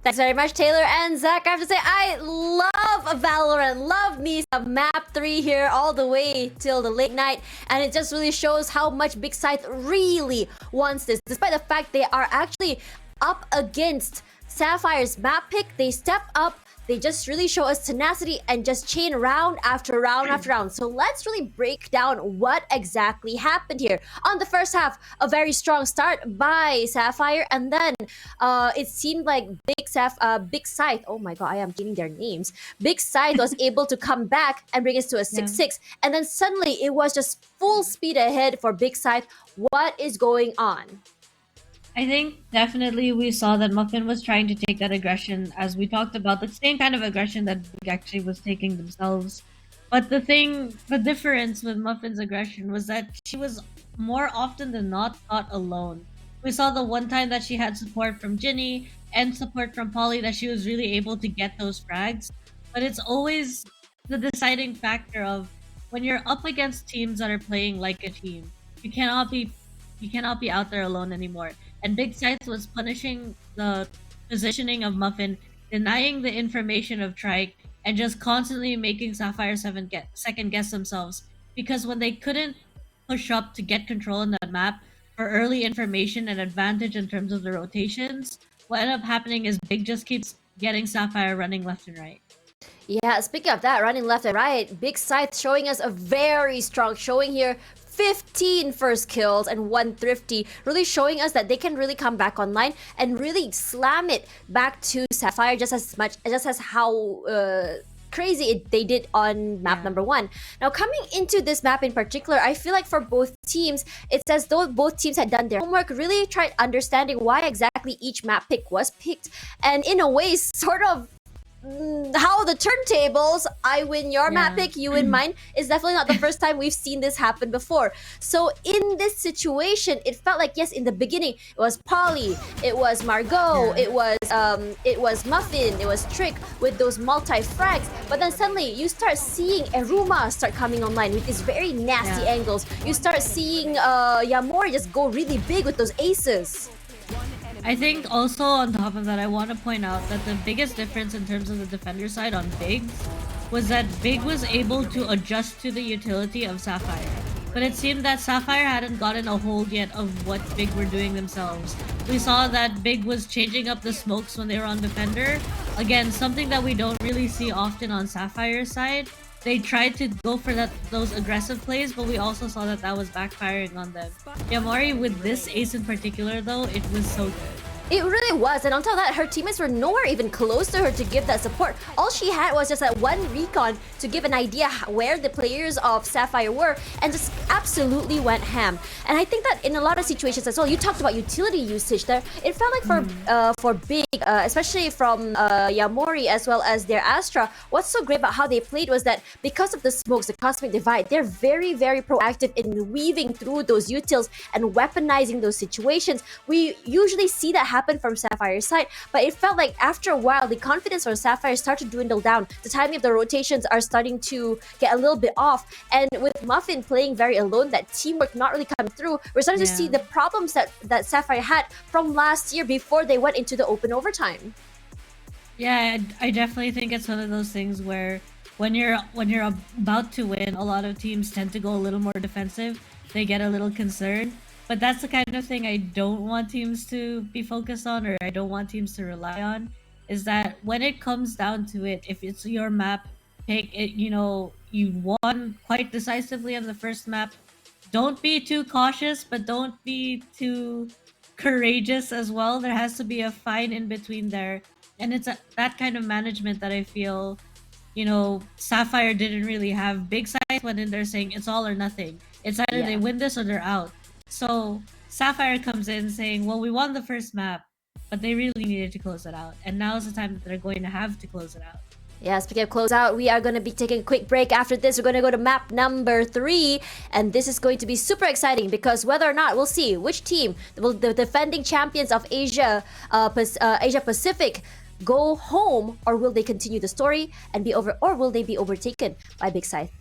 Thanks very much, Taylor and Zach. I have to say, I love Valorant. Love me some map 3 here all the way till the late night. And it just really shows how much Big Scythe really wants this. Despite the fact they are actually up against Sapphire's map pick, they step up, they just really show us tenacity and just chain round after round after round. So let's really break down what exactly happened here. On the first half, a very strong start by Sapphire, and then it seemed like Big Scythe, oh my god, I am getting their names. Big Scythe was able to come back and bring us to a 6-6, and then suddenly it was just full speed ahead for Big Scythe. What is going on? I think definitely we saw that Muffin was trying to take that aggression, as we talked about, the same kind of aggression that Big actually was taking themselves. But the difference with Muffin's aggression was that she was more often than not caught alone. We saw the one time that she had support from Ginny and support from Polly that she was really able to get those frags. But it's always the deciding factor of when you're up against teams that are playing like a team, you cannot be out there alone anymore. And Big Scythe was punishing the positioning of Muffin, denying the information of Trike, and just constantly making Sapphire 7 second guess themselves. Because when they couldn't push up to get control in that map for early information and advantage in terms of the rotations, what ended up happening is Big just keeps getting Sapphire running left and right. Yeah, speaking of that, running left and right, Big Scythe showing us a very strong showing here. 15 first kills and 1 thrifty, really showing us that they can really come back online and really slam it back to Sapphire just as how crazy they did on map number 1. Now coming into this map in particular, I feel like for both teams, it's as though both teams had done their homework, really tried understanding why exactly each map pick was picked, and in a way sort of how the turntables, I win your map pick, you win mine, is definitely not the first time we've seen this happen before. So in this situation, it felt like, yes, in the beginning it was Polly, it was Margot, it was Muffin, it was Trick with those multi-frags, but then suddenly you start seeing Eruma start coming online with these very nasty angles. You start seeing Yamori just go really big with those aces. I think also on top of that, I want to point out that the biggest difference in terms of the defender side on Big was that Big was able to adjust to the utility of Sapphire. But it seemed that Sapphire hadn't gotten a hold yet of what Big were doing themselves. We saw that Big was changing up the smokes when they were on defender. Again, something that we don't really see often on Sapphire's side. They tried to go for those aggressive plays, but we also saw that was backfiring on them. Yamari, with this ace in particular though, it was so good. It really was, and on top of that, her teammates were nowhere even close to her to give that support. All she had was just that one recon to give an idea where the players of Sapphire were, and just absolutely went ham. And I think that in a lot of situations as well, you talked about utility usage there. It felt like for Big, especially from Yamori as well as their Astra, what's so great about how they played was that because of the smokes, the Cosmic Divide, they're very, very proactive in weaving through those utils and weaponizing those situations. We usually see that happen from Sapphire's side, but it felt like after a while the confidence for Sapphire started to dwindle down. The timing of the rotations are starting to get a little bit off, and with Muffin playing very alone, that teamwork not really coming through, we're starting to see the problems that Sapphire had from last year before they went into the open overtime. Yeah, I definitely think it's one of those things where when you're about to win, a lot of teams tend to go a little more defensive. They get a little concerned. But that's the kind of thing I don't want teams to be focused on, or I don't want teams to rely on, is that when it comes down to it, if it's your map pick, you won quite decisively on the first map. Don't be too cautious, but don't be too courageous as well. There has to be a fine in between there. And it's that kind of management that I feel, Sapphire didn't really have. Big Scythe went in there saying it's all or nothing. It's either they win this or they're out. So Sapphire comes in saying, well, we won the first map, but they really needed to close it out. And now is the time that they're going to have to close it out. Yeah, speaking of closeout, we are going to be taking a quick break. After this, we're going to go to map number 3. And this is going to be super exciting because whether or not, we'll see which team, the defending champions of Asia Pacific, go home, or will they continue the story and or will they be overtaken by Big Scythe?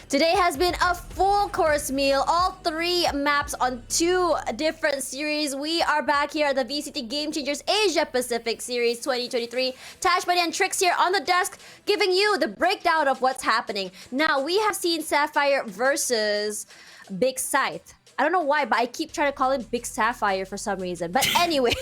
Today has been a full course meal, all 3 maps on 2 different series. We are back here at the VCT Game Changers Asia Pacific Series 2023. Tash, Buddy, and Trix here on the desk, giving you the breakdown of what's happening. Now, we have seen Sapphire versus Big Scythe. I don't know why, but I keep trying to call him Big Sapphire for some reason. But anyway,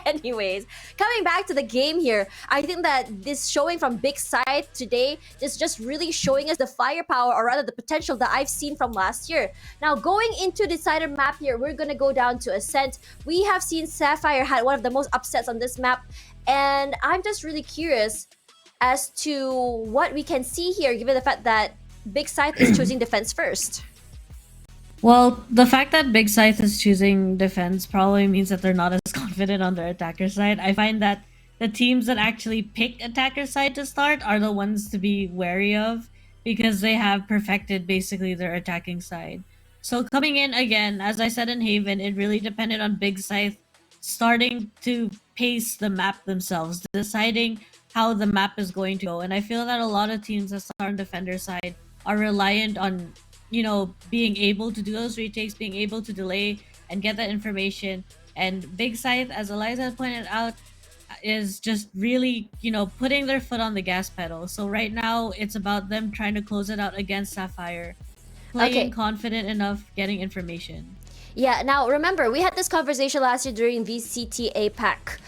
anyways, coming back to the game here, I think that this showing from Big Scythe today is just really showing us the firepower, or rather the potential that I've seen from last year. Now, going into the decider map here, we're gonna go down to Ascent. We have seen Sapphire had one of the most upsets on this map, and I'm just really curious as to what we can see here, given the fact that Big Scythe is choosing defense first. Well, the fact that Big Scythe is choosing defense probably means that they're not as confident on their attacker side. I find that the teams that actually pick attacker side to start are the ones to be wary of, because they have perfected basically their attacking side. So coming in again, as I said in Haven, it really depended on Big Scythe starting to pace the map themselves, deciding how the map is going to go. And I feel that a lot of teams that start on defender side are reliant on, you know, being able to do those retakes, being able to delay and get that information. And Big Scythe, as Eliza pointed out, is just really, you know, putting their foot on the gas pedal. So right now, it's about them trying to close it out against Sapphire, playing confident enough, getting information. Yeah, now remember, we had this conversation last year during VCT APAC.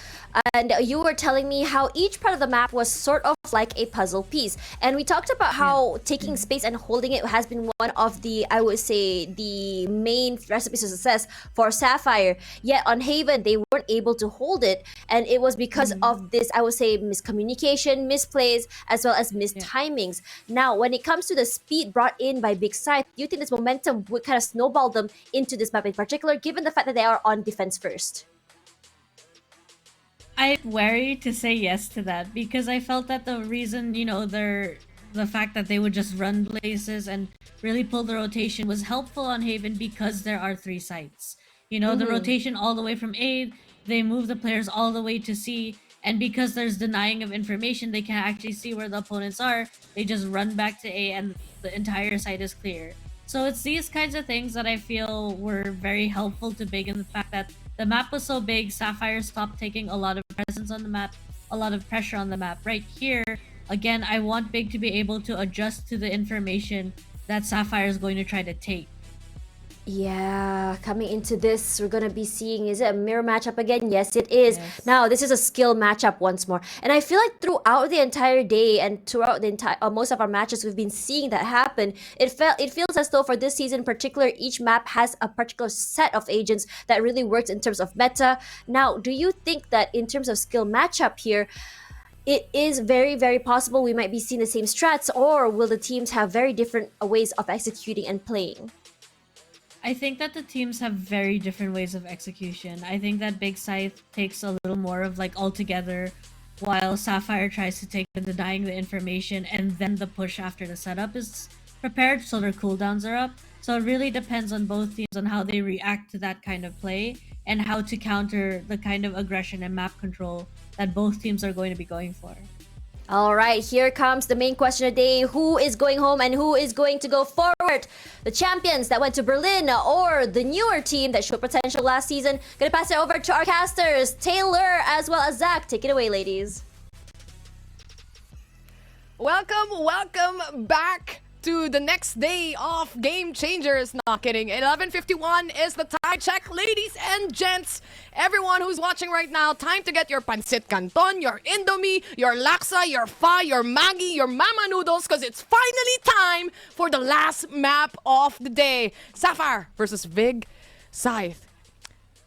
And you were telling me how each part of the map was sort of like a puzzle piece. And we talked about how taking space and holding it has been one of the, I would say, the main recipes of success for Sapphire. Yet on Haven, they weren't able to hold it. And it was because of this, I would say, miscommunication, misplays, as well as mistimings. Now, when it comes to the speed brought in by Big Scythe, do you think this momentum would kind of snowball them into this map in particular, given the fact that they are on defense first? I'm wary to say yes to that, because I felt that the reason, you know, the fact that they would just run places and really pull the rotation was helpful on Haven because there are 3 sites. You know, the rotation all the way from A, they move the players all the way to C, and because there's denying of information, they can't actually see where the opponents are, they just run back to A and the entire site is clear. So it's these kinds of things that I feel were very helpful to Big, in the fact that the map was so big, Sapphire stopped taking a lot of presence on the map, a lot of pressure on the map. Right here, again, I want Big to be able to adjust to the information that Sapphire is going to try to take. Yeah, coming into this, we're gonna be seeing, is it a mirror matchup again? Yes, it is. Yes. Now, this is a skill matchup once more. And I feel like throughout the entire day and throughout the entire most of our matches, we've been seeing that happen. It feels as though for this season in particular, each map has a particular set of agents that really works in terms of meta. Now, do you think that in terms of skill matchup here, it is very, very possible we might be seeing the same strats, or will the teams have very different ways of executing and playing? I think that the teams have very different ways of execution. I think that Big Scythe takes a little more of like altogether, while Sapphire tries to take the denying the information and then the push after the setup is prepared, so their cooldowns are up. So it really depends on both teams on how they react to that kind of play and how to counter the kind of aggression and map control that both teams are going to be going for. All right, here comes the main question of the day. Who is going home and who is going to go forward? The champions that went to Berlin, or the newer team that showed potential last season? Gonna pass it over to our casters, Taylor as well as Zach. Take it away, ladies. Welcome back to the next day of Game Changers. Not kidding. 11:51 is the time check, ladies and gents. Everyone who's watching right now, time to get your pancit canton, your indomie, your laksa, your pho, your Maggi, your mama noodles, because it's finally time for the last map of the day. Sapphire versus Big Scythe.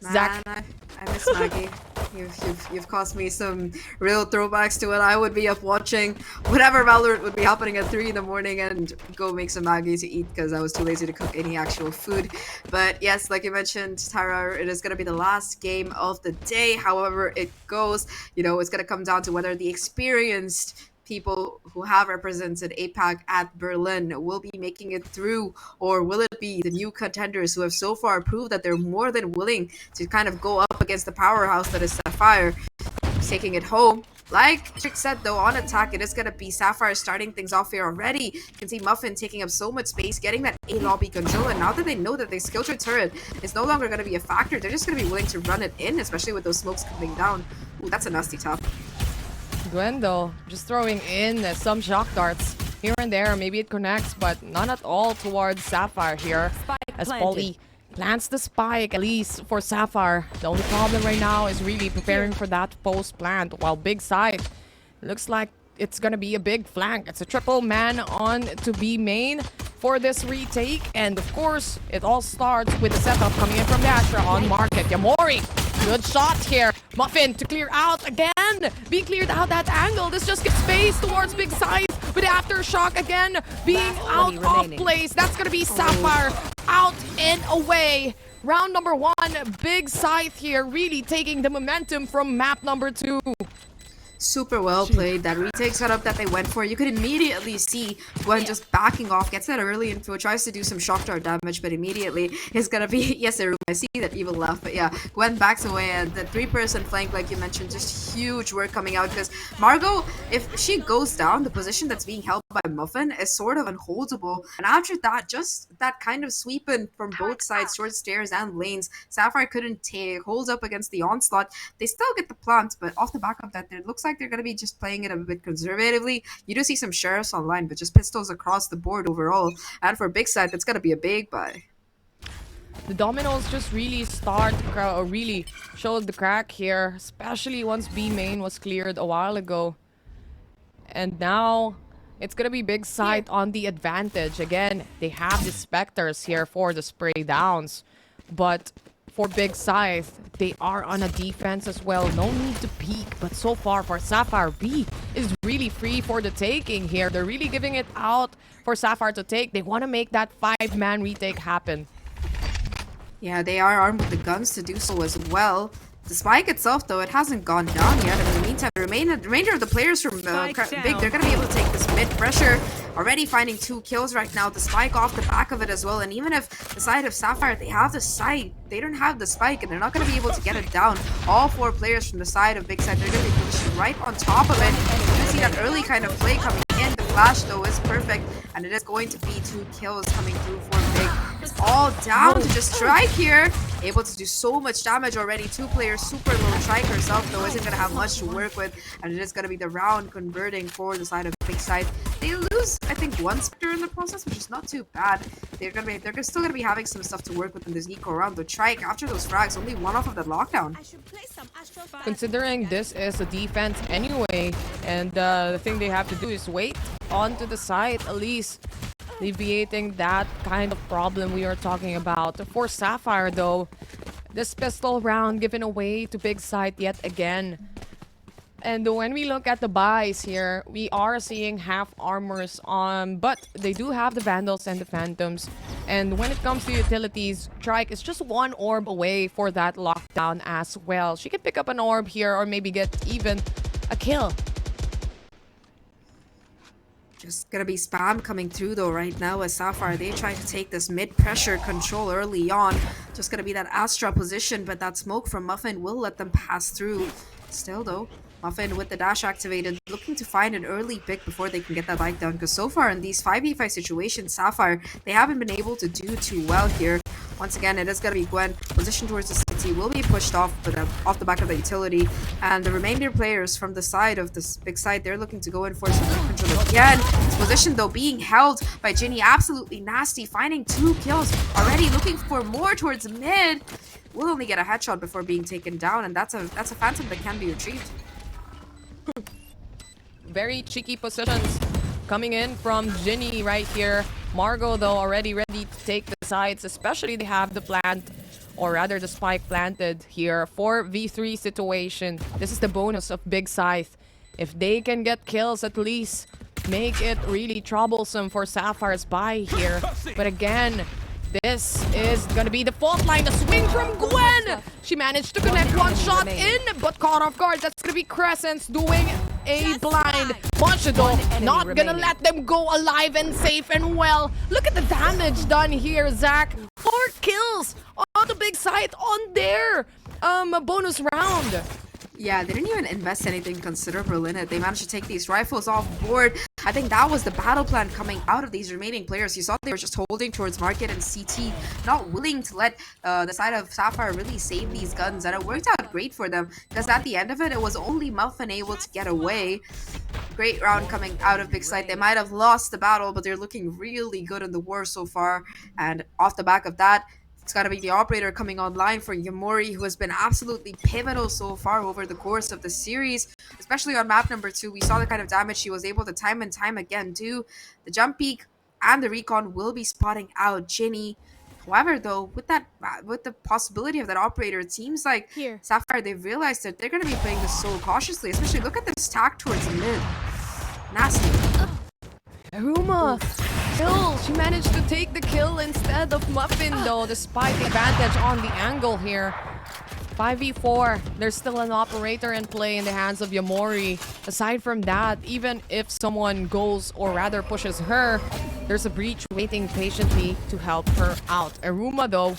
Man, Zach. I miss Maggie. You've caused me some real throwbacks to when I would be up watching whatever Valorant would be happening at 3 in the morning and go make some Maggi to eat because I was too lazy to cook any actual food. But yes, like you mentioned, Tyra, it is going to be the last game of the day. However it goes, it's going to come down to whether the experienced people who have represented APAC at Berlin will be making it through, or will it be the new contenders who have so far proved that they're more than willing to kind of go up against the powerhouse that is Sapphire, taking it home. Like Trick said though, on attack it is going to be Sapphire starting things off here already. You can see Muffin taking up so much space, getting that A lobby control, and now that they know that the Skilltrade turret is no longer going to be a factor, they're just going to be willing to run it in, especially with those smokes coming down. Ooh, that's a nasty top. Gwen though, just throwing in some shock darts here and there. Maybe it connects, but none at all towards Sapphire here. As Polly plants the spike, at least for Sapphire. The only problem right now is really preparing for that post plant, while Big Scythe looks like it's gonna be a big flank. It's a triple man on to B main for this retake, and of course it all starts with the setup coming in from Dasher on market. Yamori, good shot here. Muffin to clear out again. Be cleared out that angle. This just gives space towards Big Scythe, but Aftershock again being out of place. That's gonna be Sapphire out and away. Round number 1, Big Scythe here really taking the momentum from map number 2. Super well played. That retake setup that they went for, you could immediately see Gwen just backing off, gets that early info, tries to do some shock dart damage, but immediately it's gonna be, yes, I see that evil laugh, but yeah, Gwen backs away, and the 3-person flank, like you mentioned, just huge work coming out, because Margot, if she goes down, the position that's being held by Muffin is sort of unholdable, and after that, just that kind of sweeping from both sides, towards stairs and lanes, Sapphire couldn't hold up against the onslaught. They still get the plant, but off the back of that, it looks like they're going to be just playing it a bit conservatively. You do see some sheriffs online, but just pistols across the board overall. And for Big Side, that's going to be a big buy. The dominoes just really really showed the crack here, especially once B main was cleared a while ago. And now it's gonna be Big Side on the advantage. Again, they have the Spectres here for the spray downs, but for Big Scythe, they are on a defense as well. No need to peek, but so far for Sapphire, B is really free for the taking here. They're really giving it out for Sapphire to take. They want to make that 5-man retake happen. Yeah, they are armed with the guns to do so as well. The spike itself, though, it hasn't gone down yet. And in the meantime, the remainder of the players from Big, they're going to be able to take this mid-pressure. Already finding 2 kills right now. The spike off the back of it as well. And even if the side of Sapphire, they have the sight, they don't have the spike, and they're not going to be able to get it down. All 4 players from the side of Big Side, they're going to be positioned right on top of it. And you see that early kind of play coming in. The flash, though, is perfect. And it is going to be 2 kills coming through for Big. It's all down to just Strike here. Able to do so much damage already. 2 players super low. Strike herself, though, isn't going to have much to work with. And it is going to be the round converting for the side of Big Side. They lose, I think, 1 Spectre in the process, which is not too bad. They're still going to be having some stuff to work with in this eco round. But Strike, after those frags, only 1 off of that lockdown. Considering this is a defense anyway, and the thing they have to do is wait onto the side, at least alleviating that kind of problem we are talking about. For Sapphire, though, this pistol round given away to Big Side yet again. And when we look at the buys here, we are seeing half armors on, but they do have the Vandals and the Phantoms. And when it comes to utilities, Strike is just 1 orb away for that lockdown as well. She can pick up an orb here or maybe get even a kill. Just gonna be spam coming through though right now as Sapphire, they try to take this mid-pressure control early on. Just gonna be that Astra position, but that smoke from Muffin will let them pass through. Still though, Muffin with the dash activated, looking to find an early pick before they can get that bike down, because so far in these 5v5 situations, Sapphire, they haven't been able to do too well here. Once again, it is going to be Gwen, position towards the city, will be pushed off, but off the back of the utility, and the remainder players from the side of this Big Side, they're looking to go in for some quick control again. This position though being held by Ginny, absolutely nasty, finding 2 kills already, looking for more towards mid. Will only get a headshot before being taken down, and that's a Phantom that can be retrieved. Very cheeky positions coming in from Ginny right here. Margot, though, already ready to take the sides, especially they have the plant or rather the spike planted here for V3 situation. This is the bonus of Big Scythe. If they can get kills, at least make it really troublesome for Sapphire's buy here. But again, this is gonna be the fault line. The swing from Gwen! She managed to connect one shot in, but caught off guard. That's gonna be Crescents doing a blind. Machido not gonna let them go alive and safe and well. Look at the damage done here, Zach. 4 kills on the Big Scythe on their bonus round. Yeah, they didn't even invest anything considerable in it. They managed to take these rifles off board. I think that was the battle plan coming out of these remaining players. You saw they were just holding towards Market and CT, not willing to let the side of Sapphire really save these guns. And it worked out great for them, because at the end of it, it was only Muffin able to get away. Great round coming out of Big Scythe. They might have lost the battle, but they're looking really good in the war so far. And off the back of that, it's got to be the operator coming online for Yamori, who has been absolutely pivotal so far over the course of the series, especially on map number 2. We saw the kind of damage she was able to time and time again do. The jump peak and the recon will be spotting out Ginny. However, though, with the possibility of that operator, it seems like Sapphire, they've realized that they're going to be playing this so cautiously. Especially look at this tack towards the mid. Nasty. Aruma kill. She managed to take the kill instead of Muffin, though, despite the advantage on the angle here. 5v4. There's still an operator in play in the hands of Yamori. Aside from that, even if someone goes or rather pushes her, there's a breach waiting patiently to help her out. Aruma, though,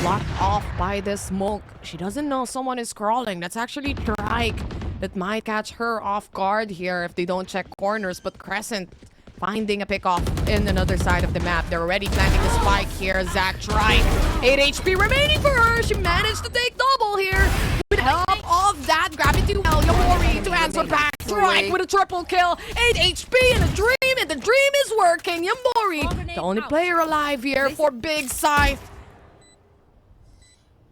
blocked off by this smoke. She doesn't know someone is crawling. That's actually Trike that might catch her off guard here if they don't check corners, but Crescent finding a pickoff in another side of the map. They're already planting the spike here. Zach Trike, 8 HP remaining for her. She managed to take double here with help of that gravity well. Yamori to answer back. Trike with a triple kill. 8 HP and a dream, and the dream is working. Yamori, the only player alive here for Big Scythe.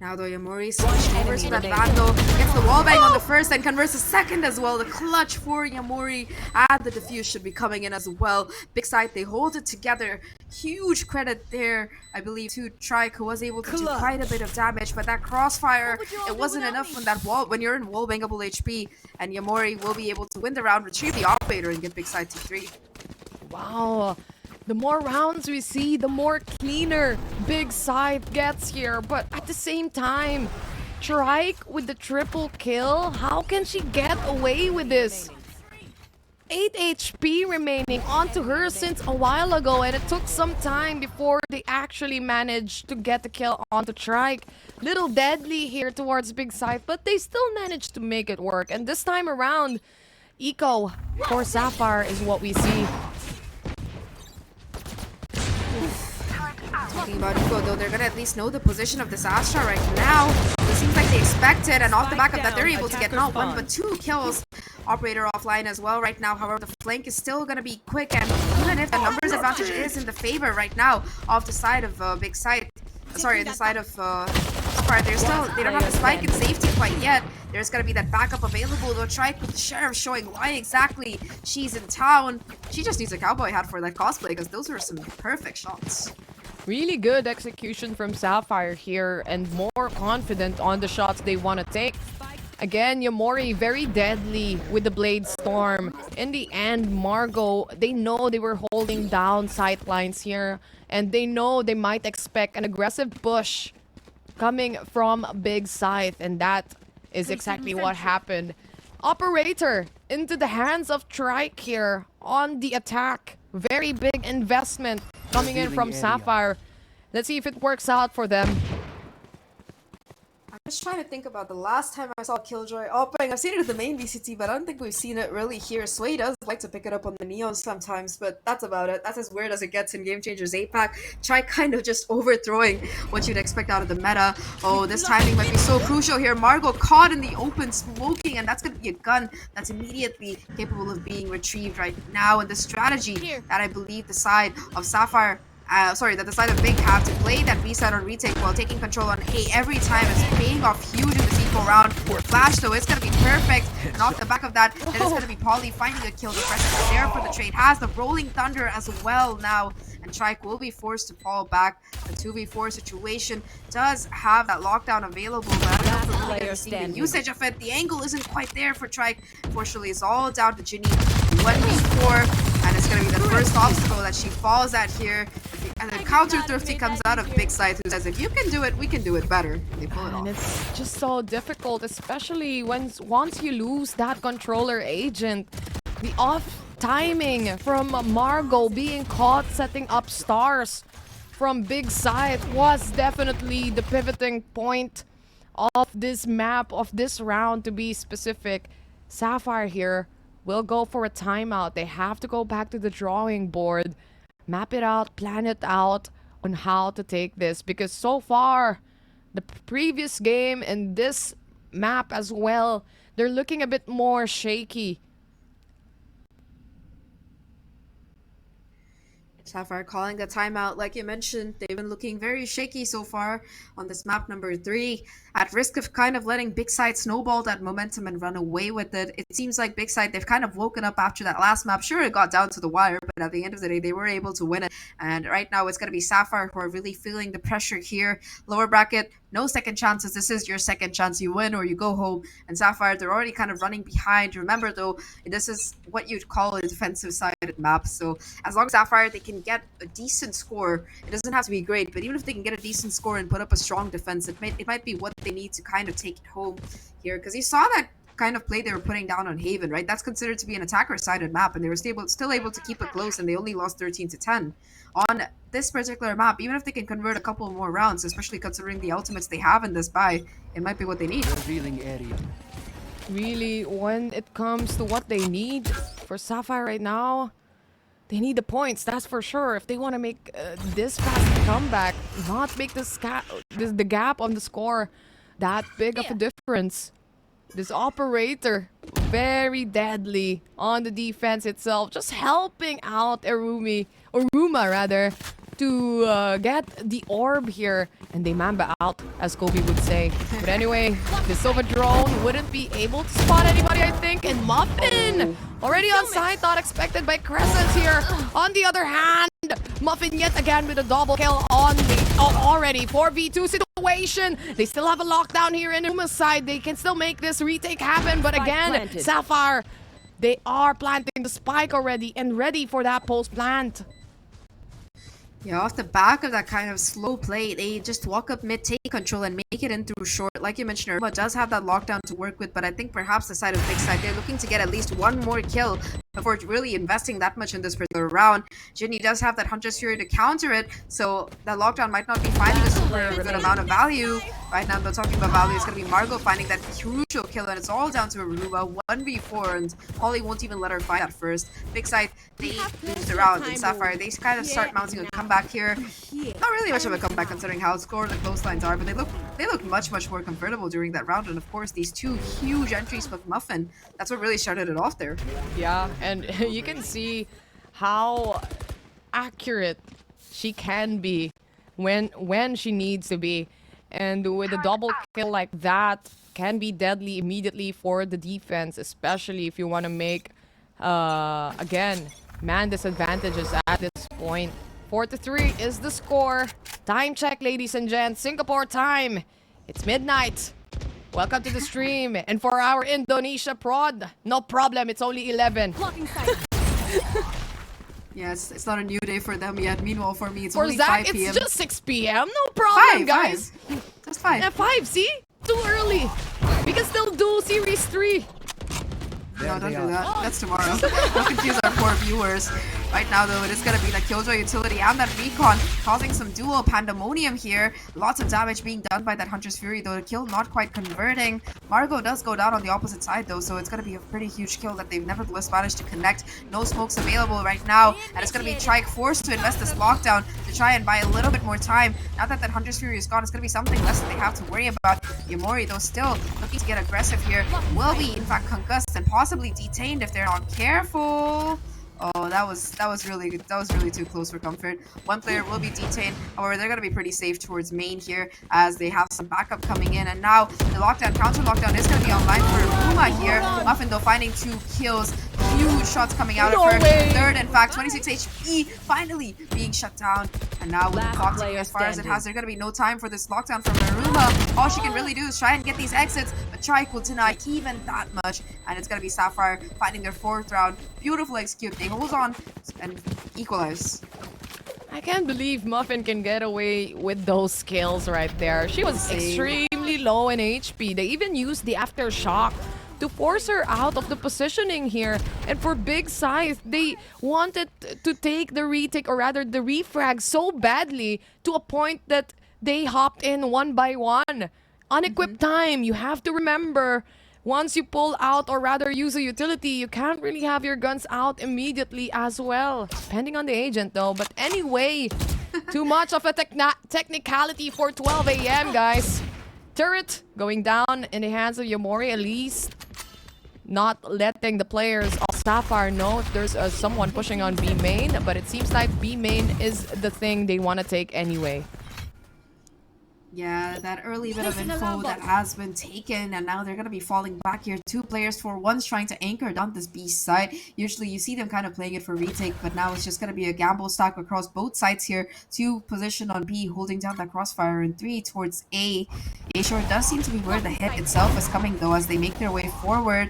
Now though, Yamori switched over to that Vandal, gets the wallbang on the first and converts the second as well. The clutch for Yamori, and the defuse should be coming in as well. Big Scythe, they hold it together. Huge credit there, I believe, to Trike, who was able to do quite a bit of damage, but that crossfire, it wasn't enough when that wall, when you're in wallbangable HP, and Yamori will be able to win the round, retrieve the operator, and get Big Scythe to 3. Wow. The more rounds we see, the more cleaner Big Scythe gets here. But at the same time, Trike with the triple kill, how can she get away with this? 8 HP remaining onto her since a while ago, and it took some time before they actually managed to get the kill onto Trike. Little deadly here towards Big Scythe, but they still managed to make it work. And this time around, Eco for Sapphire is what we see. Talking about Eco, though, they're gonna at least know the position of this Astra right now. It seems like they expected, and off the back of that, they're able to get not 1 but 2 kills. Operator offline as well right now. However, the flank is still gonna be quick, and even if the numbers advantage is in the favor right now off the side of Big Scythe, sorry, the side of Sapphire, they don't have the spike in safety quite yet. There's gonna be that backup available, though. Trike with the sheriff showing why exactly she's in town. She just needs a cowboy hat for that cosplay, because those were some perfect shots. Really good execution from Sapphire here, and more confident on the shots they want to take. Again, Yamori very deadly with the Blade Storm. In the end, Margot, they know they were holding down sight lines here, and they know they might expect an aggressive push coming from Big Scythe, and that is exactly what happened. Operator into the hands of Trike here on the attack. Very big investment coming in from Sapphire. Let's see if it works out for them. I'm just trying to think about the last time I saw Killjoy opening. I've seen it at the main VCT, but I don't think we've seen it really here. Sway does like to pick it up on the Neon sometimes, but that's about it. That's as weird as it gets in Game Changers APAC. Try kind of just overthrowing what you'd expect out of the meta. Oh, this timing might be so crucial here. Margot caught in the open smoking, and that's going to be a gun that's immediately capable of being retrieved right now. And the strategy that I believe the side of Sapphire that the side of Big have to play that B side on retake while taking control on A every time is paying off huge in this equal round. flash, though. It's going to be perfect. And off the back of that, then it's going to be Polly finding a kill. The pressure is there for the trade. Has the Rolling Thunder as well now. And Trike will be forced to fall back. The 2v4 situation does have that lockdown available, but I don't know if we're really going to see the usage of it. The angle isn't quite there for Trike. Unfortunately, it's all down to Ginny. 1v4, and it's going to be the first obstacle that she falls at here. And the counter thrifty comes out of Big Scythe, who says, if you can do it, we can do it better. And they pull it off. And it's just so difficult, especially once you lose that controller agent. The off timing from Margot being caught setting up stars from Big Scythe was definitely the pivoting point of this map, of this round to be specific. Sapphire here will go for a timeout. They have to go back to the drawing board, map it out, plan it out on how to take this, because so far the previous game and this map as well, they're looking a bit more shaky. Sapphire calling the timeout. Like you mentioned, they've been looking very shaky so far on this map number 3. At risk of kind of letting Big Scythe snowball that momentum and run away with it. It seems like Big Scythe, they've kind of woken up after that last map. Sure, it got down to the wire, but at the end of the day, they were able to win it. And right now, it's going to be Sapphire who are really feeling the pressure here. Lower bracket, no second chances. This is your second chance. You win or you go home. And Sapphire, they're already kind of running behind. Remember, though, this is what you'd call a defensive-sided map. So as long as Sapphire, they can get a decent score. It doesn't have to be great, but even if they can get a decent score and put up a strong defense, it might be what they need to kind of take it home here. Because you saw that kind of play they were putting down on Haven, right? That's considered to be an attacker-sided map, and they were still able to keep it close, and they only lost 13-10. On this particular map, even if they can convert a couple more rounds, especially considering the ultimates they have in this buy, it might be what they need. Revealing area. Really, when it comes to what they need for Sapphire right now, they need the points, that's for sure. If they want to make this fast comeback, not make the gap on the score that big of a difference. This operator, very deadly on the defense itself, just helping out Aruma rather, to get the orb here, and they mamba out, as Kobe would say. But anyway, the Silver Drone wouldn't be able to spot anybody, I think, and Muffin already on site, not expected by Crescent here. On the other hand, Muffin yet again with a double kill on the already 4v2 situation. They still have a lockdown here in Aruma's side. They can still make this retake happen, but again, Sapphire, they are planting the spike already and ready for that post plant. Yeah, off the back of that kind of slow play, they just walk up mid, take control, and make it in through short. Like you mentioned, Aruma does have that lockdown to work with, but I think perhaps the side of Big Scythe, they're looking to get at least one more kill before really investing that much in this particular round. Ginny does have that Hunter's Fury to counter it, so that lockdown might not be finding a super good amount of value. Right now, they're talking about value. It's going to be Margot finding that crucial kill, and it's all down to Aruma, 1v4, and Holly won't even let her fight at first. Big Scythe, they lose the round, and Sapphire, they kind of start mounting a comeback here. Not really much of a comeback considering how scored the close lines are, but they look much more comfortable during that round, and of course, these two huge entries with Muffin, that's what really started it off there. Yeah, and you can see how accurate she can be when she needs to be. And with a double kill like that, can be deadly immediately for the defense, especially if you want to make, again, man disadvantages at this point. 4-3 is the score. Time check, ladies and gents. Singapore time. It's midnight. Welcome to the stream. And for our Indonesia prod, no problem. It's only 11. Yes, it's not a new day for them yet. Meanwhile, for me, it's For only Zach, 5 p.m. it's just 6 p.m. No problem, guys. Just 5. At 5, see? Too early. We can still do Series 3. No, don't do that. That's tomorrow. Don't confuse our poor viewers. Right now, though, it is going to be the Killjoy utility and that Recon causing some dual pandemonium here. Lots of damage being done by that Hunter's Fury, though the kill not quite converting. Margot does go down on the opposite side, though, so it's going to be a pretty huge kill that they've nevertheless managed to connect. No smokes available right now, and it's going to be Trike forced to invest this lockdown to try and buy a little bit more time. Now that that Hunter's Fury is gone, it's going to be something less that they have to worry about. Yamori, though, still looking to get aggressive here, will be, in fact, concussed and possibly detained if they're not careful. Oh, that was really good. That was really too close for comfort. One player will be detained. However, they're gonna be pretty safe towards main here as they have some backup coming in. And now the lockdown, counter lockdown is gonna be online for Puma here. Muffin though finding 2 kills. Huge shots coming out of her. Third, in fact, 26 HP finally being shut down. And now with the clock ticking as far as it has, there's gonna be no time for this lockdown from Maruma. All she can really do is try and get these exits, but Trike will deny even that much. And it's gonna be Sapphire finding their 4th round. Beautiful execute. They hold on and equalize. I can't believe Muffin can get away with those skills right there. She was Same. extremely low in HP. They even used the aftershock to force her out of the positioning here. And for Big Scythe, they wanted to take the retake, or rather the refrag, so badly to a point that they hopped in one by one. Unequipped time, you have to remember, once you pull out or rather use a utility, you can't really have your guns out immediately as well. Depending on the agent though. But anyway, too much of a technicality for 12 a.m. guys. Turret going down in the hands of Yomori, at least not letting the players of Sapphire know if there's someone pushing on B main. But it seems like B main is the thing they want to take anyway. Yeah, that early bit of info that has been taken, and now they're going to be falling back here. 2 players for one's trying to anchor down this B side. Usually you see them kind of playing it for retake, but now it's just going to be a gamble stack across both sides here. 2 position on B, holding down that crossfire, and 3 towards A. A short does seem to be where the hit itself is coming though as they make their way forward.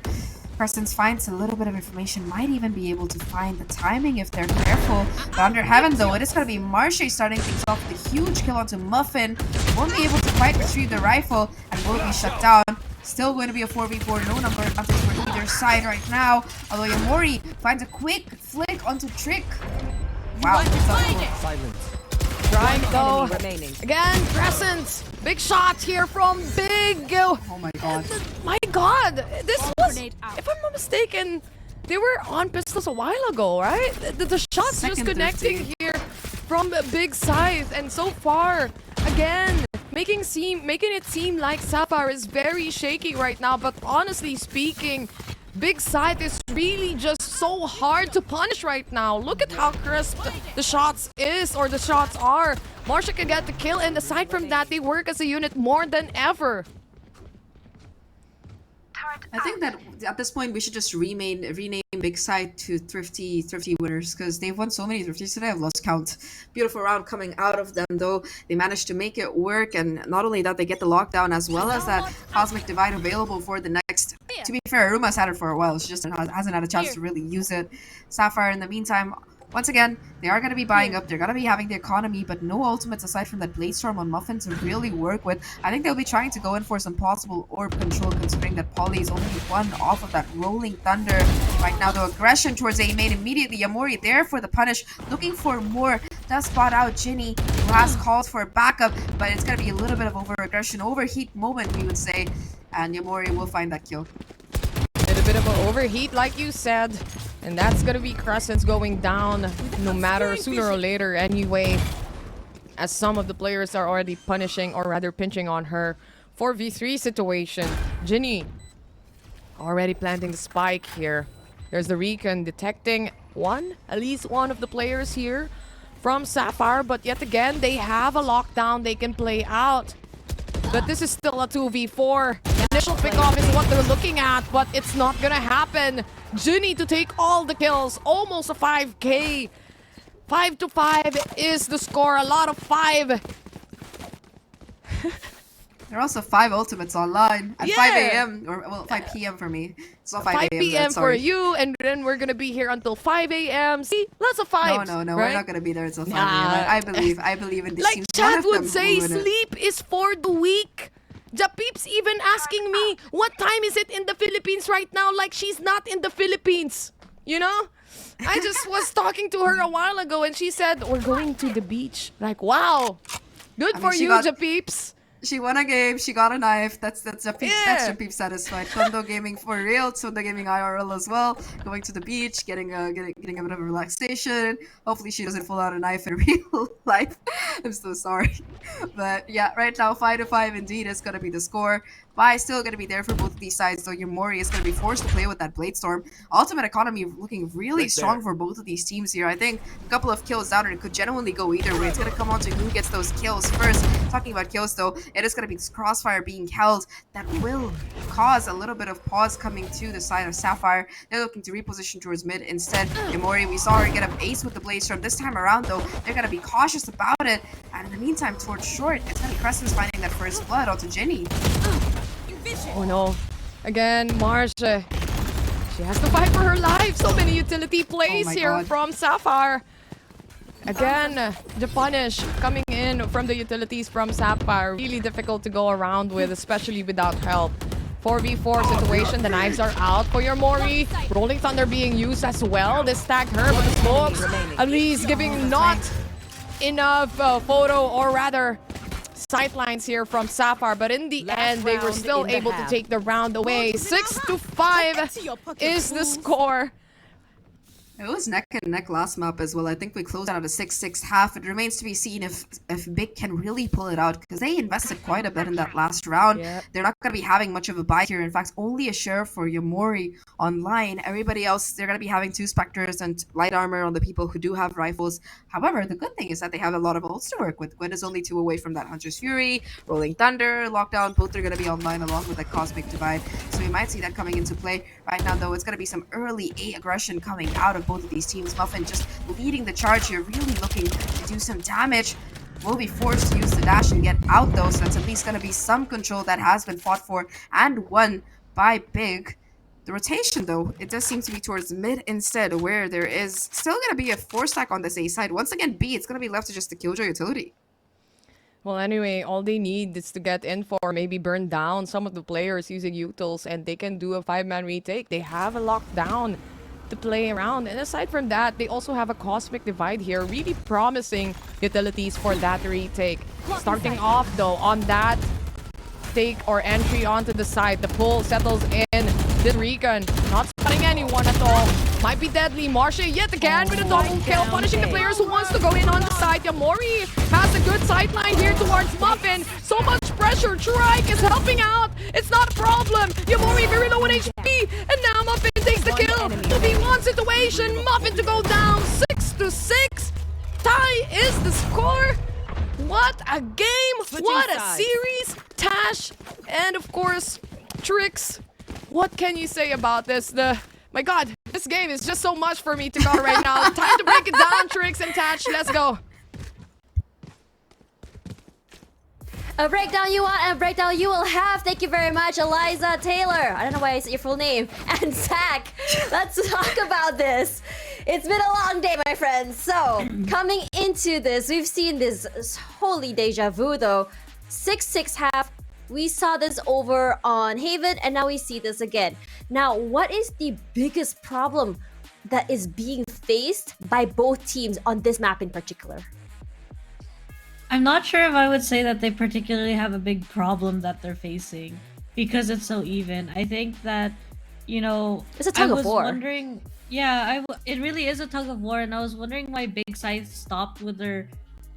Presence finds a little bit of information, might even be able to find the timing if they're careful. But under Heaven though, it is going to be Marche starting things off with a huge kill onto Muffin. Won't be able to quite retrieve the rifle and will be shut down. Still going to be a 4v4, no number advantage for either side right now. Although Yomori finds a quick flick onto Trick. Wow, Silence. Trying though. Remaining. Again, Crescent. Big shot here from Big. oh my god. My god, this was, if I'm not mistaken, they were on pistols a while ago, right? The shots Second just connecting 50. here from Big Scythe, and so far, again, making it seem like Sapphire is very shaky right now. But honestly speaking, Big Scythe is really just so hard to punish right now. Look at how crisp the shots are. Marsha can get the kill, and aside from that, they work as a unit more than ever. I think that at this point we should just rename Big Scythe to Thrifty winners, because they've won so many Thrifties today. I've lost count. Beautiful round coming out of them though. They managed to make it work, and not only that, they get the lockdown as well as that Cosmic Divide available for the next. To be fair, Aruma's had it for a while. She just hasn't had a chance to really use it. Sapphire, in the meantime, once again, they are going to be buying up. They're going to be having the economy, but no ultimates aside from that Blade Storm on Muffin to really work with. I think they'll be trying to go in for some possible orb control, considering that Polly is only 1 off of that Rolling Thunder. Right now, the aggression towards A main immediately. Yamori there for the punish, looking for more. Does spot out Ginny, who has called for backup, but it's going to be a little bit of over-aggression, overheat moment, we would say. And Yamori will find that kill. A bit of an overheat, like you said, and that's gonna be Crescents going down no matter, sooner or later anyway, as some of the players are already punishing, or rather pinching on her. 4v3 situation. Ginny already planting the spike here. There's the recon detecting at least one of the players here from Sapphire, but yet again they have a lockdown they can play out. But this is still a 2v4. Initial pickoff is what they're looking at, but it's not gonna happen. Ginny to take all the kills. Almost a 5k. 5-5 is the score. A lot of 5. There are also 5 ultimates online at Yeah. 5 a.m. or well 5 p.m. for me. It's not 5 5 a.m. p.m. for sorry. you, and then we're gonna be here until 5 a.m. See, lots of 5. No, right? we're not gonna be there until 5 Nah. a.m. I believe in this Like team. Chad would say, sleep is for the weak. The peeps even asking me, what time is it in the Philippines right now? Like she's not in the Philippines. You know? I just was talking to her a while ago, and she said, we're going to the beach. Like, wow. Good for you, Japeeps. She won a game. She got a knife. That's a peep. Yeah. That's a peep satisfied. Tondo Gaming for real. Tondo Gaming IRL as well. Going to the beach, getting a bit of relaxation. Hopefully she doesn't pull out a knife in real life. I'm so sorry, but yeah, right now 5-5 indeed is gonna be the score. buy still going to be there for both of these sides, though Yamori is going to be forced to play with that Blade Storm. Ultimate economy looking really strong for both of these teams here. I think a couple of kills down and it could genuinely go either way. It's going to come on to who gets those kills first. Talking about kills though, it is going to be this Crossfire being held that will cause a little bit of pause coming to the side of Sapphire. They're looking to reposition towards mid instead. Yamori, we saw her get an ace with the Blade Storm. This time around though, they're going to be cautious about it. And in the meantime, towards short, it's going to be Crescent's finding that first blood onto Ginny. Oh no. Again, Marsha. She has to fight for her life. So many utility plays here from Sapphire. Again, the punish coming in from the utilities from Sapphire. Really difficult to go around with, especially without help. 4v4 situation, the knives are out for your Mori. Rolling Thunder being used as well. They stacked her, but the smokes at least giving not enough photo, or rather sightlines here from Sapphire, but in the end they were still able to take the round away. 6-5 is the score. It was neck and neck last map as well. I think we closed out at a 6-6 half. It remains to be seen if BIGG can really pull it out, because they invested quite a bit in that last round. Yep. They're not going to be having much of a buy here. In fact, only a share for Yamori online. Everybody else, they're going to be having 2 Spectres and light armor on the people who do have rifles. However, the good thing is that they have a lot of ults to work with. Gwen is only 2 away from that Hunter's Fury. Rolling Thunder, Lockdown, both are going to be online along with that Cosmic Divide. So we might see that coming into play. Right now, though, it's going to be some early A aggression coming out of both of these teams. Muffin just leading the charge here, really looking to do some damage. Will be forced to use the dash and get out though, so that's at least going to be some control that has been fought for and won by BIGG. The rotation though, it does seem to be towards mid instead, where there is still going to be a 4-stack on this A side. Once again, B, it's going to be left to just the Killjoy utility. Well, anyway, all they need is to get in for maybe burn down some of the players using utils, and they can do a 5-man retake. They have a lockdown to play around, and aside from that, they also have a Cosmic Divide here, really promising utilities for that retake. Starting off though on that take or entry onto the side, the pull settles in. This recon not spotting anyone at all. Might be deadly. Marsha yet again with a double kill, punishing the players who wants to go in on the side. Yamori has a good sideline here towards Muffin. So much pressure. Trike is helping out. It's not a problem. Yamori very low in HP, and now Muffin takes the kill. 2v1 situation. Muffin to go down. 6-6. Tie is the score. What a game. What a series. Tash and of course Tricks. What can you say about this? My god, this game is just so much for me to cover right now. Time to break it down, Tricks and Tash. Let's go. A breakdown you want, and a breakdown you will have. Thank you very much, Eliza Taylor. I don't know why I said your full name. And Zach, let's talk about this. It's been a long day, my friends. So, coming into this, we've seen this holy deja vu, though. 6-6 half. We saw this over on Haven, and now we see this again. Now, what is the biggest problem that is being faced by both teams on this map in particular? I'm not sure if I would say that they particularly have a big problem that they're facing, because it's so even. I think that, you know, It's a tug of war. wondering, yeah, it really is a tug of war, and I was wondering why Big Scythe stopped with their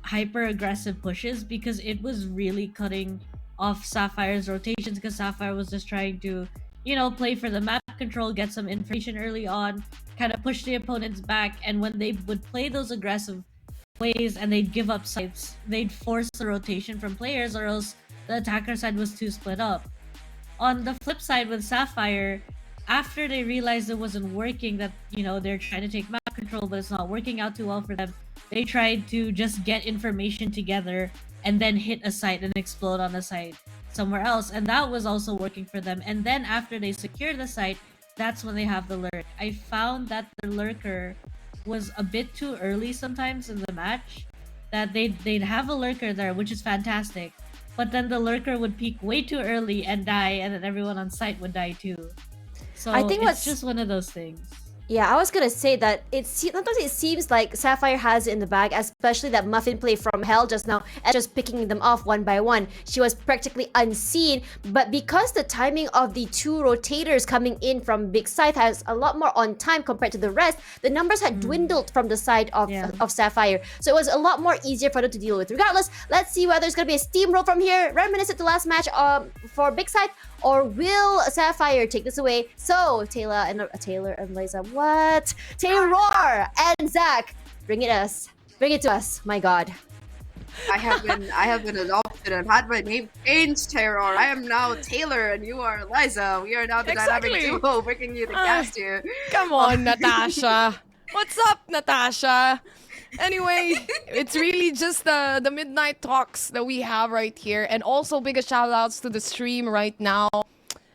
hyper aggressive pushes, because it was really cutting off Sapphire's rotations, because Sapphire was just trying to, you know, play for the map control, get some information early on, kind of push the opponents back, and when they would play those aggressive ways and they'd give up sites, they'd force the rotation from players, or else the attacker side was too split up. On the flip side with Sapphire, after they realized it wasn't working, that, you know, they're trying to take map control but it's not working out too well for them, they tried to just get information together and then hit a site and explode on the site somewhere else, and that was also working for them. And then after they secure the site, that's when they have the lurk. I found that the lurker was a bit too early sometimes in the match, that they'd have a lurker there, which is fantastic, but then the lurker would peak way too early and die, and then everyone on site would die too. So I think it's just one of those things. Yeah, I was gonna say that sometimes it seems like Sapphire has it in the bag, especially that Muffin play from Hell just now, and just picking them off one by one. She was practically unseen, but because the timing of the 2 rotators coming in from Big Scythe has a lot more on time compared to the rest, the numbers had dwindled from the side of Sapphire. So it was a lot more easier for them to deal with. Regardless, let's see whether it's gonna be a steamroll from here, reminiscent to last match for Big Scythe, or will Sapphire take this away? So Taylor and Liza, what? Taylor and Zach, bring it to us. My God. I have been adopted and had my name changed, Terror. I am now Taylor and you are Liza. We are now the dynamic Exactly. duo bringing you the cast here. Come on, Natasha. What's up, Natasha? Anyway, it's really just the midnight talks that we have right here. And also big shout outs to the stream right now.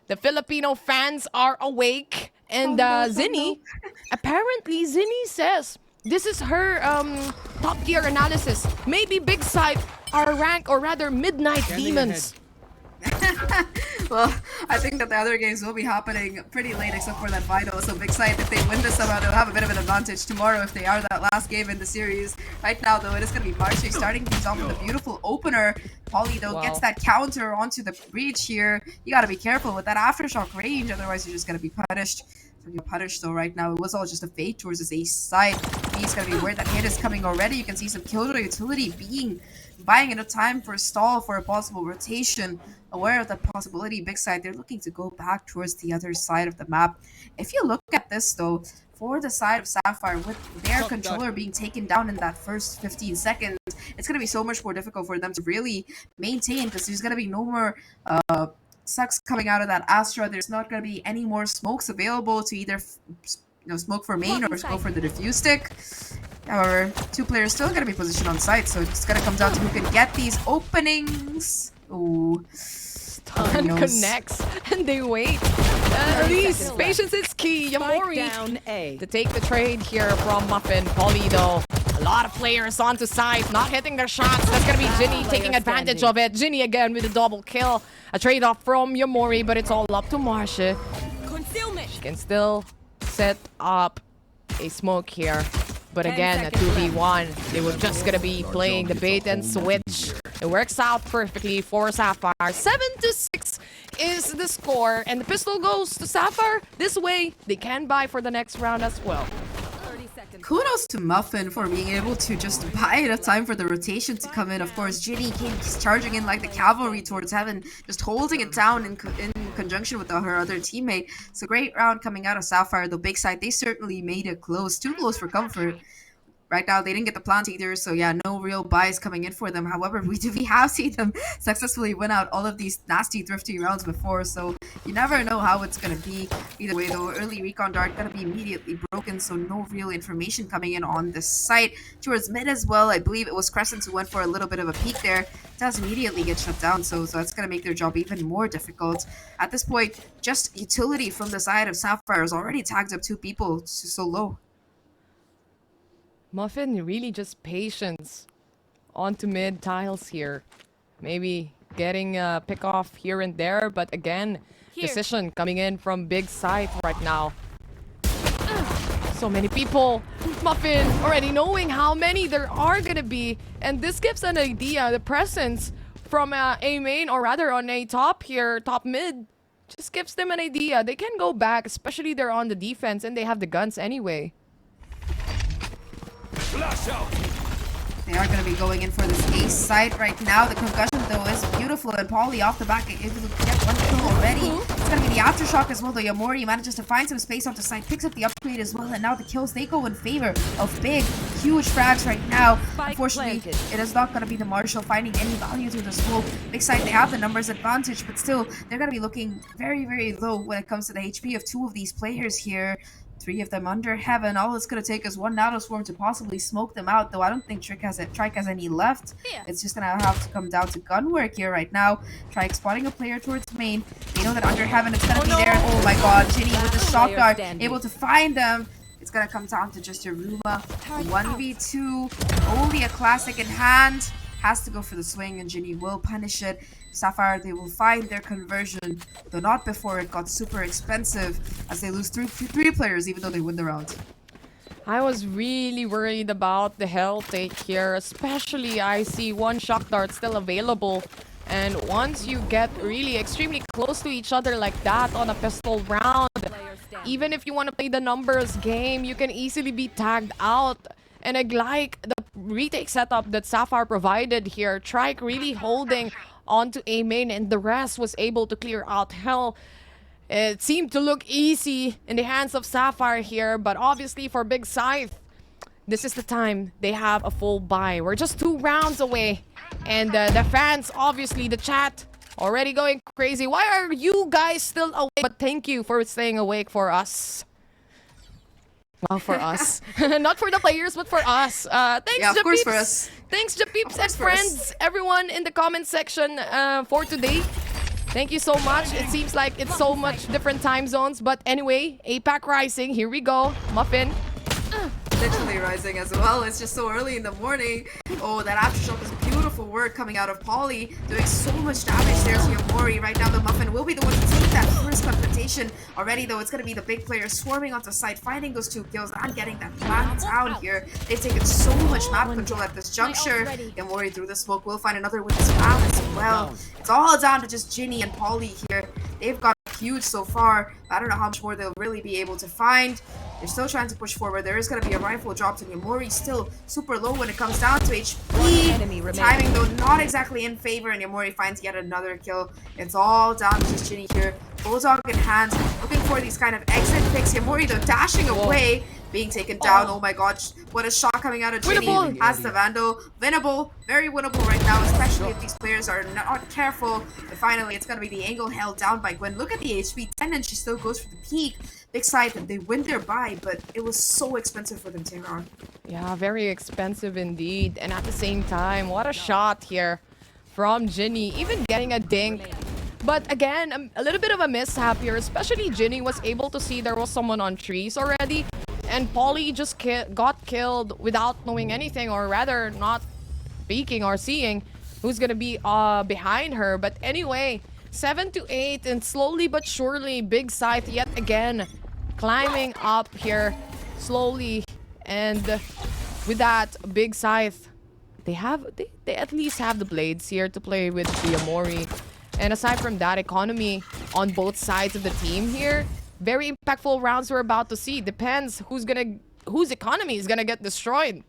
The Filipino fans are awake. And Zinni, apparently Zinni says this is her top tier analysis. Maybe Big Scythe are rank or rather midnight demons. Well, I think that the other games will be happening pretty late except for that final. So Big Scythe, if they win this somehow, they'll have a bit of an advantage tomorrow if they are that last game in the series. Right now, though, it is going to be Marche starting things off with a beautiful opener. Polly, though, gets that counter onto the breach here. You got to be careful with that aftershock range, otherwise you're just going to be punished. Though right now it was all just a fake towards his ace side. He's gonna be where that hit is coming already. You can see some killjoy utility buying enough time for a stall for a possible rotation. Aware of that possibility, Big Side, they're looking to go back towards the other side of the map. If you look at this though, for the side of Sapphire, with their controller being taken down in that first 15 seconds, it's gonna be so much more difficult for them to really maintain because there's gonna be no more sucks coming out of that Astra. There's not going to be any more smokes available to either smoke for main or smoke for the diffuse stick. However, two players still going to be positioned on site, so it's going to come down to who can get these openings. Ooh. Stun connects and they wait. Elise, patience is key. Yamori down A. to take the trade here from Muffin. Polly though, a lot of players onto side, not hitting their shots. That's gonna be Ginny taking advantage of it. Ginny again with a double kill. A trade off from Yamori, but it's all up to Marche. Concealment. She can still set up a smoke here. But again, a 2v1. They were just gonna be playing the bait and switch. It works out perfectly for Sapphire. 7-6 is the score. And the pistol goes to Sapphire. This way, they can buy for the next round as well. 30 seconds. Kudos to Muffin for being able to just buy enough time for the rotation to come in. Of course, Ginny came charging in like the cavalry towards heaven, just holding it down in conjunction with her other teammate. So great round coming out of Sapphire. The Big Side, they certainly made it close. Too close for comfort. Right now, they didn't get the plant either, so yeah, no real buys coming in for them. However, we have seen them successfully win out all of these nasty, thrifty rounds before, so you never know how it's going to be. Either way, though, early recon dart going to be immediately broken, so no real information coming in on the site. Towards mid as well, I believe it was Crescent who went for a little bit of a peek there. It does immediately get shut down, so that's going to make their job even more difficult. At this point, just utility from the side of Sapphire has already tagged up two people so low. Muffin really just patience onto mid tiles here. Maybe getting a pick off here and there, but again, decision coming in from Big Scythe right now. So many people. Muffin already knowing how many there are gonna be, and this gives an idea. The presence from a main, or rather on a top here, top mid, just gives them an idea. They can go back, especially they're on the defense and they have the guns anyway. They are going to be going in for this ace site right now. The concussion, though, is beautiful. And Polly off the back able to get one kill already. It's going to be the aftershock as well, though. Yamori manages to find some space onto side, picks up the upgrade as well. And now the kills, they go in favor of Big. Huge frags right now. Unfortunately, it is not going to be the Marshall finding any value through the smoke. Big side, they have the numbers advantage, but still, they're going to be looking very, very low when it comes to the HP of two of these players here. Three of them under heaven. All it's going to take is one Nato Swarm to possibly smoke them out, though I don't think Trike has any left. It's just going to have to come down to gun work here right now. Trike spotting a player towards main. They know that under heaven it's going to be there. Oh my god, Ginny with the shot guard, able to find them. It's going to come down to just Yaruma. 1v2. Only a classic in hand. Has to go for the swing, and Ginny will punish it. Sapphire, they will find their conversion, though not before it got super expensive, as they lose three players, even though they win the round. I was really worried about the health take here, especially I see one shock dart still available. And once you get really extremely close to each other like that on a pistol round, even if you want to play the numbers game, you can easily be tagged out. And I like the retake setup that Sapphire provided here. Trike really holding onto A main, and the rest was able to clear out hell. It seemed to look easy in the hands of Sapphire here, but obviously for Big Scythe, this is the time they have a full buy. We're just 2 rounds away, and the fans, obviously the chat, already going crazy. Why are you guys still awake? But thank you for staying awake for us. Well, for us. Not for the players, but for us. Thanks, Yeah, of course for Japeeps. us. Thanks, Japeeps and course for us. friends. Everyone in the comment section for today. Thank you so much. It seems like it's so much different time zones. But anyway, APAC Rising. Here we go. Muffin. Literally rising as well. It's just so early in the morning. Oh, that aftershock is beautiful work coming out of Polly, doing so much damage there to Yamori. Right now, the Muffin will be the one to take that first confrontation. Already, though, it's going to be the big player swarming onto site, finding those 2 kills and getting that man down here. They've taken so much map control at this juncture. Yamori through the smoke will find another win as well. It's all down to just Ginny and Polly here. They've got huge so far. I don't know how much more they'll really be able to find. They're still trying to push forward. There is going to be a rifle drop to Yamori, still super low when it comes down to HP. enemy remaining. Timing, though, not exactly in favor, and Yamori finds yet another kill. It's all down to just Ginny here. Bulldog in hand, looking for these kind of exit picks. Yamori, though, dashing away, being taken down. Oh my gosh, what a shot coming out of Ginny. Winnable. Has the Vandal. Winnable, very winnable right now, especially if these players are not careful. But finally, it's going to be the angle held down by Gwen. Look at the HP, 10, and she still goes for the peak. Big Scythe, and they win their buy, but it was so expensive for them to take on. Yeah, very expensive indeed. And at the same time, what a shot here from Ginny. Even getting a dink. But again, a little bit of a mishap here. Especially Ginny was able to see there was someone on trees already. And Polly just got killed without knowing anything. Or rather, not speaking or seeing who's gonna be behind her. But anyway, 7 to 8. And slowly but surely, Big Scythe yet again climbing up here. Slowly. And with that, Big Scythe, they at least have the blades here to play with the Yamori. And aside from that, economy on both sides of the team here, very impactful rounds we're about to see. Depends whose economy is gonna get destroyed.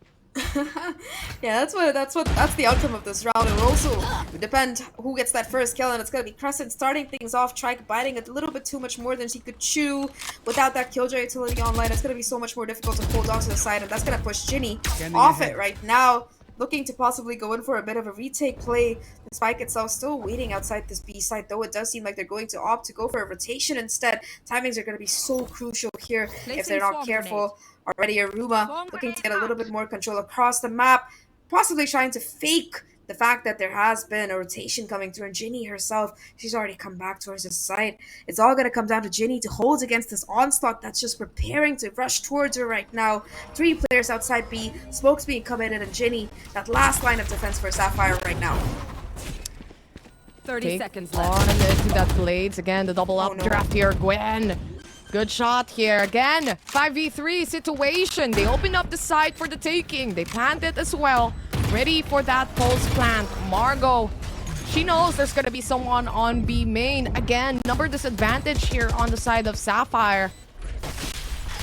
Yeah, that's the outcome of this round. It will also depend who gets that first kill, and it's gonna be Crescent starting things off. Trike biting a little bit too much more than she could chew. Without that killjoy utility online, it's gonna be so much more difficult to hold on to the side, and that's gonna push Ginny off it right now. Looking to possibly go in for a bit of a retake play. The spike itself still waiting outside this B side, though it does seem like they're going to opt to go for a rotation instead. Timings are going to be so crucial here if they're not careful. Already Aruma looking to get a little bit more control across the map, possibly trying to fake the fact that there has been a rotation coming through, and Ginny herself, she's already come back towards the site. It's all going to come down to Ginny to hold against this onslaught that's just preparing to rush towards her right now. 3 players outside B, smokes being committed, and Ginny, that last line of defense for Sapphire right now. 30 seconds on left. into that blades again. The double up draft here, Gwen. Good shot here again. 5v3 situation. They open up the site for the taking. They plant it as well. Ready for that pulse plant. Margot, she knows there's gonna be someone on B main. Again, number disadvantage here on the side of Sapphire.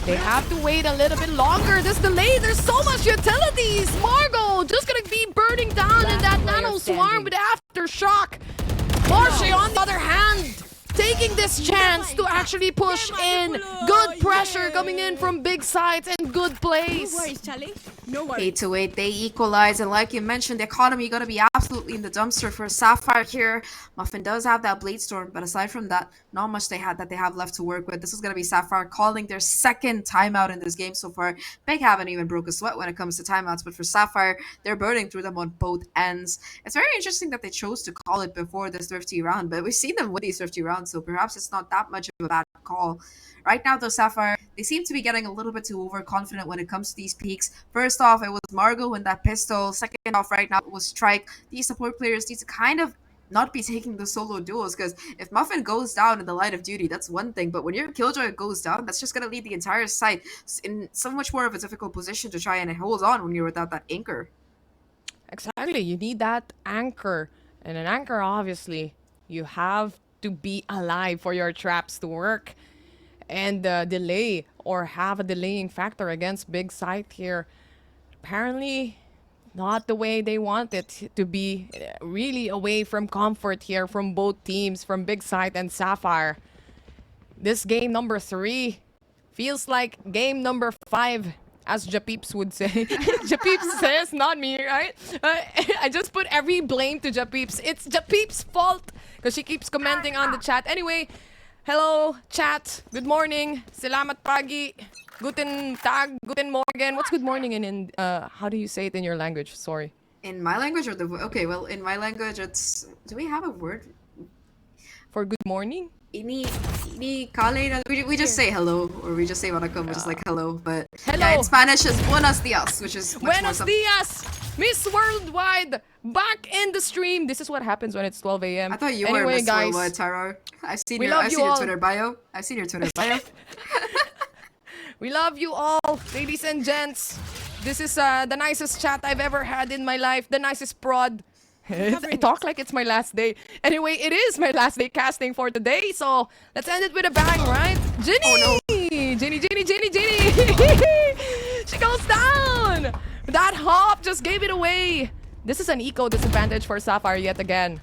They have to wait a little bit longer. This delay, there's so much utilities. Margot just gonna be burning down in that nano swarm with aftershock. Porsche, on the other hand, taking this chance to actually push in. Good pressure coming in from Big Scythe and good plays. No worries, Charlie. No worries. 8 to 8, they equalize, and like you mentioned, the economy gonna be absolutely in the dumpster for Sapphire here. Muffin does have that blade storm, but aside from that, not much they have left to work with. This is gonna be Sapphire calling their second timeout in this game so far. Big haven't even broke a sweat when it comes to timeouts, but for Sapphire, they're burning through them on both ends. It's very interesting that they chose to call it before this Thrifty round, but we've seen them win these Thrifty rounds, so perhaps it's not that much of a bad call. Right now, though, Sapphire, they seem to be getting a little bit too overconfident when it comes to these peaks. First off, it was Margot and that pistol. Second off, right now, it was Strike. These support players need to kind of not be taking the solo duels, because if Muffin goes down in the line of duty, that's one thing, but when your Killjoy goes down, that's just going to lead the entire site in so much more of a difficult position to try and hold on when you're without that anchor. Exactly, you need that anchor. And an anchor, obviously, you have to be alive for your traps to work. And delay or have a delaying factor against Big Scythe here. Apparently, not the way they want it to be. Really away from comfort here from both teams, from Big Scythe and Sapphire. This game number 3 feels like game number 5, as Japeeps would say. Japeeps says, not me, right? I just put every blame to Japeeps. It's Japeeps' fault because she keeps commenting on the chat. Anyway, hello, chat. Good morning. Salamat pagi. Guten Tag. Guten Morgen. What's good morning in how do you say it in your language? Sorry. In my language or the okay, well, in my language, it's do we have a word? For good morning? Ini kale na we just say hello or we just say vanakkam, which is like hello. But Hello. yeah, in Spanish is buenos dias, which is much Buenos more dias, Miss Worldwide, back in the stream. This is what happens when it's 12 a.m. I thought you were anyway, Miss guys. Worldwide, Taro. I've seen We your love I've you seen your all. Twitter bio. I've seen your Twitter bio. We love you all, ladies and gents. This is the nicest chat I've ever had in my life. The nicest prod. I talk like it's my last day. Anyway, it is my last day casting for today, so let's end it with a bang, right? Ginny! Oh, Ginny! She goes down! That hop just gave it away. This is an eco disadvantage for Sapphire yet again.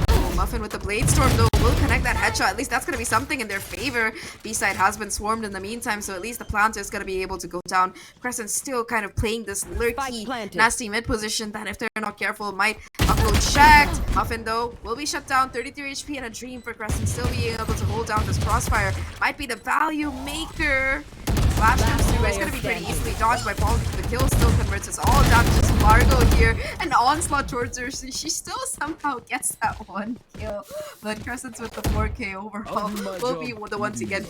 Oh, Muffin with the Blade Storm though will connect that headshot. At least that's gonna be something in their favor. B-side has been swarmed in the meantime, so at least the planter is gonna be able to go down. Crescent still kind of playing this lurky, planted. nasty mid position that if they're not careful might upload checked. Muffin though will be shut down. 33 HP and a dream for Crescent still being able to hold down this crossfire. Might be the value maker. Flash comes through. It's gonna be pretty easily dodged by Paul. The kill still converts. It's all down to just Margot here. An onslaught towards her. She still somehow gets that one kill. But Crescent's with the 4K overall will be the one to get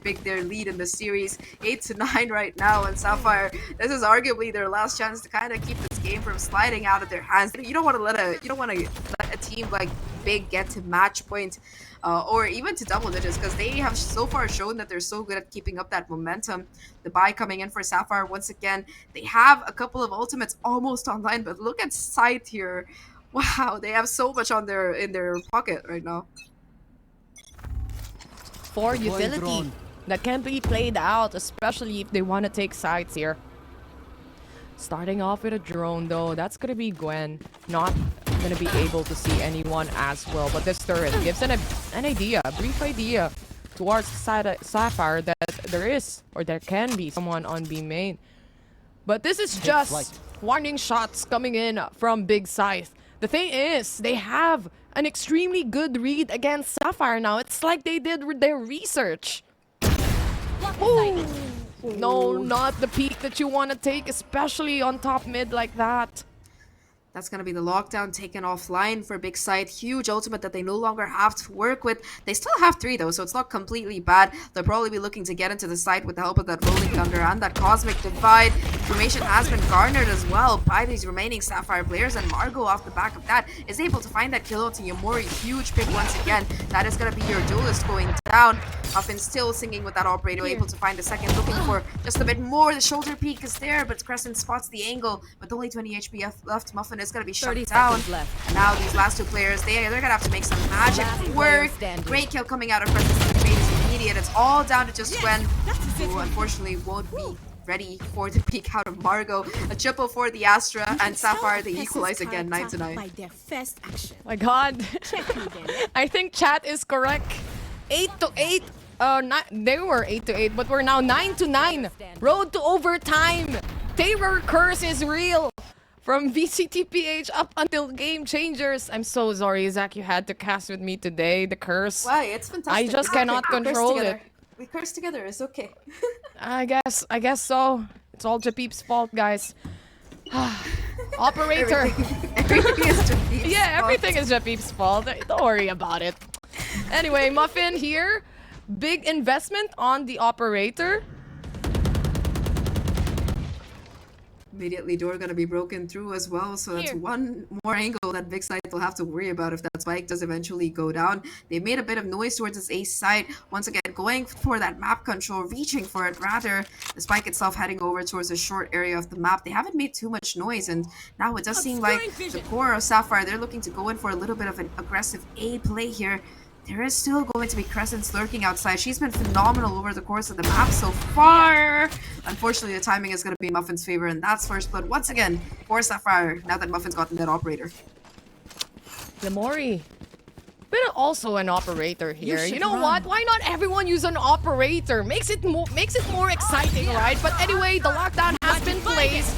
big their lead in the series. 8-9 right now. And Sapphire, this is arguably their last chance to kind of keep this game from sliding out of their hands. You don't want to let a team like Big get to match point. Or even to double digits, because they have so far shown that they're so good at keeping up that momentum. The buy coming in for Sapphire once again. They have a couple of ultimates almost online, but look at Scythe here. Wow, they have so much in their pocket right now. For utility that can be played out, especially if they want to take sides here. Starting off with a drone though, that's gonna be Gwen. Not gonna be able to see anyone as well, but this turret gives an idea, a brief idea towards Sapphire that there is, or there can be someone on B main. But this is just warning shots coming in from Big Scythe. The thing is, they have an extremely good read against Sapphire now. It's like they did their research. Ooh. No, not the peak that you want to take, especially on top mid like that. That's going to be the lockdown taken offline for Big Scythe. Huge ultimate that they no longer have to work with. They still have 3 though, so it's not completely bad. They'll probably be looking to get into the site with the help of that Rolling Thunder and that Cosmic Divide. Information has been garnered as well by these remaining Sapphire players, and Margot off the back of that is able to find that kill onto Yamori. Huge pick once again. That is going to be your duelist going down. Muffin still singing with that operator, able to find a second, looking for just a bit more. The shoulder peak is there, but Crescent spots the angle with only 20 HP left. Muffin is going to be shut 30 down. seconds left. And now these last 2 players, they're going to have to make some magic work. Great kill coming out of Crescent. The bait is immediate. It's all down to just Gwen, who unfortunately won't be ready for the peak out of Margot. A triple for the Astra, and Sapphire, they equalize again, 9-9. By their first action. My god. I think chat is correct. 8-8. They were 8-8, but we're now 9-9. Road to overtime. Terror curse is real. From VCTPH up until Game Changers. I'm so sorry, Zach, you had to cast with me today. The curse. Why? It's fantastic. I just cannot control it. We curse together. It's okay. I guess so. It's all Japeep's fault, guys. Operator. Everything is Japeep's Yeah, fault. everything is Japeep's fault. Don't worry about it. Anyway, Muffin here. Big investment on the operator. Immediately door gonna be broken through as well, so that's one more angle that Big Scythe will have to worry about if that spike does eventually go down. They made a bit of noise towards this ace side, once again going for that map control, reaching for it rather. The spike itself heading over towards a short area of the map. They haven't made too much noise, and now it does seem like the core of Sapphire, they're looking to go in for a little bit of an aggressive A play here. there is still going to be Crescents lurking outside. She's been phenomenal over the course of the map so far. Unfortunately, the timing is going to be Muffin's favor, and that's first blood once again for Sapphire, now that Muffin's gotten that operator. Yamori, but also an operator here. You know run. what? Why not everyone use an operator? Makes it more exciting, right? But anyway, the lockdown has been placed.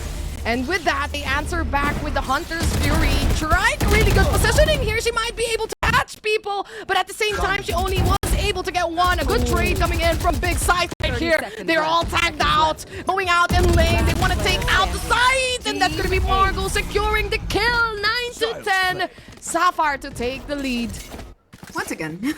And with that, they answer back with the Hunter's Fury. Trike, really good positioning here. She might be able to catch people, but at the same time, she only was able to get one. A good trade coming in from Big Scythe right here. They're all tagged out, going out in lane. They want to take out the Scythe, and that's going to be Margot securing the kill. 9 to 10. Sapphire to take the lead. Once again.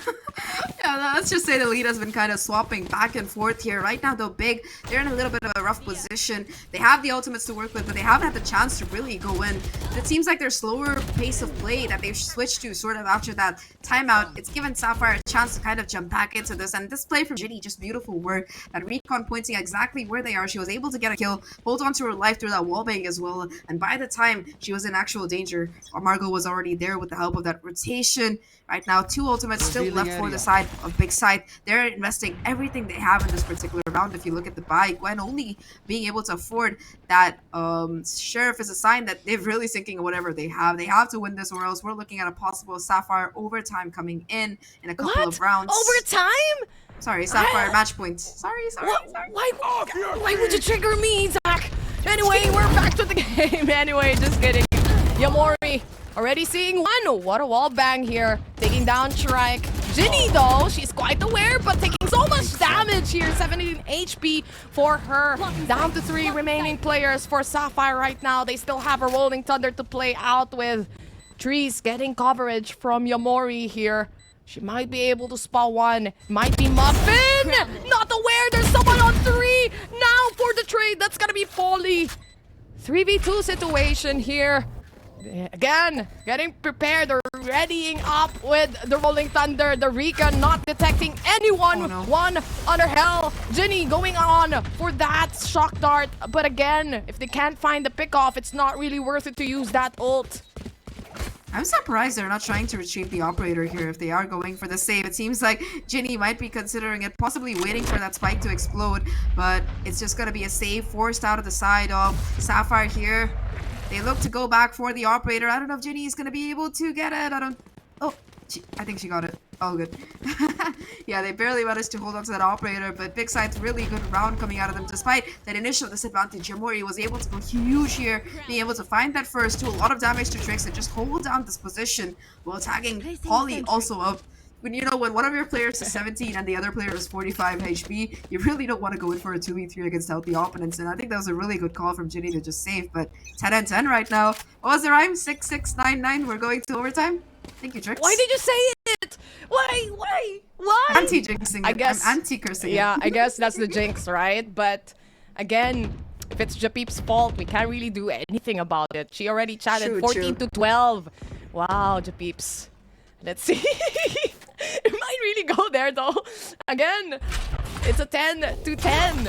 Yeah, let's just say the lead has been kind of swapping back and forth here. Right now, though, Big, they're in a little bit of a rough position. They have the ultimates to work with, but they haven't had the chance to really go in. It seems like their slower pace of play that they've switched to sort of after that timeout, it's given Sapphire a chance to kind of jump back into this. And this play from Ginny, just beautiful work. That recon pointing exactly where they are. She was able to get a kill, hold on to her life through that wallbang as well. And by the time she was in actual danger, Margot was already there with the help of that rotation. Right now, 2 ultimates still left for the side of Big Scythe. They're investing everything they have in this particular round. If you look at the buy, Gwen only being able to afford that Sheriff is a sign that they're really sinking whatever they have. They have to win this, or else we're looking at a possible Sapphire overtime coming in a couple of rounds. Overtime? Sorry, Sapphire match point. Sorry. Why would you trigger me, Zach? Anyway, we're back to the game. Anyway, just kidding. Yamori already seeing one. What a wall bang here. Taking down Trike. Ginny, though, she's quite aware, but taking so much damage here. 17 HP for her. Down to 3 remaining players for Sapphire right now. They still have a Rolling Thunder to play out with. Trees getting coverage from Yamori here. She might be able to spot one. Might be Muffin! Not aware there's someone on 3! Now for the trade, that's gonna be Folly. 3v2 situation here. Again, getting prepared or readying up with the Rolling Thunder. The Rika not detecting anyone. Oh, no. One under hell. Ginny going on for that shock dart. But again, if they can't find the pick-off, it's not really worth it to use that ult. I'm surprised they're not trying to retrieve the operator here if they are going for the save. It seems like Ginny might be considering it, possibly waiting for that spike to explode, but it's just going to be a save forced out of the side of Sapphire here. They look to go back for the operator. I don't know if Ginny is going to be able to get it. Oh, I think she got it. Oh, good. Yeah, they barely managed to hold on to that operator, but Big Scythe, really good round coming out of them. Despite that initial disadvantage, Yamori was able to go huge here, being able to find that first, do a lot of damage to Trix, and just hold down this position while tagging Polly also up. When when one of your players is 17 and the other player is 45 HP, you really don't want to go in for a 2v3 against healthy opponents, and I think that was a really good call from Ginny to just save, but 10 and 10 right now. What was the rhyme? 6-6-9-9, we're going to overtime? Thank you, Trix. Why did you say it? Why? Anti-jinxing I it. guess. I'm anti-cursing it. Yeah, I guess that's the jinx, right? But again, if it's Japeep's fault, we can't really do anything about it. She already chatted True, 14 to 12. Wow, Japeeps. Let's see. It might really go there though. Again, it's a 10 to 10.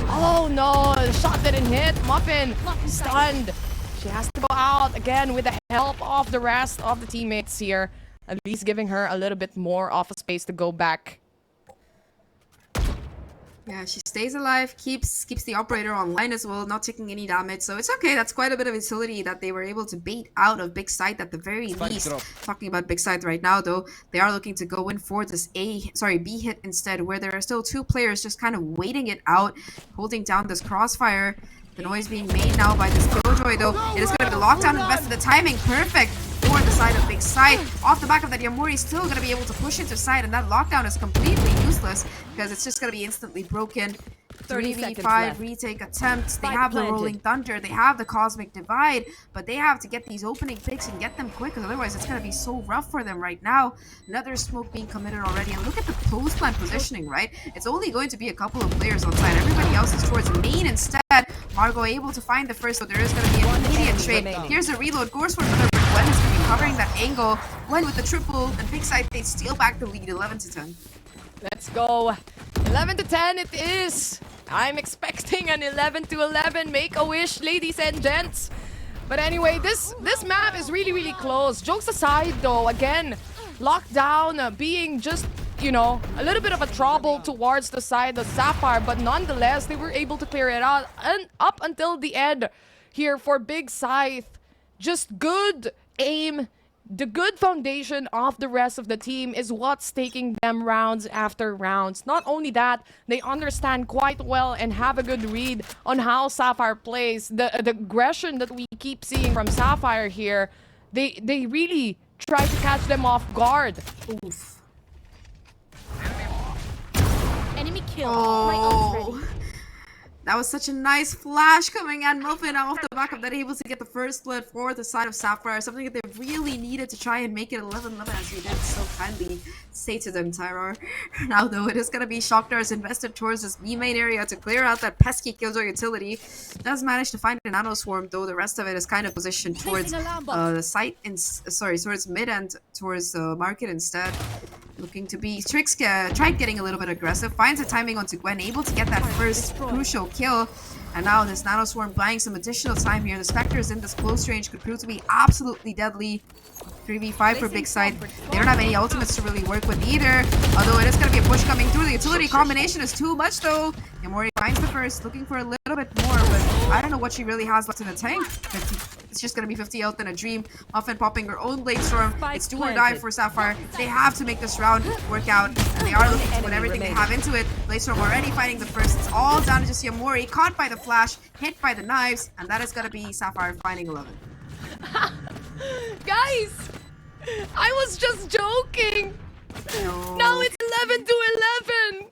Oh no, the shot didn't hit. Muffin stunned. She has to go out again with the help of the rest of the teammates here. At least giving her a little bit more office space to go back. Yeah, she stays alive, keeps the operator online as well, not taking any damage, so it's okay. That's quite a bit of utility that they were able to bait out of Big Scythe at the very least. Talking about Big Scythe right now, though, they are looking to go in for this B hit instead, where there are still 2 players just kind of waiting it out, holding down this crossfire. The noise being made now by this Killjoy, though. It is going to be lockdown invested. The timing perfect for the side of Big Scythe. Off the back of that, Yamori is still going to be able to push into side, and that lockdown is completely useless because it's just going to be instantly broken. 3v5 retake attempts. They have the Rolling Thunder. They have the Cosmic Divide, but they have to get these opening picks and get them quick, because otherwise it's going to be so rough for them right now. Another smoke being committed already, and look at the close plan positioning, right? It's only going to be a couple of players on side. Everybody else is towards main instead. Margot able to find the first, so there is going to be an immediate trade. Here's a reload, goes for another, but Gwen is going to be covering that angle. Gwen with the triple, and Big Scythe, they steal back the lead, 11 to 10. Let's go. 11 to 10 it is. I'm expecting an 11 to 11. Make a wish, ladies and gents. But anyway, this map is really close. Jokes aside, though, again, Lockdown being just, you know, a little bit of a trouble towards the side of Sapphire, but nonetheless, they were able to clear it out. And up until the end here for Big Scythe, just good aim. The good foundation of the rest of the team is what's taking them rounds after rounds. Not only that, they understand quite well and have a good read on how Sapphire plays. The aggression that we keep seeing from Sapphire here, they really try to catch them off guard. Oof. Enemy kill. Oh. That was such a nice flash coming at Muffin off the back of that, able to get the first blood for the side of Sapphire, something that they really needed to try and make it 11-11 as you did so kindly say to them, Tyrar. Now though, it is going to be Shockdar's invested towards this B main area to clear out that pesky Killjoy utility. Does manage to find a Nano Swarm though, the rest of it is kind of positioned towards the site, towards mid and towards market instead. Looking to be Trix tried getting a little bit aggressive, finds the timing onto Gwen, able to get that first crucial kill. And now this Nano Swarm buying some additional time here. The Spectres in this close range could prove to be absolutely deadly. 3v5 for Big Side. They don't have any ultimates to really work with either. Although it is going to be a push coming through. The utility combination is too much though. Yamori finds the first, looking for a little bit more, but I don't know what she really has left in the tank. It's just going to be 50 health in a dream. Muffin popping her own Blade Storm. It's do or die for Sapphire. They have to make this round work out, and they are looking to put everything they have into it. Blade Storm already fighting the first. It's all down to just Yamori, caught by the flash, hit by the knives, and that is going to be Sapphire finding 11. Guys, I was just joking. No. Now it's 11 to 11.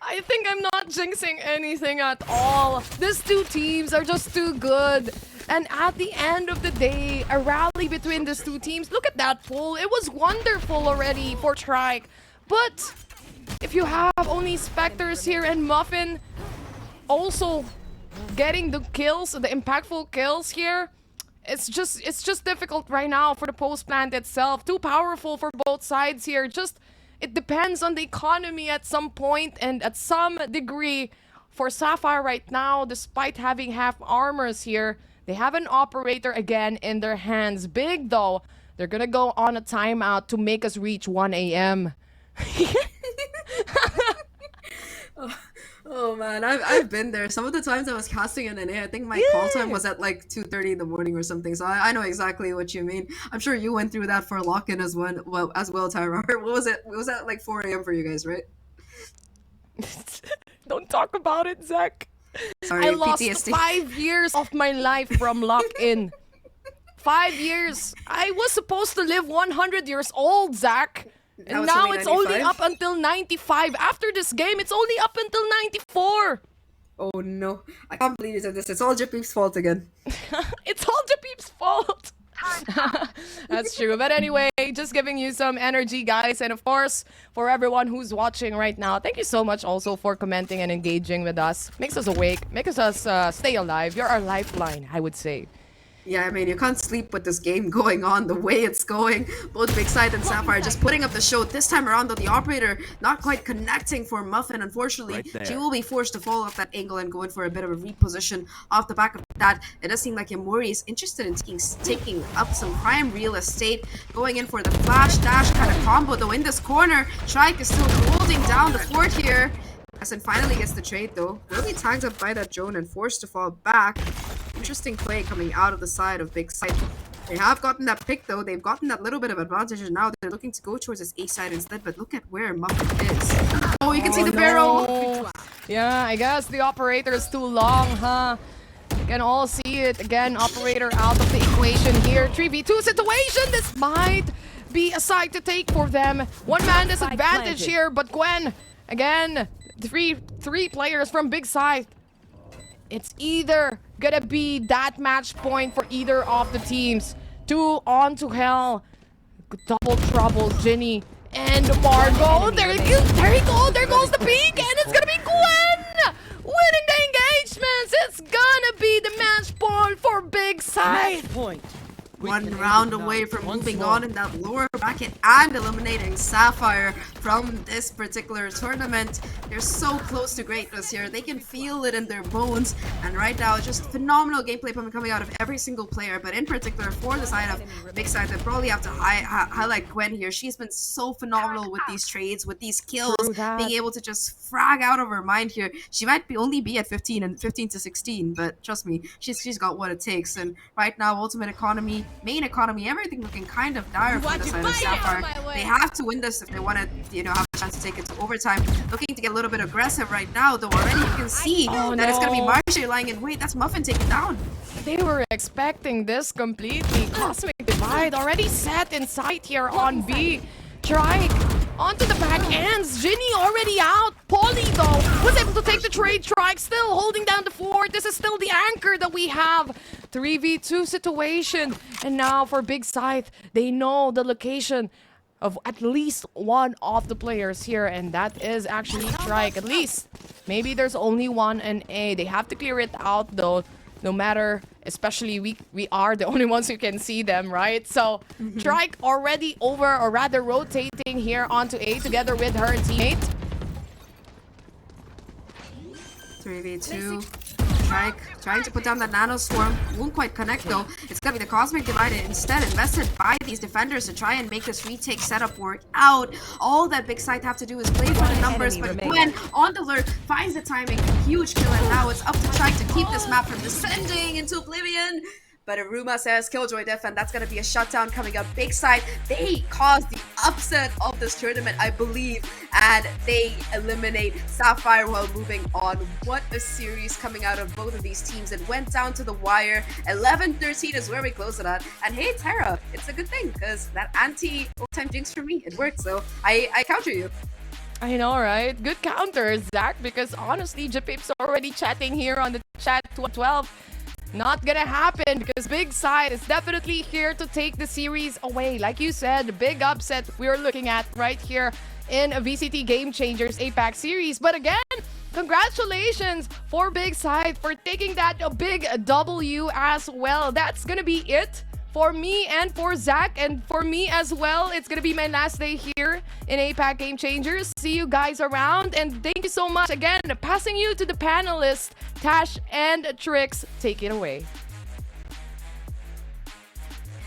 I think I'm not jinxing anything at all. These two teams are just too good. And at the end of the day, a rally between these two teams. Look at that pull. It was wonderful already for Trike. But if you have only Spectres here and Muffin also getting the kills, the impactful kills here, it's just difficult right now for the post plant itself. Too powerful for both sides here. Just it depends on the economy at some point and at some degree for Sapphire right now, despite having half armors here. They have an operator again in their hands. Big though, they're gonna go on a timeout to make us reach 1 a.m. Oh man, I've been there. Some of the times I was casting an NA, I think my call time was at like 2:30 in the morning or something. So I know exactly what you mean. I'm sure you went through that for lock-in as well, Tyra. What was it? It was at like 4 a.m. for you guys, right? Don't talk about it, Zach. Sorry, I lost PTSD. 5 years of my life from lock-in. 5 years. I was supposed to live 100 years old, Zach. And was now only it's only 95? up until 95. After this game, it's only up until 94. Oh no, I can't believe you said this. It's all Japeep's fault again. It's all Japeep's fault. That's true. But anyway, just giving you some energy, guys. And of course, for everyone who's watching right now, thank you so much also for commenting and engaging with us. Makes us awake, makes us stay alive. You're our lifeline, I would say. Yeah, I mean, you can't sleep with this game going on the way it's going. Both Big Scythe and Sapphire just putting up the show. This time around, though, the operator not quite connecting for Muffin. Unfortunately, she will be forced to fall off that angle and go in for a bit of a reposition off the back of that. It does seem like Yamori is interested in taking up some prime real estate, going in for the flash dash kind of combo, though in this corner. Trike is still holding down the fort here. Essen finally gets the trade, though. Will be tagged up by that drone and forced to fall back. Interesting play coming out of the side of Big Scythe. They have gotten that pick though. They've gotten that little bit of advantage, and now they're looking to go towards this A side instead. But look at where Muffin is. Oh, you can see the barrel. Yeah, I guess the operator is too long, huh? You can all see it. Again, operator out of the equation here. 3v2 situation. This might be a side to take for them. One man disadvantage here, but Gwen, again, three players from Big Scythe. It's either gonna be that match point for either of the teams. 2 on to hell. Double trouble, Ginny and Margot. There you go. There goes the peak, and it's gonna be Gwen winning the engagements. It's gonna be the match point for Big Scythe. Point. one round away from moving on in that lower bracket and eliminating Sapphire from this particular tournament. They're so close to greatness here. They can feel it in their bones. And right now, just phenomenal gameplay coming out of every single player. But in particular, for the side of Big Scythe, I probably have to highlight Gwen here. She's been so phenomenal with these trades, with these kills, being able to just frag out of her mind here. She might only be at 15 and 15 to 16, but trust me, she's got what it takes. And right now, ultimate economy, main economy, everything looking kind of dire from the side of Sapphire. They have to win this if they want to, have a chance to take it to overtime. Looking to get a little bit aggressive right now, though already you can see that it's going to be Marche lying in wait. That's Muffin taken down. They were expecting this completely. Cosmic Divide already set in sight here on B. Trike onto the back ends. Ginny already out. Polly, though, was able to take the trade. Trike still holding down the fort. This is still the anchor that we have. 3v2 situation. And now for Big Scythe, they know the location of at least one of the players here, and that is actually Trike. At least, maybe there's only one in A. They have to clear it out, though. No matter, especially we are the only ones who can see them, right? So Trike already over, or rather rotating here onto A together with her teammate. 3v2. Trike trying to put down the Nano Swarm. Won't quite connect though. It's gonna be the Cosmic Divide instead invested by these defenders to try and make this retake setup work out. All that Big Scythe have to do is play for the numbers, but Gwen on the lurk finds the timing. Huge kill, and now it's up to Trike to keep this map from descending into oblivion. But Aruma says Killjoy Def, and that's going to be a shutdown coming up. Big Scythe, they caused the upset of this tournament, I believe, and they eliminate Sapphire while moving on. What a series coming out of both of these teams. It went down to the wire. 11-13 is where we close it at. And hey, Tara, it's a good thing, because that anti-overtime jinx for me, it worked, so I counter you. I know, right? Good counter, Zach, because honestly, Japip's already chatting here on the chat 12. Not gonna happen because Big Scythe is definitely here to take the series away. Like you said, the big upset we're looking at right here in a VCT Game Changers APAC series. But again, congratulations for Big Scythe for taking that big W as well. That's gonna be it for me and for Zach, and for me as well. It's gonna be my last day here in APAC Game Changers. See you guys around, and thank you so much again. Passing you to the panelists, Tash and Trix. Take it away.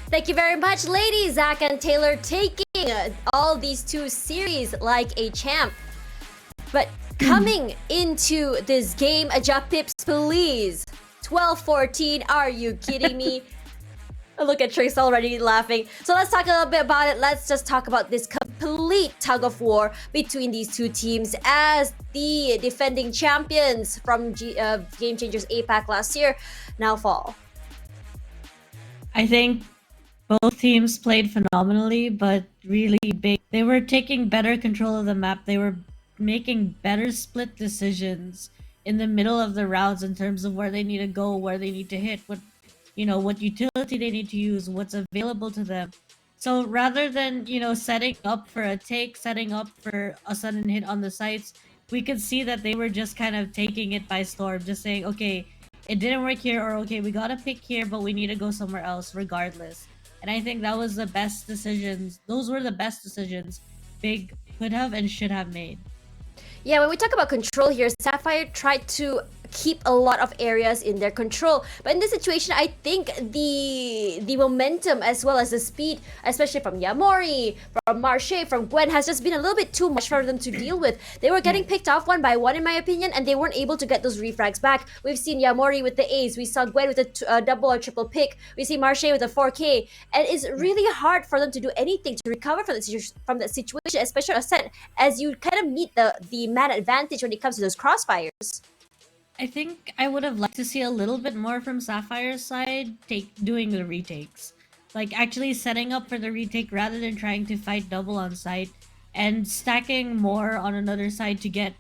Thank you very much, ladies. Zach and Taylor taking all these two series like a champ. But coming into this game, Japips, please. 12-14, are you kidding me? Look at Trace already laughing. So let's talk a little bit about it. Let's just talk about this complete tug of war between these two teams as the defending champions from Game Changers APAC last year now fall. I think both teams played phenomenally, but really big. They were taking better control of the map. They were making better split decisions in the middle of the rounds in terms of where they need to go, where they need to hit, what utility they need to use, what's available to them. So rather than, setting up for a take, setting up for a sudden hit on the sites, we could see that they were just kind of taking it by storm, just saying, okay, it didn't work here, or okay, we gotta pick here, but we need to go somewhere else regardless. And I think that was the best decisions. Those were the best decisions Big could have and should have made. Yeah, when we talk about control here, Sapphire tried to keep a lot of areas in their control, but in this situation I think the momentum as well as the speed, especially from Yamori, from Marche, from Gwen, has just been a little bit too much for them to deal with. They were getting picked off one by one in my opinion, and they weren't able to get those refrags back. We've seen Yamori with the A's, we saw Gwen with a double or triple pick, we see Marche with a 4K, and it's really hard for them to do anything to recover from that situation, especially Ascent, as you kind of need the man advantage when it comes to those crossfires. I think I would have liked to see a little bit more from Sapphire's side, doing the retakes. Like actually setting up for the retake rather than trying to fight double on site and stacking more on another side to get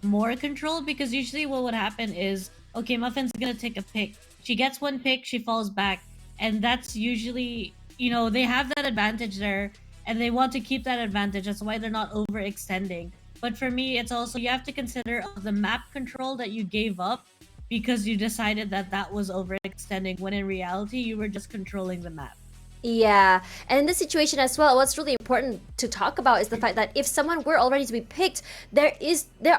more control, because usually what would happen is, okay, Muffin's gonna take a pick. She gets one pick, she falls back, and that's usually, they have that advantage there and they want to keep that advantage. That's why they're not overextending. But for me, it's also, you have to consider the map control that you gave up because you decided that was overextending, when in reality, you were just controlling the map. Yeah, and in this situation as well, what's really important to talk about is the fact that if someone were already to be picked, there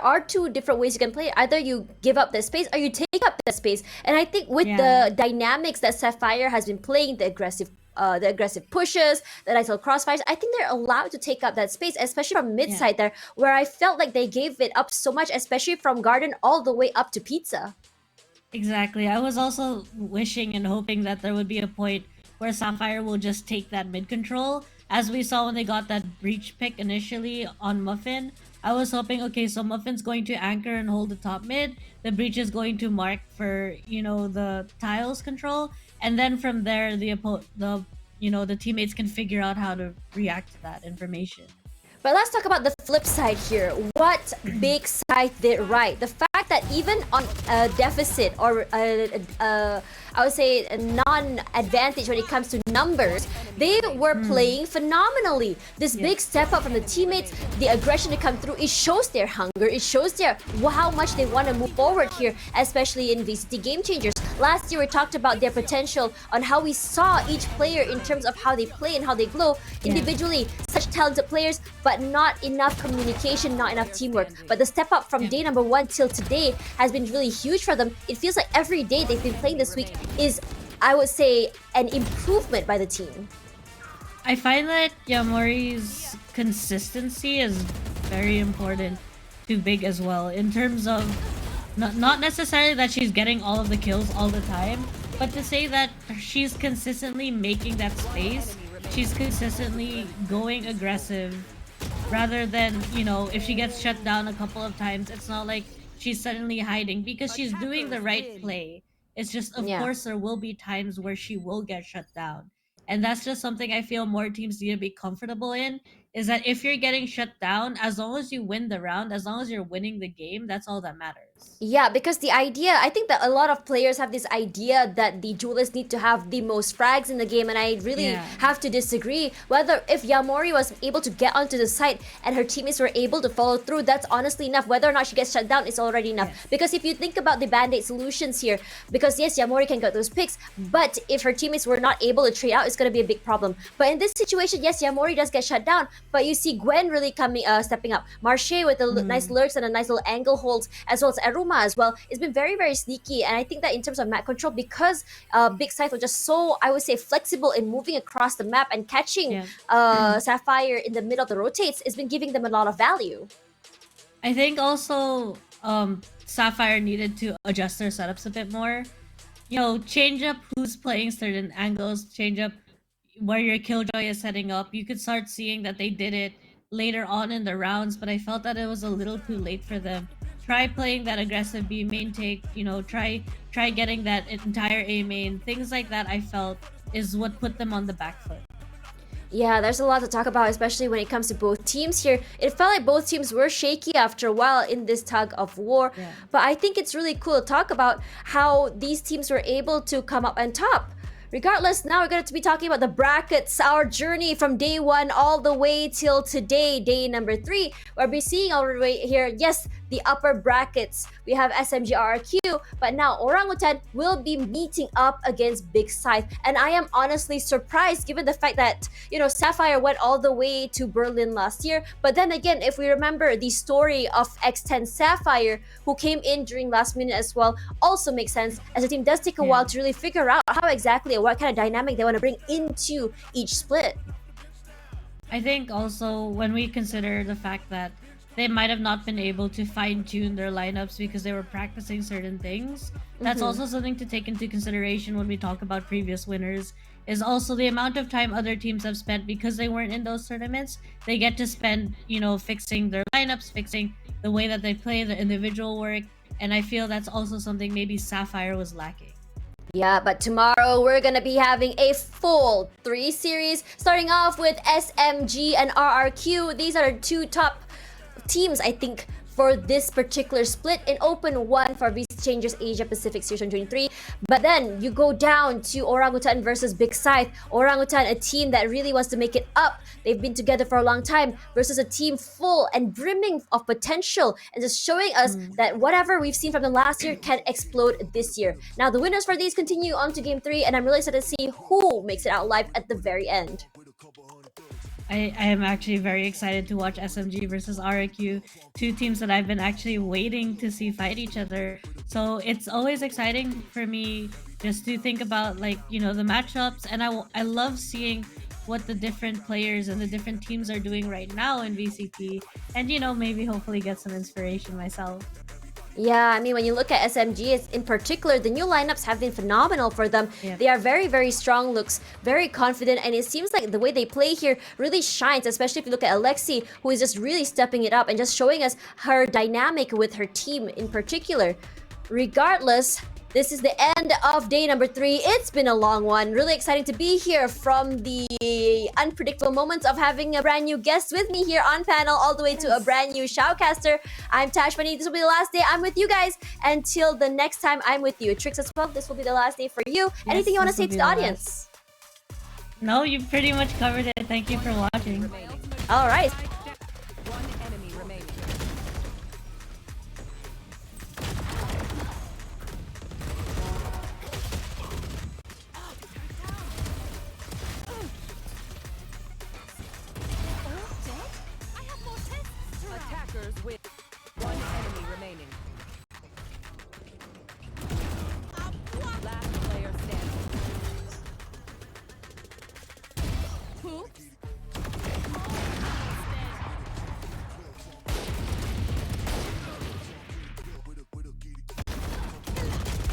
are two different ways you can play it. Either you give up the space or you take up the space. And I think with Yeah. the dynamics that Sapphire has been playing, the aggressive pushes, the nice little crossfires, I think they're allowed to take up that space, especially from mid side there, where I felt like they gave it up so much, especially from Garden all the way up to Pizza. Exactly. I was also wishing and hoping that there would be a point where Sapphire will just take that mid control. As we saw when they got that breach pick initially on Muffin, I was hoping, okay, so Muffin's going to anchor and hold the top mid. The breach is going to mark for, the tiles control. And then from there, the teammates can figure out how to react to that information. But let's talk about the flip side here. What Big Scythe did right. The fact that even on a deficit or I would say a non-advantage when it comes to numbers, they were playing phenomenally. This big step up from the teammates, the aggression to come through, it shows their hunger, it shows how much they want to move forward here, especially in VCT Game Changers. Last year we talked about their potential on how we saw each player in terms of how they play and how they glow individually. Such talented players, but not enough communication, not enough teamwork. But the step up from day number 1 till today has been really huge for them. It feels like every day they've been playing this week is, I would say, an improvement by the team. I find that Yamori's consistency is very important to Big as well, in terms of not necessarily that she's getting all of the kills all the time, but to say that she's consistently making that space, she's consistently going aggressive, rather than, if she gets shut down a couple of times, it's not like she's suddenly hiding because she's doing the right play. It's just, of course, there will be times where she will get shut down. And that's just something I feel more teams need to be comfortable in, is that if you're getting shut down, as long as you win the round, as long as you're winning the game, that's all that matters. Yeah, because the idea, I think that a lot of players have this idea that the duelists need to have the most frags in the game, and I really have to disagree. Whether if Yamori was able to get onto the site and her teammates were able to follow through, that's honestly enough. Whether or not she gets shut down is already enough. Because if you think about the band-aid solutions here, because yes, Yamori can get those picks, but if her teammates were not able to trade out, it's going to be a big problem. But in this situation, yes, Yamori does get shut down, but you see Gwen really stepping up. Marche with the nice lurks and a nice little angle holds, as well as Aruma as well. It's been very, very sneaky, and I think that in terms of map control, because Big Scythe was just so, I would say, flexible in moving across the map and catching Sapphire in the middle of the rotates, it's been giving them a lot of value. I think also Sapphire needed to adjust their setups a bit more. Change up who's playing certain angles, change up where your Killjoy is setting up. You could start seeing that they did it later on in the rounds, but I felt that it was a little too late for them. Try playing that aggressive B main take, try getting that entire A main. Things like that, I felt, is what put them on the back foot. Yeah, there's a lot to talk about, especially when it comes to both teams here. It felt like both teams were shaky after a while in this tug of war. But I think it's really cool to talk about how these teams were able to come up on top. Regardless, now we're going to be talking about the brackets, our journey from day 1 all the way till today, day number 3. We'll be seeing already here, yes, the upper brackets. We have SMGRQ, but now Orangutan will be meeting up against Big Scythe. And I am honestly surprised given the fact that, Sapphire went all the way to Berlin last year. But then again, if we remember the story of X10 Sapphire, who came in during last minute as well, also makes sense, as the team does take a while to really figure out how exactly what kind of dynamic they want to bring into each split. I think also when we consider the fact that they might have not been able to fine-tune their lineups because they were practicing certain things, that's also something to take into consideration when we talk about previous winners, is also the amount of time other teams have spent because they weren't in those tournaments. They get to spend, fixing their lineups, fixing the way that they play, the individual work, and I feel that's also something maybe Sapphire was lacking. Yeah, but tomorrow we're gonna be having a full 3 series, starting off with SMG and RRQ. These are the 2 top teams, I think, for this particular split in Open 1 for VC Changers Asia Pacific Series 2023. But then you go down to Orangutan versus Big Scythe. Orangutan, a team that really wants to make it up. They've been together for a long time versus a team full and brimming of potential and just showing us that whatever we've seen from the last year can explode this year. Now the winners for these continue on to Game 3 and I'm really excited to see who makes it out live at the very end. I am actually very excited to watch SMG versus RIQ, two teams that I've been actually waiting to see fight each other. So it's always exciting for me just to think about, like, you know, the matchups, and I love seeing what the different players and the different teams are doing right now in VCT, and, you know, maybe hopefully get some inspiration myself. Yeah, I mean, when you look at SMG in particular, the new lineups have been phenomenal for them. Yeah. They are very, very strong, looks very confident, and it seems like the way they play here really shines, especially if you look at Alexi, who is just really stepping it up and just showing us her dynamic with her team in particular. Regardless, this is the end of day number 3. It's been a long one. Really exciting to be here from the unpredictable moments of having a brand new guest with me here on panel, all the way to a brand new shoutcaster. I'm Tashmani. This will be the last day I'm with you guys. Until the next time I'm with you. Trix as well, this will be the last day for you. Yes, Anything you want to this say will to be the the audience? No, you pretty much covered it. Thank you for watching. All right. One enemy remaining. Attackers win. One enemy remaining. Last player standing.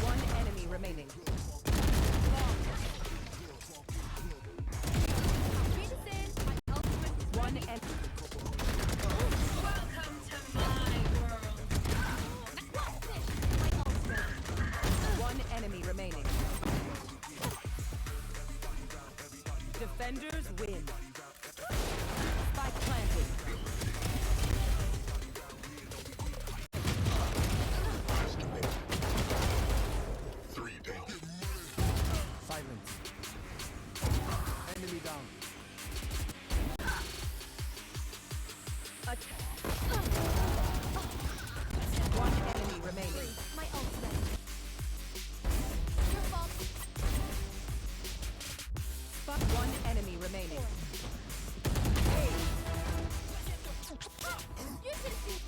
One enemy remaining. One enemy. One enemy remaining. Defenders win. Spike planted. Silence. Enemy down. Attack. One enemy remaining. My ultimate. Your fault. One enemy remaining. You should see